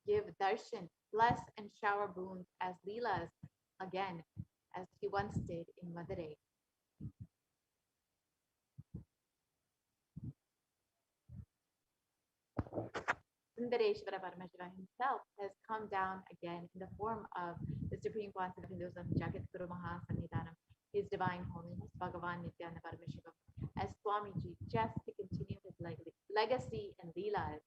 give darshan, bless and shower boons as Leelas again, as he once did in Madurai. Sundareshwara Paramashiva himself has come down again in the form of the Supreme Concept of Hinduism, Jagat Guru Mahasannidhanam, His Divine Holiness, Bhagavan Nithyananda Paramashivam, as Swamiji, just to continue his legacy and Leelas.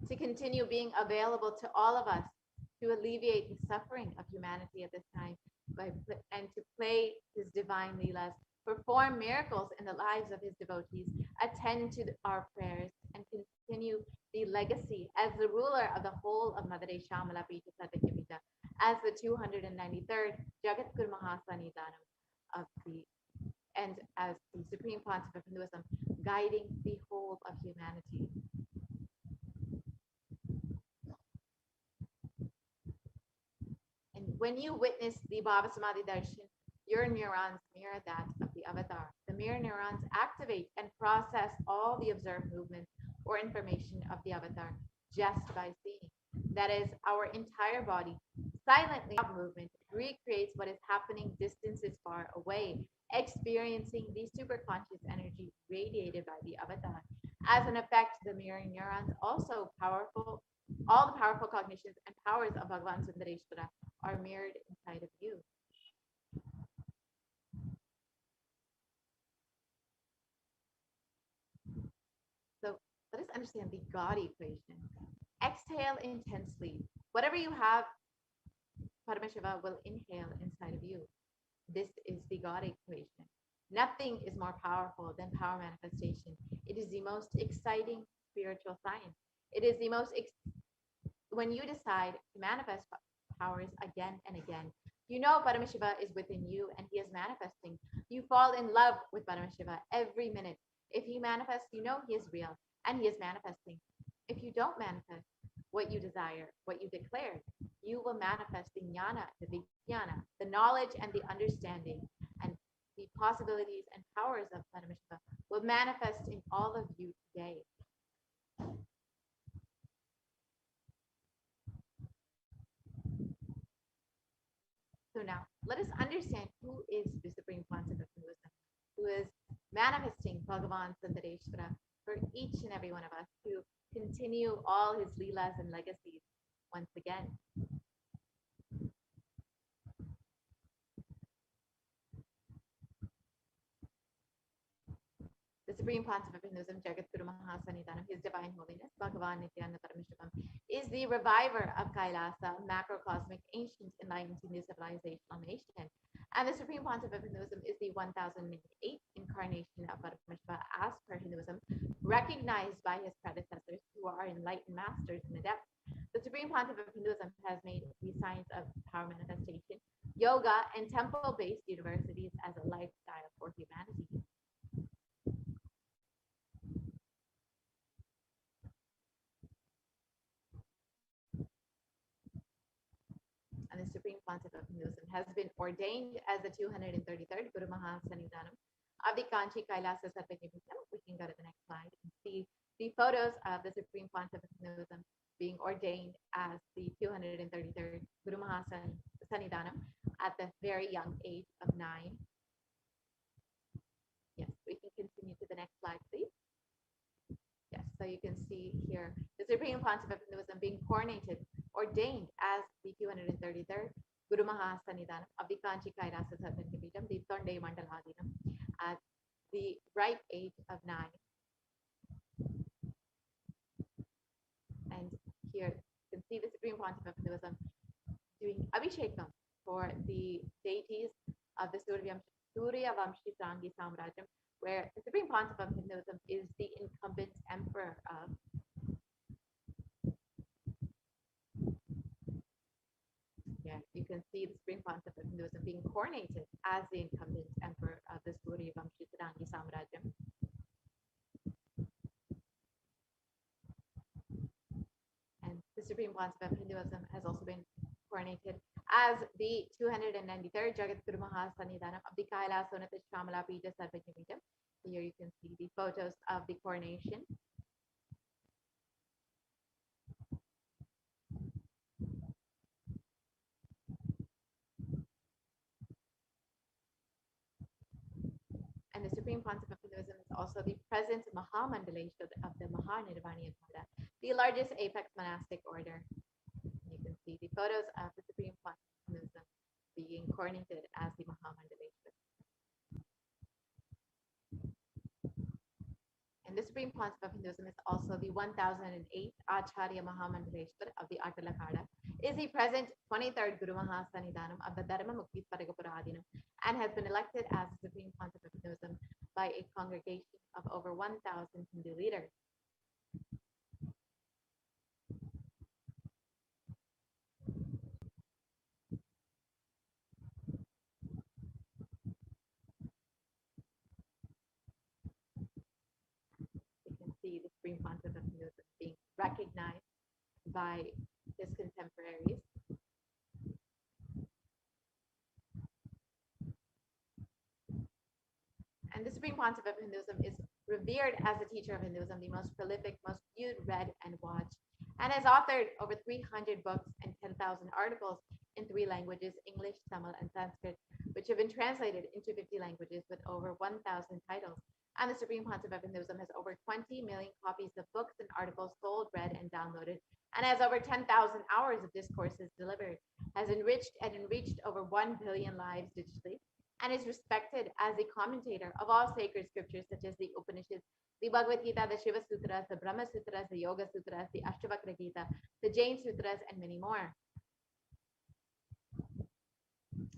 To continue being available to all of us to alleviate the suffering of humanity at this time and to play his divine leelas, perform miracles in the lives of his devotees, attend to our prayers, and continue the legacy as the ruler of the whole of Madurai Shamala Pita Sadhya as the 293rd Jagat Guru Mahasannidhanam of the and as the Supreme Pontiff of Hinduism, guiding the whole of humanity. And when you witness the Bhava Samadhi Darshan, your neurons mirror that of the avatar. The mirror neurons activate and process all the observed movements or information of the avatar just by seeing. That is, our entire body silently movement recreates what is happening distances far away, experiencing the superconscious energy radiated by the avatar. As an effect, the mirror neurons also powerful. All the powerful cognitions and powers of Bhagavan Sundareshwara are mirrored inside of you. So let us understand the God equation. Exhale intensely. Whatever you have, Paramashiva will inhale inside of you. This is the God equation. Nothing is more powerful than power manifestation. It is the most exciting spiritual science. It is the most, when you decide to manifest powers again and again, you know Paramashiva is within you and he is manifesting. You fall in love with Paramashiva every minute. If he manifests, you know he is real and he is manifesting. If you don't manifest what you desire, what you declared, you will manifest the jnana, the vijnana, the knowledge and the understanding, and the possibilities and powers of Paramashiva will manifest in all of you today. So now, let us understand who is the Supreme Concept of Hinduism, who is manifesting Bhagavan Sundareshwara for each and every one of us to continue all his leelas and legacies once again. The Supreme Pontiff of Hinduism, Jagat Guru Mahasannidhanam, His Divine Holiness, Bhagavan Nithyananda Paramashivam, is the reviver of Kailasa, macrocosmic, ancient, enlightened Hindu civilizational nation. And the Supreme Pontiff of Hinduism is the 1008th incarnation of Paramashiva as per Hinduism, recognized by his predecessors who are enlightened masters and adepts. The Supreme Pontiff of Hinduism has made the science of power manifestation, yoga, and temple-based universities as a lifestyle for humanity. And the Supreme Pontiff of Hinduism has been ordained as the 233rd Guru Mahasannidhanam of the Kanchi Kailasa Sarvagya. We can go to the next slide and see the photos of the Supreme Pontiff of Hinduism being ordained as the 233rd Guru Mahasannidhanam at the very young age of 9. Yes, we can continue to the next slide, please. Yes, so you can see here the Supreme Pontiff of Hinduism being coronated, ordained as the 233rd Guru Mahasannidhanam of the Kanchi Kailasa Sarvagya, the Tonde Mandaladinam, at the ripe age of 9. And here you can see the Supreme Pontiff of Hinduism doing Abhishekam for the deities of the Surya Vamshi Sangi Samrajam, where the Supreme Pontiff of Hinduism is the incumbent emperor of. you can see the supreme concept of Hinduism being coronated as the incumbent emperor of the Surya Vamshi Tarangi Samrajyam. And the supreme concept of Hinduism has also been coronated as the 293rd Jagat Guru Mahasannidhanam of the Kailasonatha Shamala Pita Sarvajna Peetham. Here you can see the photos of the coronation. And the supreme concept of Hinduism is also the present Mahamandaleshwar of the Mahanirvaniya Order, the largest apex monastic order. You can see the photos of the supreme concept of Hinduism being coronated as the Mahamandaleshwar. And the supreme concept of Hinduism is also the 1008 Acharya Mahamandaleshwar of the Atalakada, is the present 23rd Guru Mahasannidhanam of the Dharma Mukti Sparagapuradinam, and has been elected as the supreme concept of Hinduism by a congregation of over 1,000 Hindu leaders. You can see the supreme concept of Hinduism being recognized by his contemporaries. And the supreme concept of Hinduism is revered as a teacher of Hinduism, the most prolific, most viewed, read, and watched, and has authored over 300 books and 10,000 articles in 3 languages, English, Tamil, and Sanskrit, which have been translated into 50 languages with over 1,000 titles. And the supreme concept of Hinduism has over 20 million copies of books and articles sold, read, and downloaded, and has over 10,000 hours of discourses delivered, has enriched and enriched over 1 billion lives digitally, and is respected as a commentator of all sacred scriptures such as the Upanishads, the Bhagavad Gita, the Shiva Sutras, the Brahma Sutras, the Yoga Sutras, the Ashtavakra Gita, the Jain Sutras, and many more.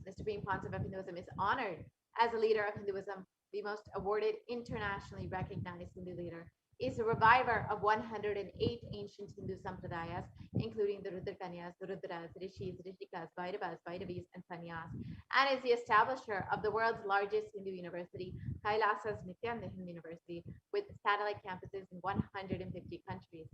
The supreme concept of Hinduism is honored as a leader of Hinduism, the most awarded, internationally recognized Hindu leader, is a reviver of 108 ancient Hindu sampradayas, including the Rudrakanyas, the Rudras, Rishis, Rishikas, Bhairavas, Bhairavis, and Sannyas, and is the establisher of the world's largest Hindu university, Kailasa's Nithyananda University, with satellite campuses in 150 countries.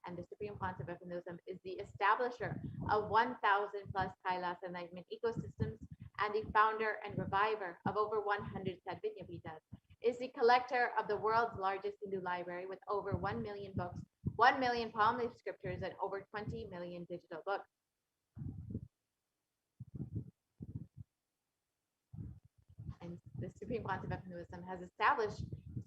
And the supreme concept of Hinduism is the establisher of 1,000 plus Kailasa enlightenment ecosystems, and the founder and reviver of over 100 Sadvijna Pitas, is the collector of the world's largest Hindu library with over 1 million books, 1 million palm leaf scriptures, and over 20 million digital books. And the supreme concept of Hinduism has established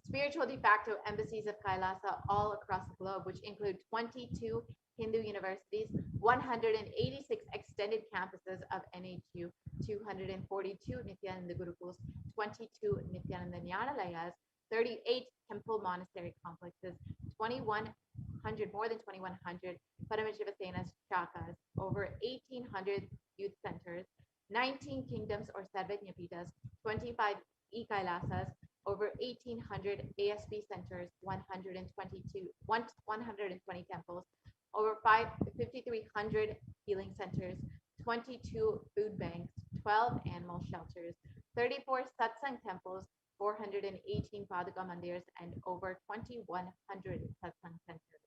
spiritual de facto embassies of Kailasa all across the globe, which include 22 Hindu universities, 186 extended campuses of NHU, 242 Nithyananda Gurukuls, 22 Nithyananda Nyanalayas, 38 temple monastery complexes, 2,100, more than 2,100 Paramashivoham shakas, over 1,800 youth centers, 19 kingdoms or Sarvajna Pitas, 25 e-Kailasas, over 1,800 ASB centers, 120 temples, over 5,300 healing centers, 22 food banks, 12 animal shelters, 34 satsang temples, 418 Paduka mandirs, and over 2,100 satsang centers.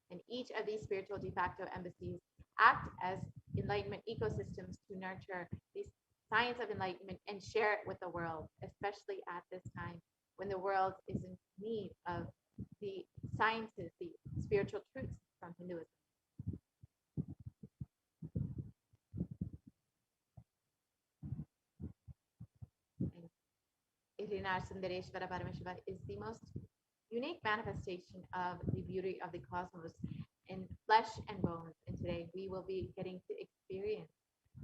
And each of these spiritual de facto embassies act as enlightenment ecosystems to nurture the science of enlightenment and share it with the world, especially at this time when the world is in need of the sciences, the spiritual truths from Hinduism. Irina Sundareshwara Paramashiva is the most unique manifestation of the beauty of the cosmos in flesh and bones. And today we will be getting to experience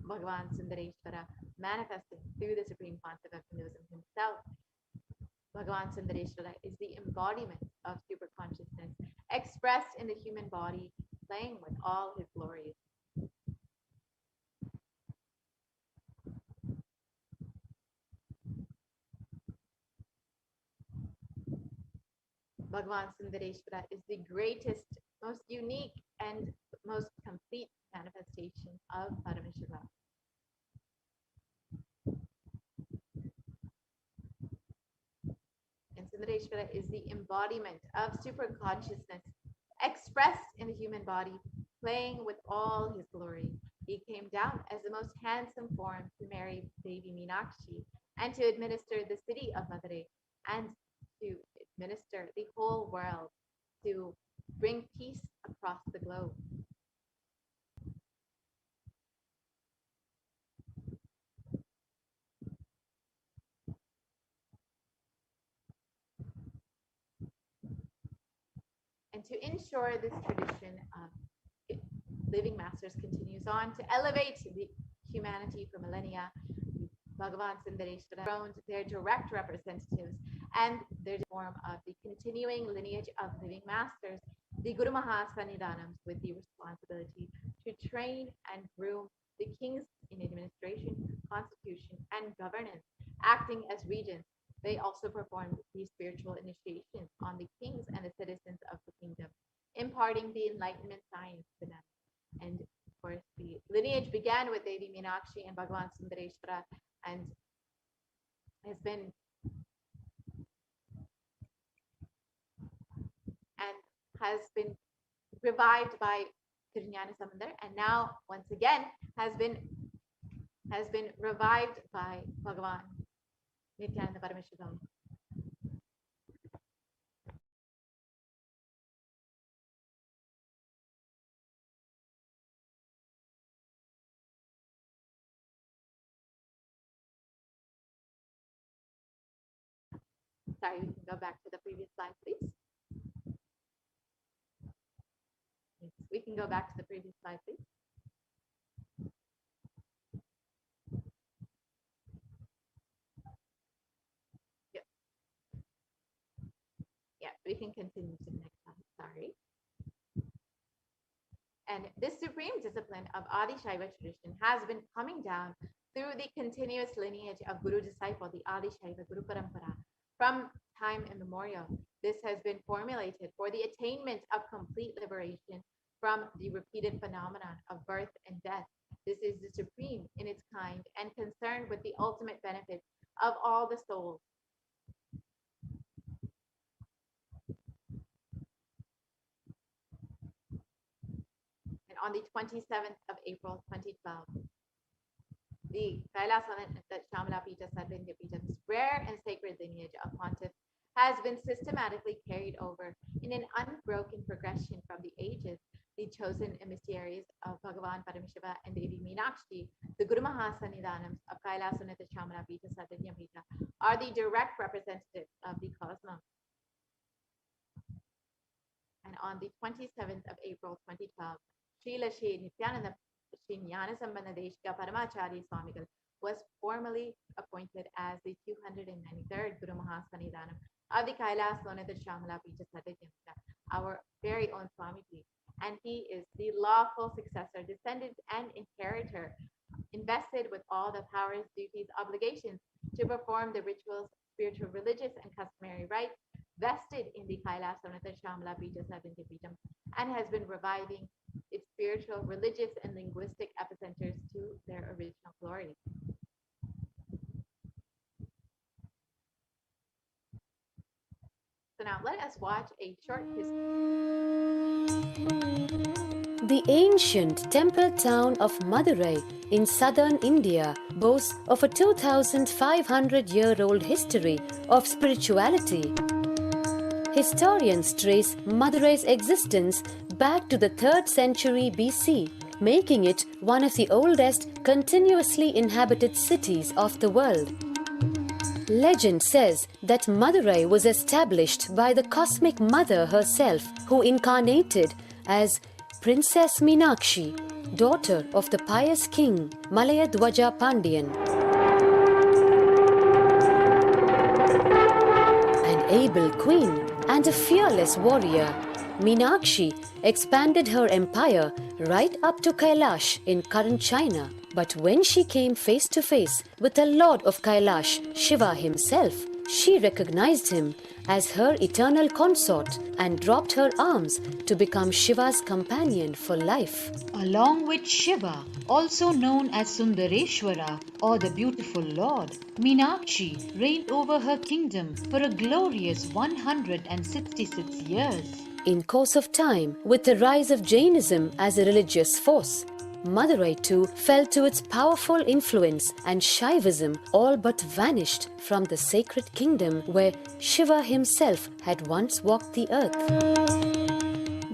Bhagavan Sundareshwara manifesting through the supreme concept of Hinduism himself. Bhagavan Sundareshwara is the embodiment of super consciousness expressed in the human body, playing with all his glories. Bhagavan Sundareshwara is the greatest most unique and most complete manifestation of Paramashiva. And Sundareshwara is the embodiment of super consciousness expressed in the human body, playing with all his glory. He came down as the most handsome form to marry Devi Meenakshi and to administer the city of Madurai and to administer the whole world, to bring peace across the globe. And to ensure this tradition of living masters continues on to elevate the humanity for millennia, Bhagavan Sundareshwara throned their direct representatives and their form of the continuing lineage of living masters, the Guru Mahasannidhanams, with the responsibility to train and groom the kings in administration, constitution, and governance, acting as regents. They also performed the spiritual initiation on the kings and the citizens of the kingdom, imparting the enlightenment science to them. And of course, the lineage began with Devi Meenakshi and Bhagavan Sundareshwara, and has been revived by Tirunjana Samandar, and now once again has been revived by Bhagavan Nithyananda Paramashivam. Sorry, we can go back to the previous slide, please. Yes, we can go back to the previous slide, please. Yep. Yeah, we can continue to the next slide. Sorry. And this supreme discipline of Adi Shaiva tradition has been coming down through the continuous lineage of Guru disciple, the Adi Shaiva Guru Parampara, from time immemorial. This has been formulated for the attainment of complete liberation from the repeated phenomenon of birth and death. This is the supreme in its kind and concerned with the ultimate benefit of all the souls. And on the 27th of April 2012, the Kailasananda Shamala Pita Sarvindya Pita, this rare and sacred lineage of pontiffs, has been systematically carried over in an unbroken progression from the ages. The chosen emissaries of Bhagavan Paramashiva and Devi Meenakshi, the Guru Mahasannidhanams of Kailasananda Shamala Pita Sarvindya Pita, are the direct representatives of the cosmos. And on the 27th of April 2012, Srila Shri Nithyananda Paramacharya Swamigal was formally appointed as the 293rd Guru Mahasannidhanam of the Kailas Lonada Shamala Pita Sadhyamita, our very own Swamiji. And he is the lawful successor, descendant, and inheritor, invested with all the powers, duties, obligations to perform the rituals, spiritual, religious, and customary rites vested in the Kailas Lonada Shamala Pita Sadhyamita, and has been reviving its spiritual, religious, and linguistic epicenters to their original glory. So now let us watch a short The ancient temple town of Madurai in southern India boasts of a 2,500-year-old history of spirituality. Historians trace Madurai's existence back to the 3rd century BC, making it one of the oldest continuously inhabited cities of the world. Legend says that Madurai was established by the cosmic mother herself, who incarnated as Princess Meenakshi, daughter of the pious king Malayadwaja Pandian. An able queen and a fearless warrior, Meenakshi expanded her empire right up to Kailash in current China. But when she came face to face with the Lord of Kailash, Shiva himself, she recognized him as her eternal consort and dropped her arms to become Shiva's companion for life. Along with Shiva, also known as Sundareshwara or the beautiful Lord, Meenakshi reigned over her kingdom for a glorious 166 years. In course of time, with the rise of Jainism as a religious force, Madurai too fell to its powerful influence and Shaivism all but vanished from the sacred kingdom where Shiva himself had once walked the earth.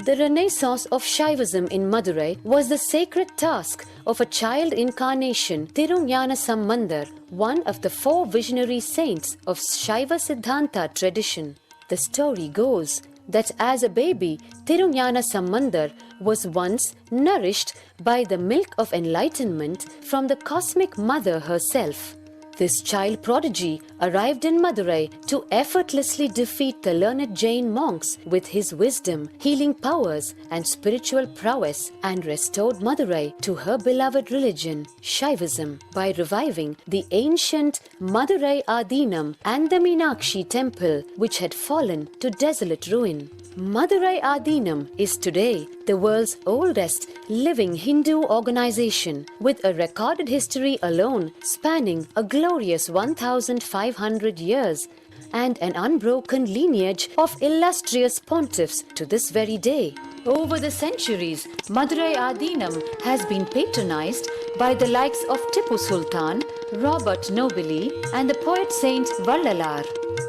The renaissance of Shaivism in Madurai was the sacred task of a child incarnation, Tirunjana Sambandar, one of the 4 visionary saints of Shaiva Siddhanta tradition. The story goes that as a baby, Tirunjana Sambandar was once nourished by the milk of enlightenment from the cosmic mother herself. This child prodigy arrived in Madurai to effortlessly defeat the learned Jain monks with his wisdom, healing powers, and spiritual prowess, and restored Madurai to her beloved religion, Shaivism, by reviving the ancient Madurai Adinam and the Meenakshi temple, which had fallen to desolate ruin. Madurai Adinam is today the world's oldest living Hindu organization, with a recorded history alone spanning a glorious 1,500 years and an unbroken lineage of illustrious pontiffs to this very day. Over the centuries, Madurai Adinam has been patronized by the likes of Tipu Sultan, Robert Nobili, and the poet saint Vallalar.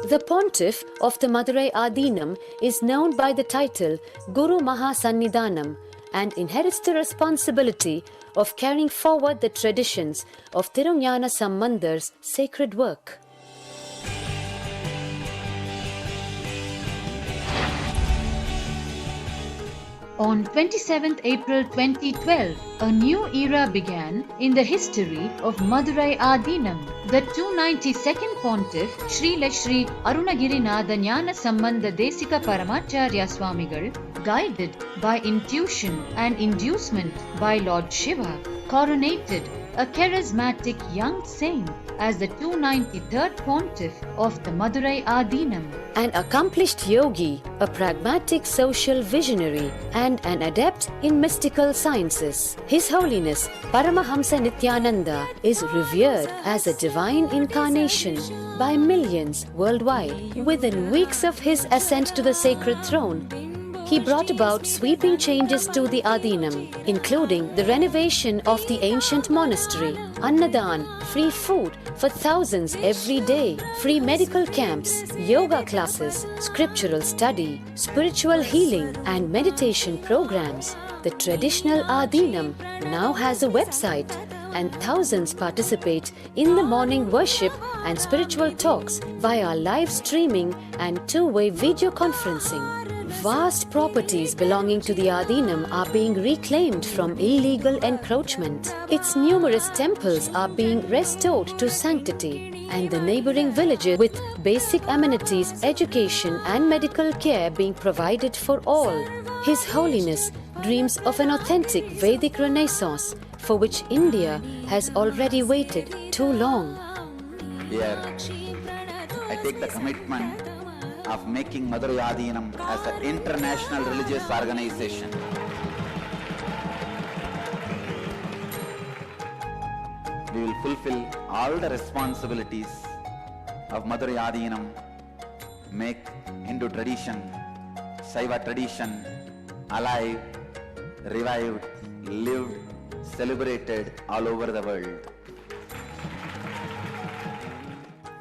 The pontiff of the Madurai Adinam is known by the title Guru Mahasannidhanam and inherits the responsibility of carrying forward the traditions of Tirunjana Sambandar's sacred work. On 27th April 2012, a new era began in the history of Madurai Adinam. The 292nd Pontiff, Srila Sri Arunagirinatha Jnana Sambandha Desika Paramacharya Swamigal, guided by intuition and inducement by Lord Shiva, coronated a charismatic young saint as the 293rd Pontiff of the Madurai Adinam. An accomplished yogi, a pragmatic social visionary, and an adept in mystical sciences. His Holiness Paramahamsa Nithyananda is revered as a divine incarnation by millions worldwide. Within weeks of his ascent to the sacred throne, he brought about sweeping changes to the Adinam, including the renovation of the ancient monastery, Annadan, free food for thousands every day, free medical camps, yoga classes, scriptural study, spiritual healing, and meditation programs. The traditional Adinam now has a website, and thousands participate in the morning worship and spiritual talks via live streaming and two-way video conferencing. Vast properties belonging to the Adinam are being reclaimed from illegal encroachment. Its numerous temples are being restored to sanctity, and the neighboring villages with basic amenities, education and medical care being provided for all. His Holiness dreams of an authentic Vedic Renaissance for which India has already waited too long. Here, I take the commitment of making Madurai Adinam as an international religious organization. We will fulfill all the responsibilities of Madurai Adinam, make Hindu tradition, Saiva tradition alive, revived, lived, celebrated all over the world.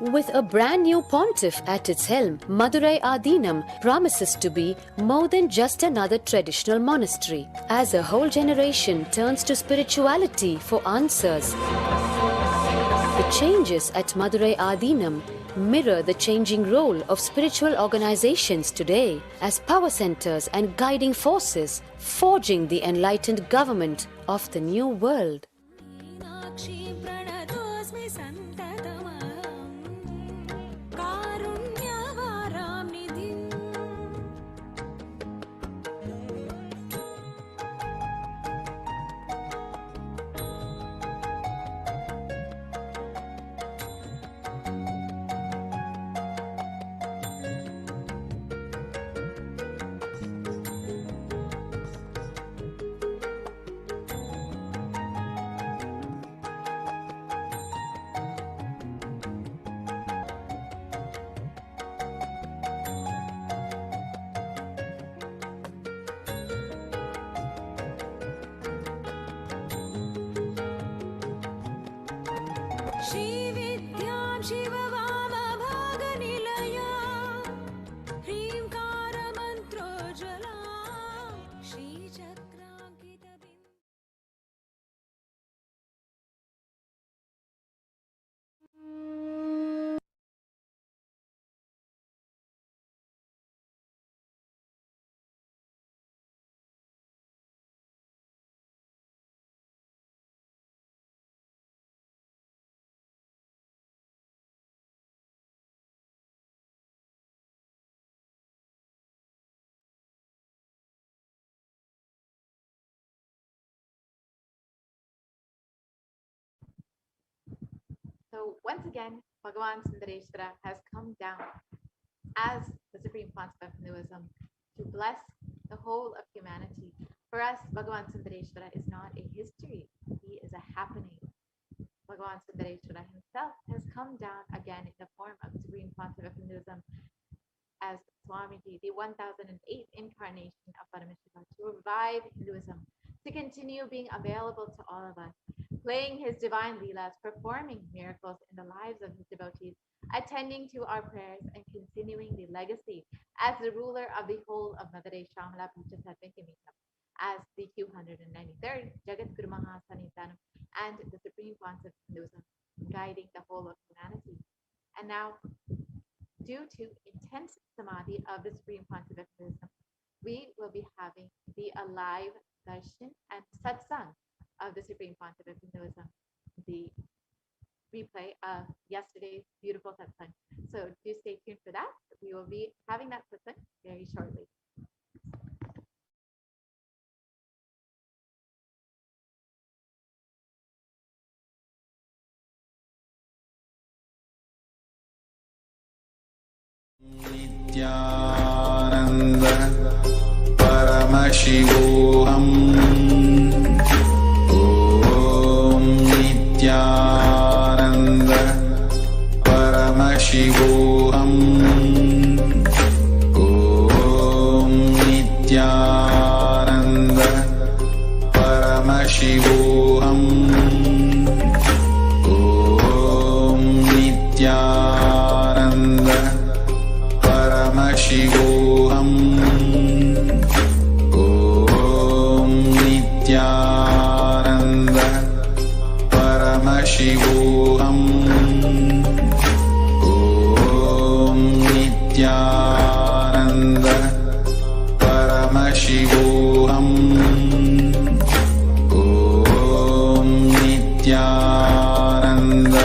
With a brand new pontiff at its helm, Madurai Adinam promises to be more than just another traditional monastery, as a whole generation turns to spirituality for answers. The changes at Madurai Adinam mirror the changing role of spiritual organizations today as power centers and guiding forces, forging the enlightened government of the new world. श्रीविद्यां शिववामभागनिलया ह्रीङ्कारमन्त्रोज्ज्वला श्रीचक्राङ्कितबिन्दु So once again, Bhagavan Sundareshwara has come down as the Supreme Concept of Hinduism to bless the whole of humanity. For us, Bhagavan Sundareshwara is not a history, he is a happening. Bhagavan Sundareshwara himself has come down again in the form of the Supreme Concept of Hinduism as Swamiji, the 1008th incarnation of Paramashivoham, to revive Hinduism, to continue being available to all of us, playing his divine leelas, performing miracles in the lives of his devotees, attending to our prayers, and continuing the legacy as the ruler of the whole of Madurai Shamala Puja Sarvekimitam, as the 293rd Jagat Guru Mahasanitanam, and the Supreme Concept of Hinduism, guiding the whole of humanity. And now, due to intense samadhi of the Supreme Concept of Hinduism, we will be having the alive darshan and satsang of the Supreme Concept of Hinduism, the replay of yesterday's beautiful satsang. So do stay tuned for that. We will be having that satsang very shortly. Nithyananda Paramashivoham. Om Nithyananda Paramashivoham. Om Nithyananda Paramashivoham. Om Nithyananda Paramashivoham. Om Nithyananda Paramashivoham. Om Nithyananda Paramashivoham. Om Nithyananda Paramashivoham. Om Nithyananda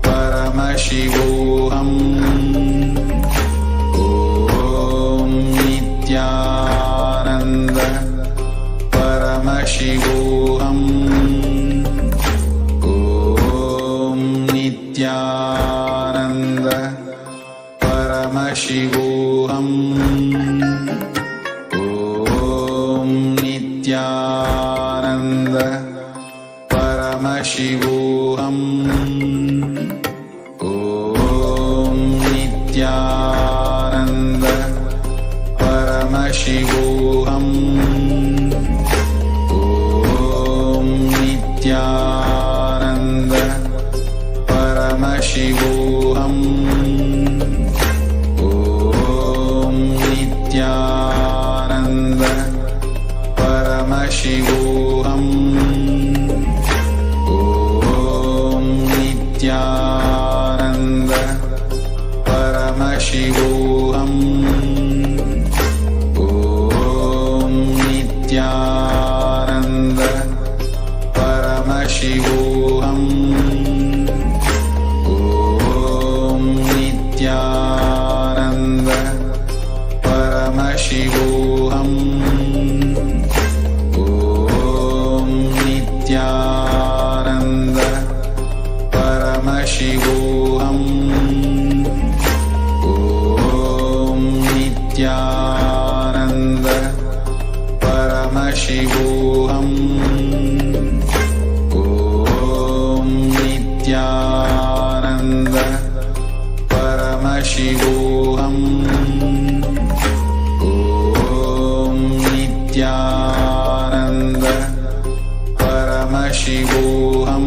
Paramashivoham. Om Nithyananda Paramashivoham. Om Nithyananda Paramashivoham. Om Nithyananda Paramashivoham. Om Nithyananda Paramashivoham. Om Nithyananda Paramashivoham. Om Nithyananda Paramashivoham. Om Nithyananda Paramashivoham. Om Nithyananda Paramashivoham. Om Nithyananda Paramashivoham. Om Nithyananda Paramashivoham. Om Nithyananda Paramashivoham. Om Nithyananda Paramashivoham.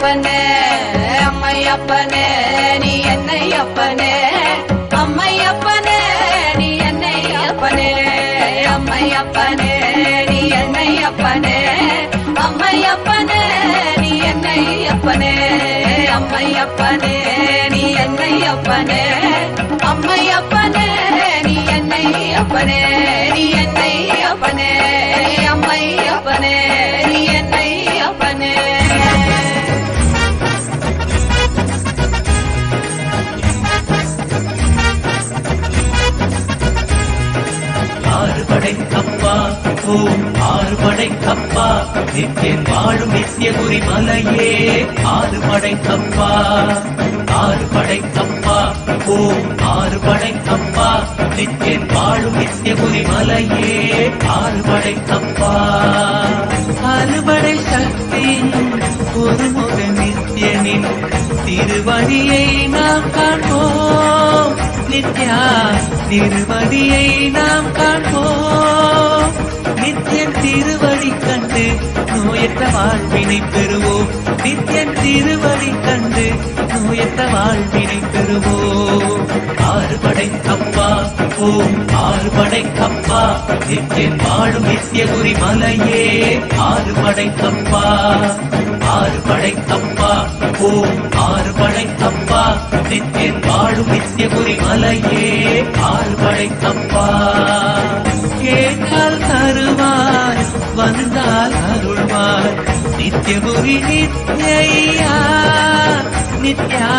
அப்பனே அம்மையப்பனே நீ என்னை அப்பனே அம்மையப்பனே நீ என்னை அப்பனே அம்மையப்பனே நீ என்னை அப்பனே அம்மையப்பனே நீ என்னை அப்பனே அம்மையப்பனே நீ என்னை அப்பனே அம்மையப்பனே நீ என்னை அப்பனே நீ என்னை அப்பனே அம்மையப்பனே நீ என்னை அப்பனே ஆறுபடைக்கப்பா ஓம் ஆறுபடைக்கப்பா நித்தியன் வாழும் நித்தியபுரி மலையே ஆறுபடைக்கப்பா ஆறுபடைக்கப்பா ஓம் ஆறுபடைக்கப்பா நித்தியன் வாழும் நித்தியபுரி மலையே ஆறுபடைக்கப்பா அறுபடை சக்தியின் ஒருமுக நித்தியனின் திருவடியை நாம் காண்போம் நித்யா திருவடியை நாம் காண்போம் நித்தியன் திருவடி கண்டு நோயற்ற வாழ்வினை பெறுவோம் நித்தியன் திருவடி கண்டு நோயற்ற வாழ்வினை பெறுவோம் ஆறுபடைக்கப்பா ஓம் ஆறுபடைக்கப்பா நித்தியன் வாழும் நித்தியபுரி மலையே ஆறுபடைக்கப்பா ஆறுபடைக்கப்பா ஓம் ஆறுபடைக்கப்பா நித்தியன் வாழும் நித்தியபுரி மலையே ஆறுபடைக்கப்பா கேட்டால் தருவார் வந்தால் அருள்வார் நித்தியபுரி நித்யா நித்யா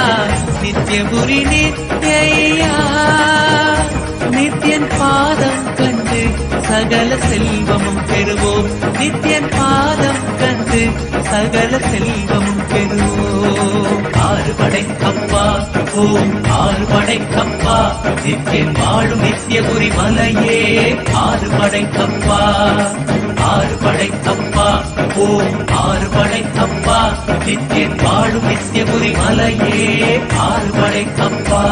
நித்தியபுரி நித்யா நித்தியன் பாதம் கண்டு சகல செல்வமும் பெறுவோம் நித்தியன் பாதம் கண்டு சகல செல்வமும் பெறுவோம் ஆறுபடைக்கப்பா ஓம் ஆறுபடைக்கப்பா நித்தியன் வாழும் நித்தியபுரி மலையே ஆறுபடைக்கப்பா ஆறுபடைக்கப்பா ஓம் ஆறுபடைக்கப்பா நித்தியன் வாழும் நித்தியபுரி மலையே ஆறுபடைக்கப்பா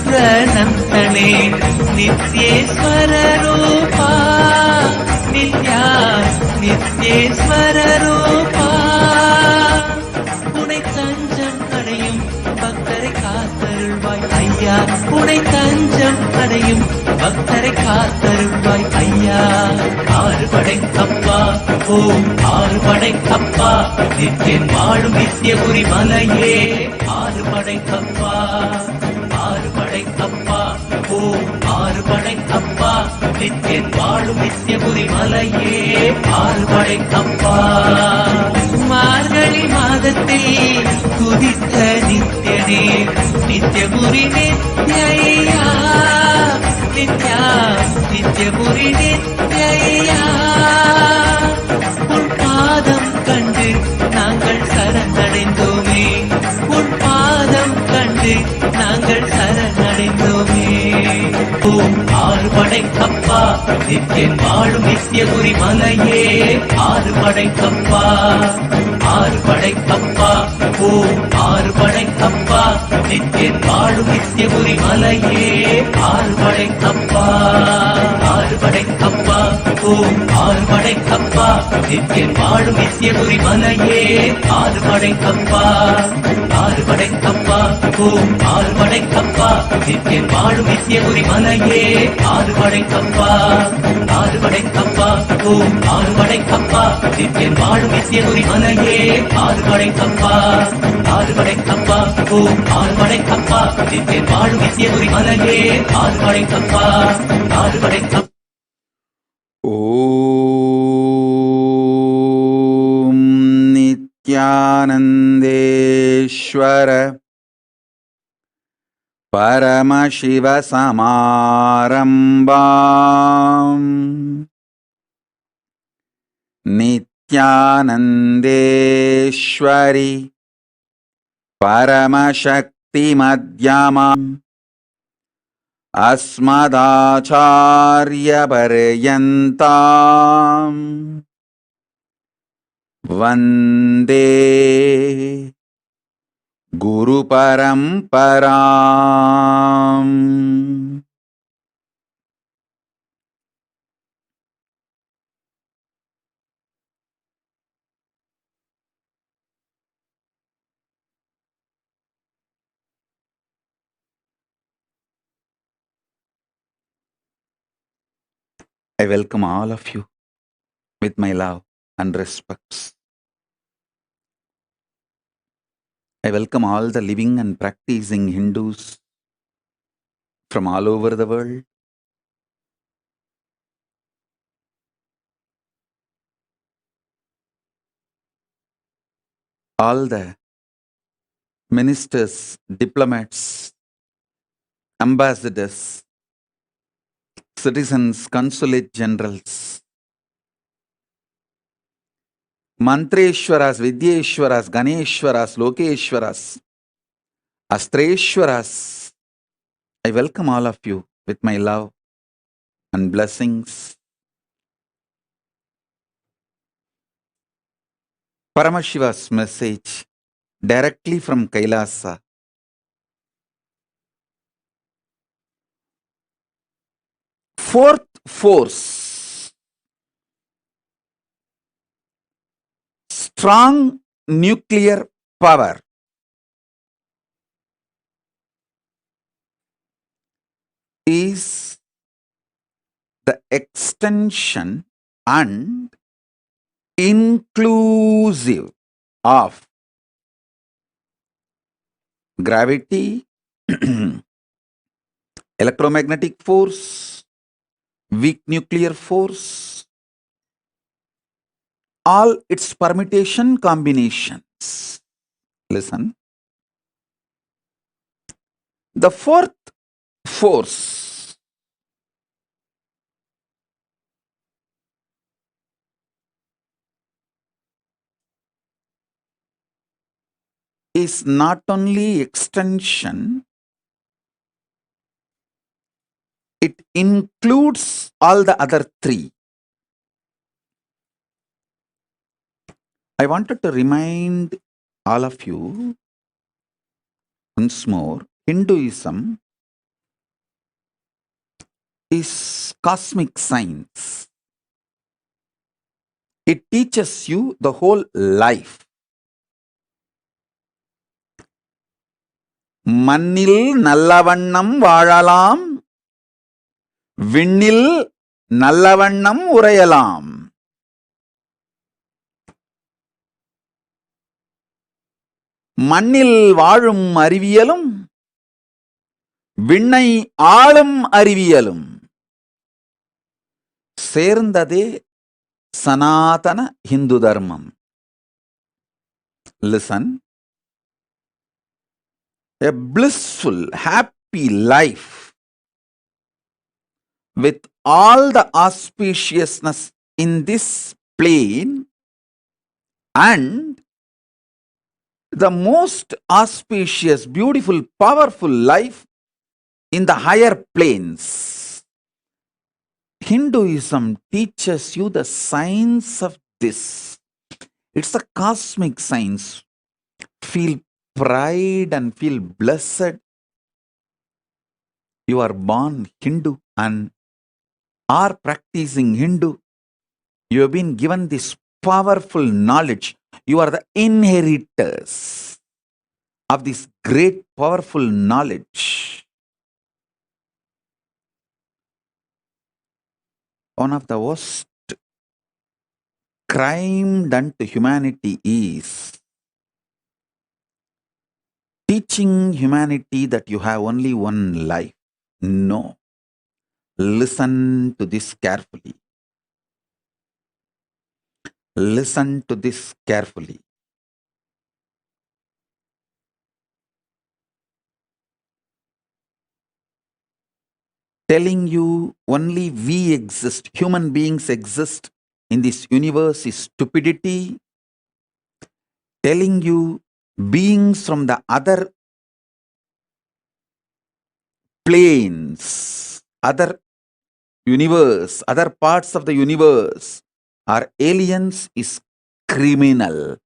पुत्रनन्तने नित्येश्वररूपा नित्या नित्येश्वररूपा उनै तञ्जम् अடையும் பக்தரை காத்தருள்வாய் ஐயா உனை தஞ்சம் அடையும் பக்தரை காத்தருள்வாய் ஐயா ஆறுபடைக்கப்பா ஓம் ஆறுபடைக்கப்பா நித்தியன் வாழும் நித்தியபுரி மலையே ஆறுபடைக்கப்பா ஆறுபடைக்கப்பா ஓம் ஆறுபடைக்கப்பா நித்தியன் வாழும் நித்தியபுரி மலையே ஆறுபடைக்கப்பா மார்கழி மாதத்தில் குதித்த நித்தியனே நித்தியபுரி நித்யா நித்யா நித்தியபுரி நித்யா உன் பாதம் கண்டு நாங்கள் சரணடைந்தோமே உன் பாதம் கண்டு நாங்கள் சரணடைந்தோமே ஓம் ஆறுபடைக்கப்பா நித்தியன் வாழும் நித்தியபுரி மலையே ஆறுபடைக்கப்பா ஆறுபடைக்கப்பா ஓம் ஆறுபடைக்கப்பா நித்தியன் வாழும் நித்தியபுரி மலையே ஆறுபடைக்கப்பா ஆறுபடைக்கப்பா ஓம் ஆறுபடைக்கப்பா நித்தியன் வாழும் நித்தியபுரி மலையே ஆறுபடைக்கப்பா ஆறுபடைக்கப்பா ஓம் ஆறுபடைக்கப்பா நித்தியன் வாழும் நித்தியபுரி மலையே ஆறுபடைக்கப்பா ஆறுபடைக்கப்பா ஓம் ஆறுபடைக்கப்பா நித்தியன் வாழும் நித்தியபுரி மலையே ஆறுபடைக்கப்பா ஆறுபடைக்கப்பா ஓம் ஆறுபடைக்கப்பா நித்தியன் வாழும் நித்தியபுரி மலையே ஆறுபடைக்கப்பா ஆறுபடைக்கப்பா ஓம் நித்யானந்தேஸ்வர Paramashivoham Nithyanandeshwari Paramashakti Madhyamam Asmadacharya Paryantam Vande Guru Paramparam. I welcome all of you with my love and respects. I welcome all the living and practicing Hindus from all over the world. All the ministers, diplomats, ambassadors, citizens, consulate generals, Mantreshwaras, Vidyeshwaras, Ganeshwaras, Lokeshwaras, Astreshwaras. I welcome all of you with my love and blessings. Paramashiva's message directly from Kailasa. Fourth force, strong nuclear power, is the extension and inclusive of gravity, electromagnetic force, weak nuclear force, all its permutation combinations. Listen. The fourth force is not only extension, it includes all the other three. I wanted to remind all of you once more, Hinduism is cosmic science. It teaches you the whole life. மண்ணில் நல்லவண்ணம் வாழலாம், விண்ணில் நல்லவண்ணம் உறையலாம். மண்ணில் வாழும் அறிவியலும் விண்ணை ஆளும் அறிவியலும் சேர்ந்ததே சனாதன Hindu தர்மம். Listen. A blissful, happy life with all the auspiciousness in this plane and the most auspicious, beautiful, powerful life in the higher planes. Hinduism teaches you the science of this. It's a cosmic science. Feel pride and feel blessed. You are born Hindu and are practicing Hindu. You have been given this powerful knowledge. You are the inheritors of this great powerful knowledge. One of the worst crime done to humanity is teaching humanity that you have only one life. No. Listen to this carefully. Listen to this carefully. telling you only we exist, human beings exist in this universe is stupidity. Telling you beings from the other planes, other universe, other parts of the universe are aliens is criminal,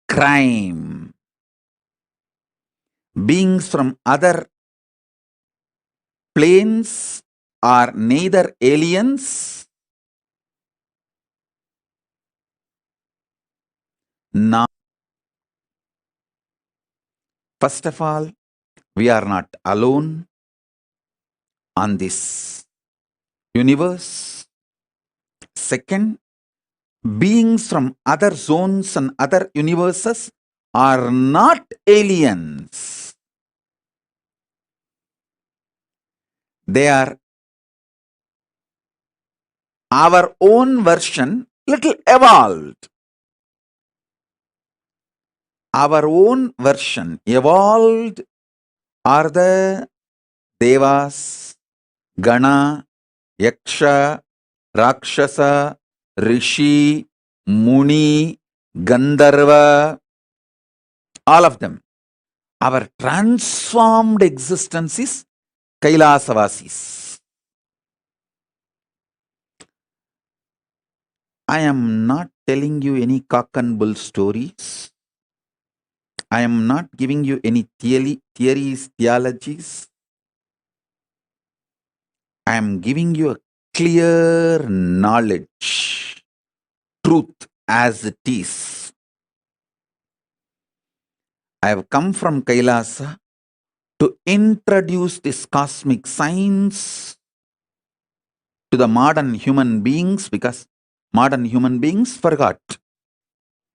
crime. Beings from other planes are neither aliens nor. First of all, we are not alone on this universe. Second, beings from other zones and other universes are not aliens. They are our own version, little evolved. Our own version, evolved, are the Devas, Gana, Yaksha, Rakshasa, Rishi, Muni, Gandharva, all of them. Our transformed existence is Kailasavasis. I am not telling you any cock and bull stories. I am not giving you any theories, theologies. I am giving you a clear knowledge, truth as it is. I have come from Kailasa to introduce this cosmic science to the modern human beings, because modern human beings forgot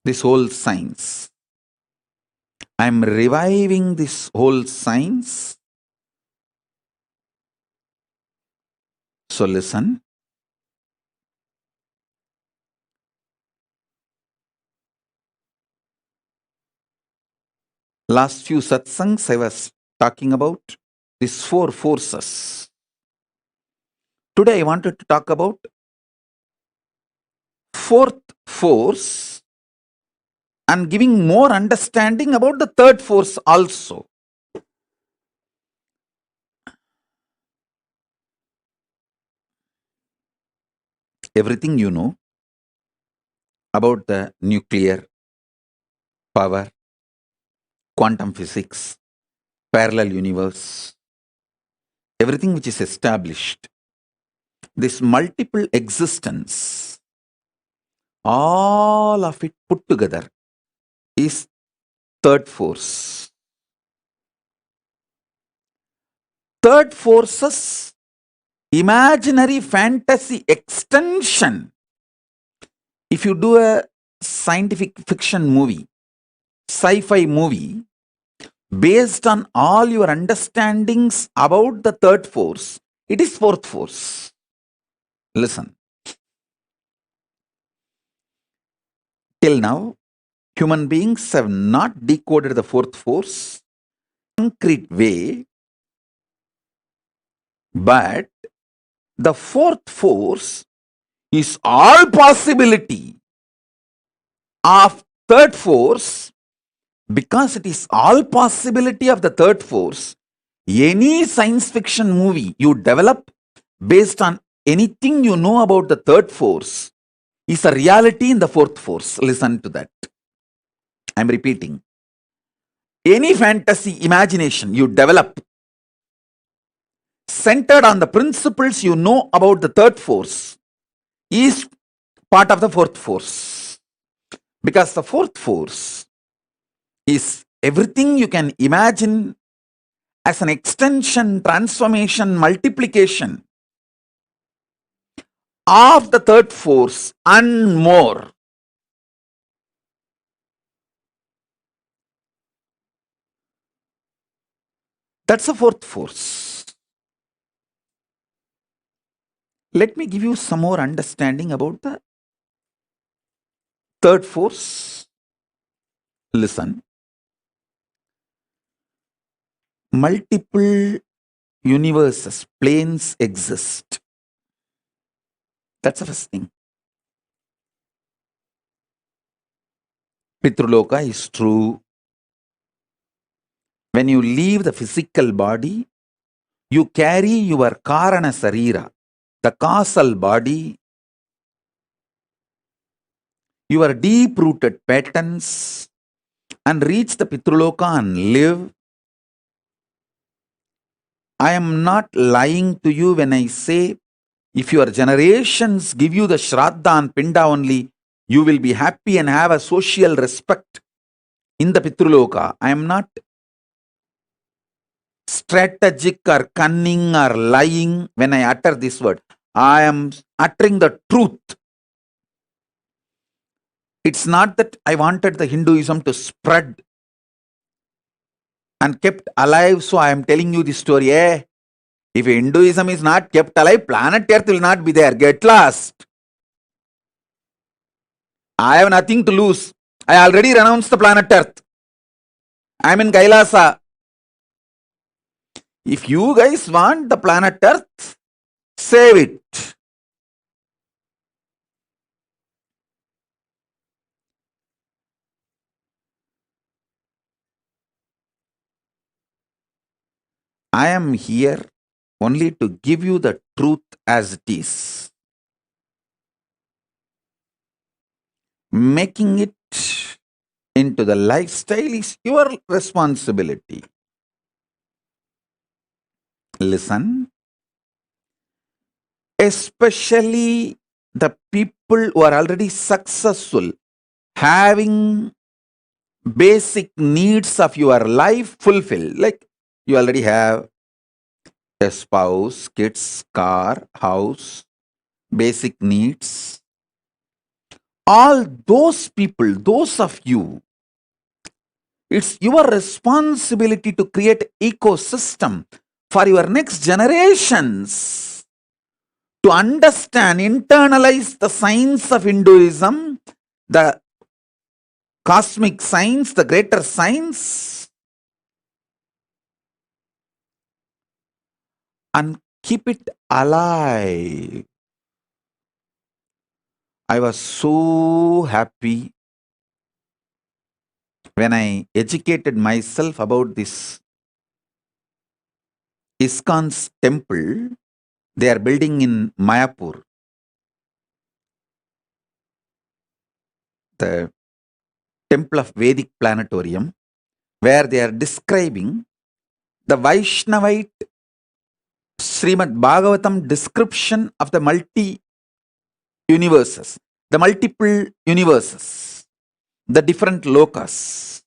this whole science. I am reviving this whole science. So listen. Last few satsangs I was talking about these four forces. Today I wanted to talk about fourth force and giving more understanding about the third force also. Everything you know about the nuclear power, quantum physics, parallel universe, everything which is established, this multiple existence, all of it put together is third force. Third force's imaginary fantasy extension. If you do a scientific fiction movie, sci-fi movie, based on all your understandings about the third force, it is fourth force. Listen. Till now, human beings have not decoded the fourth force in a concrete way, but the fourth force is all possibility of third force. Because it is all possibility of the third force, any science fiction movie you develop based on anything you know about the third force is a reality in the fourth force. Listen to that. I'm repeating. Any fantasy imagination you develop centered on the principles you know about the third force is part of the fourth force. Because the fourth force is everything you can imagine as an extension, transformation, multiplication of the third force and more. That's the fourth force. Let me give you some more understanding about the third force. Listen. Multiple universes, planes exist. That's the first thing. Pitruloka is true. When you leave the physical body, you carry your Karana Sarira, the causal body, your deep-rooted patterns, and reach the Pitruloka and live. I am not lying to you when I say, if your generations give you the Shraddha and Pinda only, you will be happy and have a social respect in the Pitruloka. I am not strategic or cunning or lying when I utter this word. I am uttering the truth. It's not that I wanted the Hinduism to spread and kept alive, so I am telling you this story. If Hinduism is not kept alive, planet Earth will not be there. Get lost. I have nothing to lose. I already renounced the planet Earth. I am in Kailasa. If you guys want the planet Earth, save it. I am here only to give you the truth as it is. Making it into the lifestyle is your responsibility. Listen, especially the people who are already successful, having basic needs of your life fulfilled, like you already have a spouse, kids, car, house, basic needs. All those people, those of you, it's your responsibility to create ecosystem for your next generations to understand, internalize the science of Hinduism, the cosmic science, the greater science, and keep it alive. I was so happy when I educated myself about this ISKCON's temple they are building in Mayapur. The temple of Vedic Planetarium, where they are describing the Vaishnavite Srimad Bhagavatam description of the multi-universes, the multiple universes, the different lokas.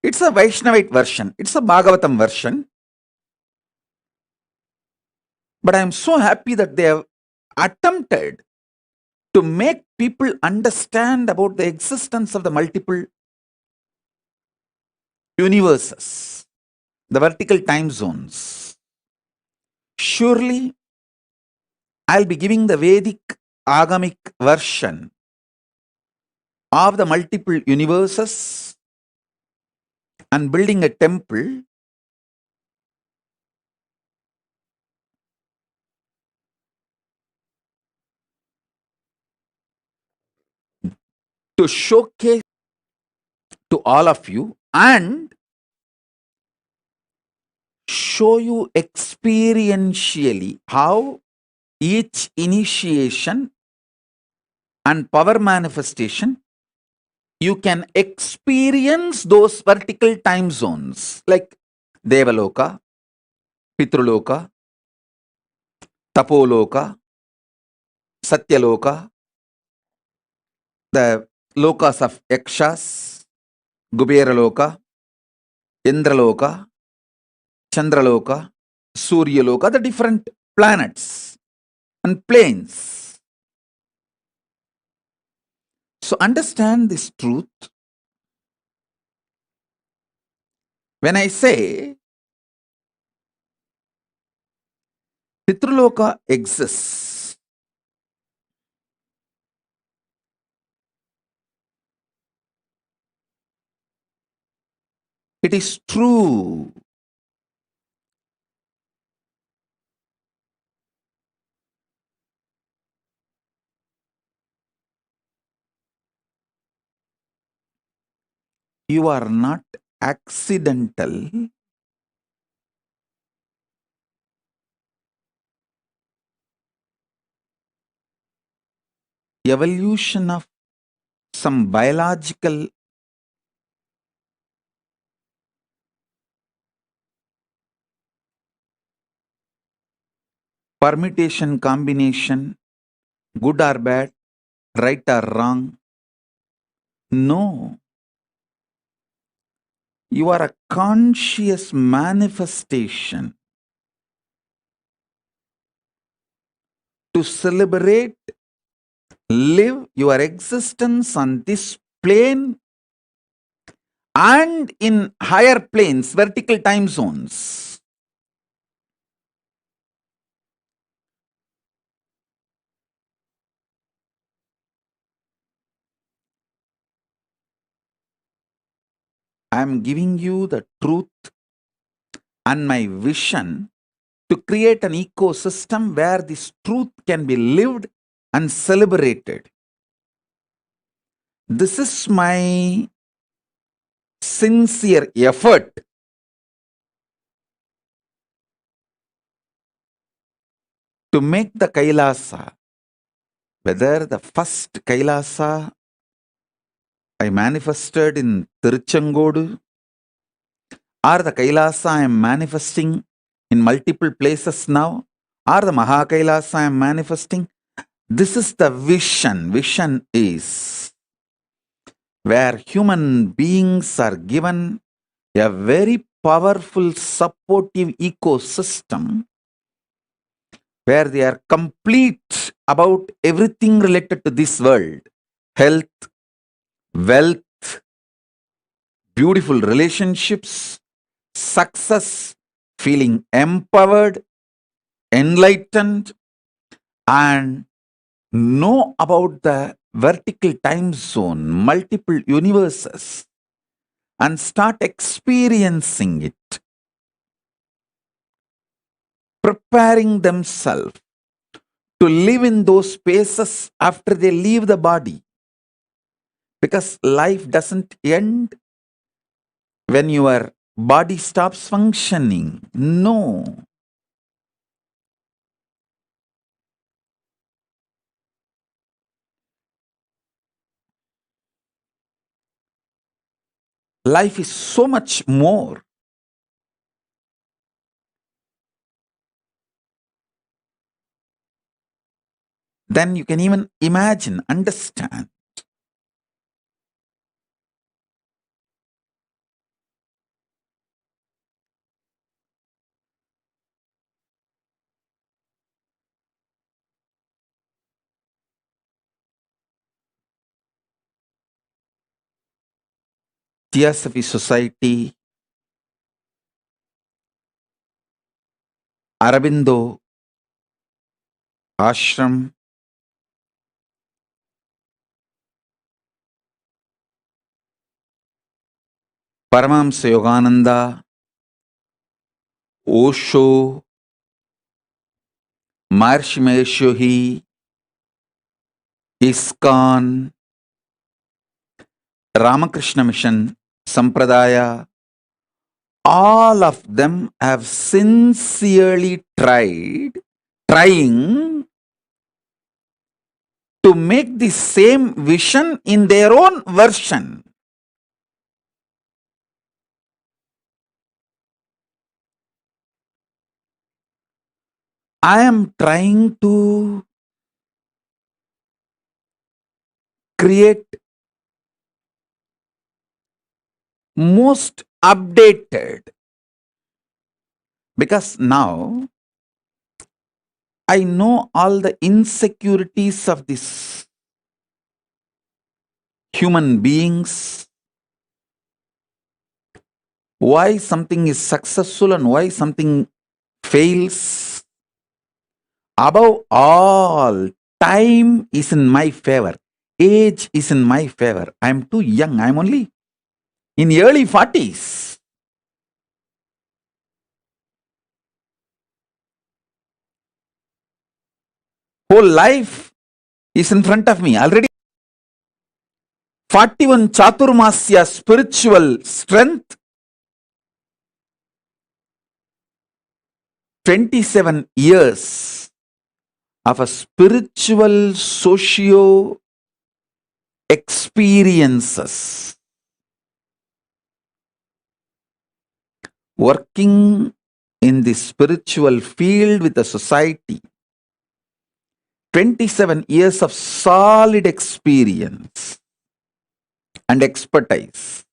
It's a Vaishnavite version. It's a Bhagavatam version. But I am so happy that they have attempted to make people understand about the existence of the multiple universes, the vertical time zones. Surely, I'll be giving the Vedic Agamic version of the multiple universes and building a temple to showcase to all of you and show you experientially how each initiation and power manifestation you can experience those vertical time zones like Devaloka, Pitruloka, Tapoloka, Satyaloka, the lokas of Yakshas, Kuberaloka, Indraloka, Chandraloka, Suryaloka, the different planets and planes. So understand this truth. When I say Pitruloka exists, It is true. You are not accidental. Evolution of some biological permutation, combination, good or bad, right or wrong. No. You are a conscious manifestation to celebrate, live your existence on this plane and in higher planes, vertical time zones. I am giving you the truth and my vision to create an ecosystem where this truth can be lived and celebrated. This is my sincere effort to make the Kailasa, whether the first Kailasa I manifested in Tiruchengodu or the Kailasa I am manifesting in multiple places now, or the Maha Kailasa I am manifesting. This is the vision. Vision is where human beings are given a very powerful supportive ecosystem where they are complete about everything related to this world: health, wealth, beautiful relationships, success, feeling empowered, enlightened, and know about the vertical time zone, multiple universes, and start experiencing it, preparing themselves to live in those spaces after they leave the body. Because life doesn't end when your body stops functioning. No. Life is so much more. Than you can even imagine, understand. Theosophy Society, Arabindo Ashram, Paramahamsa Yogananda, Osho, Maharshi Mahesh Yogi, ISKCON, Ramakrishna Mission, Sampradaya, all of them have sincerely trying to make the same vision in their own version. I am trying to create most updated, because now I know all the insecurities of these human beings, why something is successful and why something fails. Above all, time is in my favor. Age is in my favor. I am too young. I am only in early 40s. Whole life is in front of me already. 41 Chaturmasya spiritual strength, 27 years of a spiritual socio experiences, working in the spiritual field with the society, 27 years of solid experience and expertise,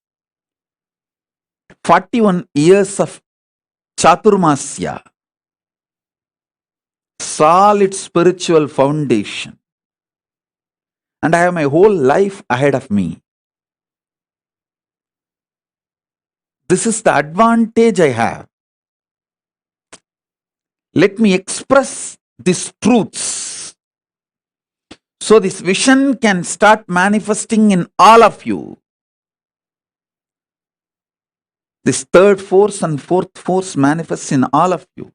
41 years of Chaturmasya, solid spiritual foundation, and I have my whole life ahead of me. This is the advantage I have. Let me express these truths so this vision can start manifesting in all of you. This third force and fourth force manifests in all of you.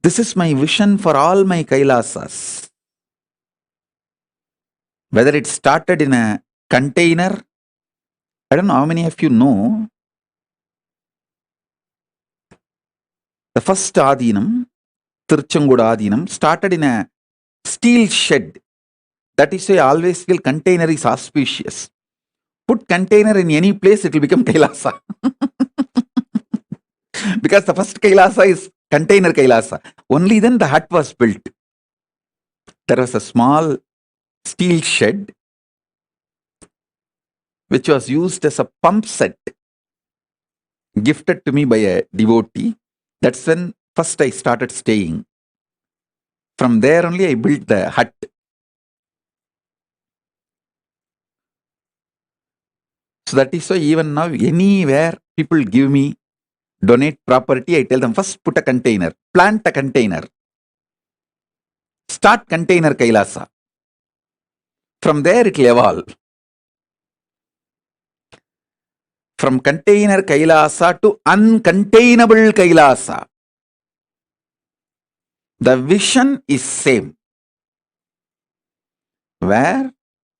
This is my vision for all my Kailasas. Whether it started in a container, I don't know how many of you know, the first Adinam, Tiruchengoda Adinam, started in a steel shed. That is why I always feel container is auspicious. Put container in any place, it will become Kailasa. Because the first Kailasa is container Kailasa. Only then the hut was built. There was a small steel shed which was used as a pump set, gifted to me by a devotee. That's when first I started staying. From there only I built the hut. So that is why even now, anywhere people give me, donate property, I tell them first put a container, plant a container, start container Kailasa. From there it will evolve. From container Kailasa to uncontainable Kailasa. The vision is same. Where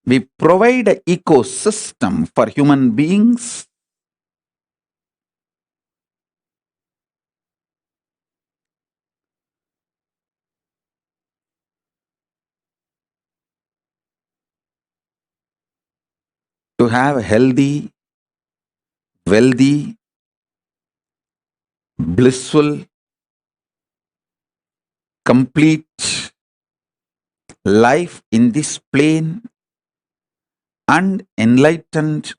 we provide an ecosystem for human beings to have a healthy, wealthy, blissful, complete life in this plane and enlightened,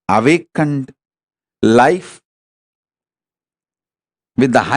awakened life with the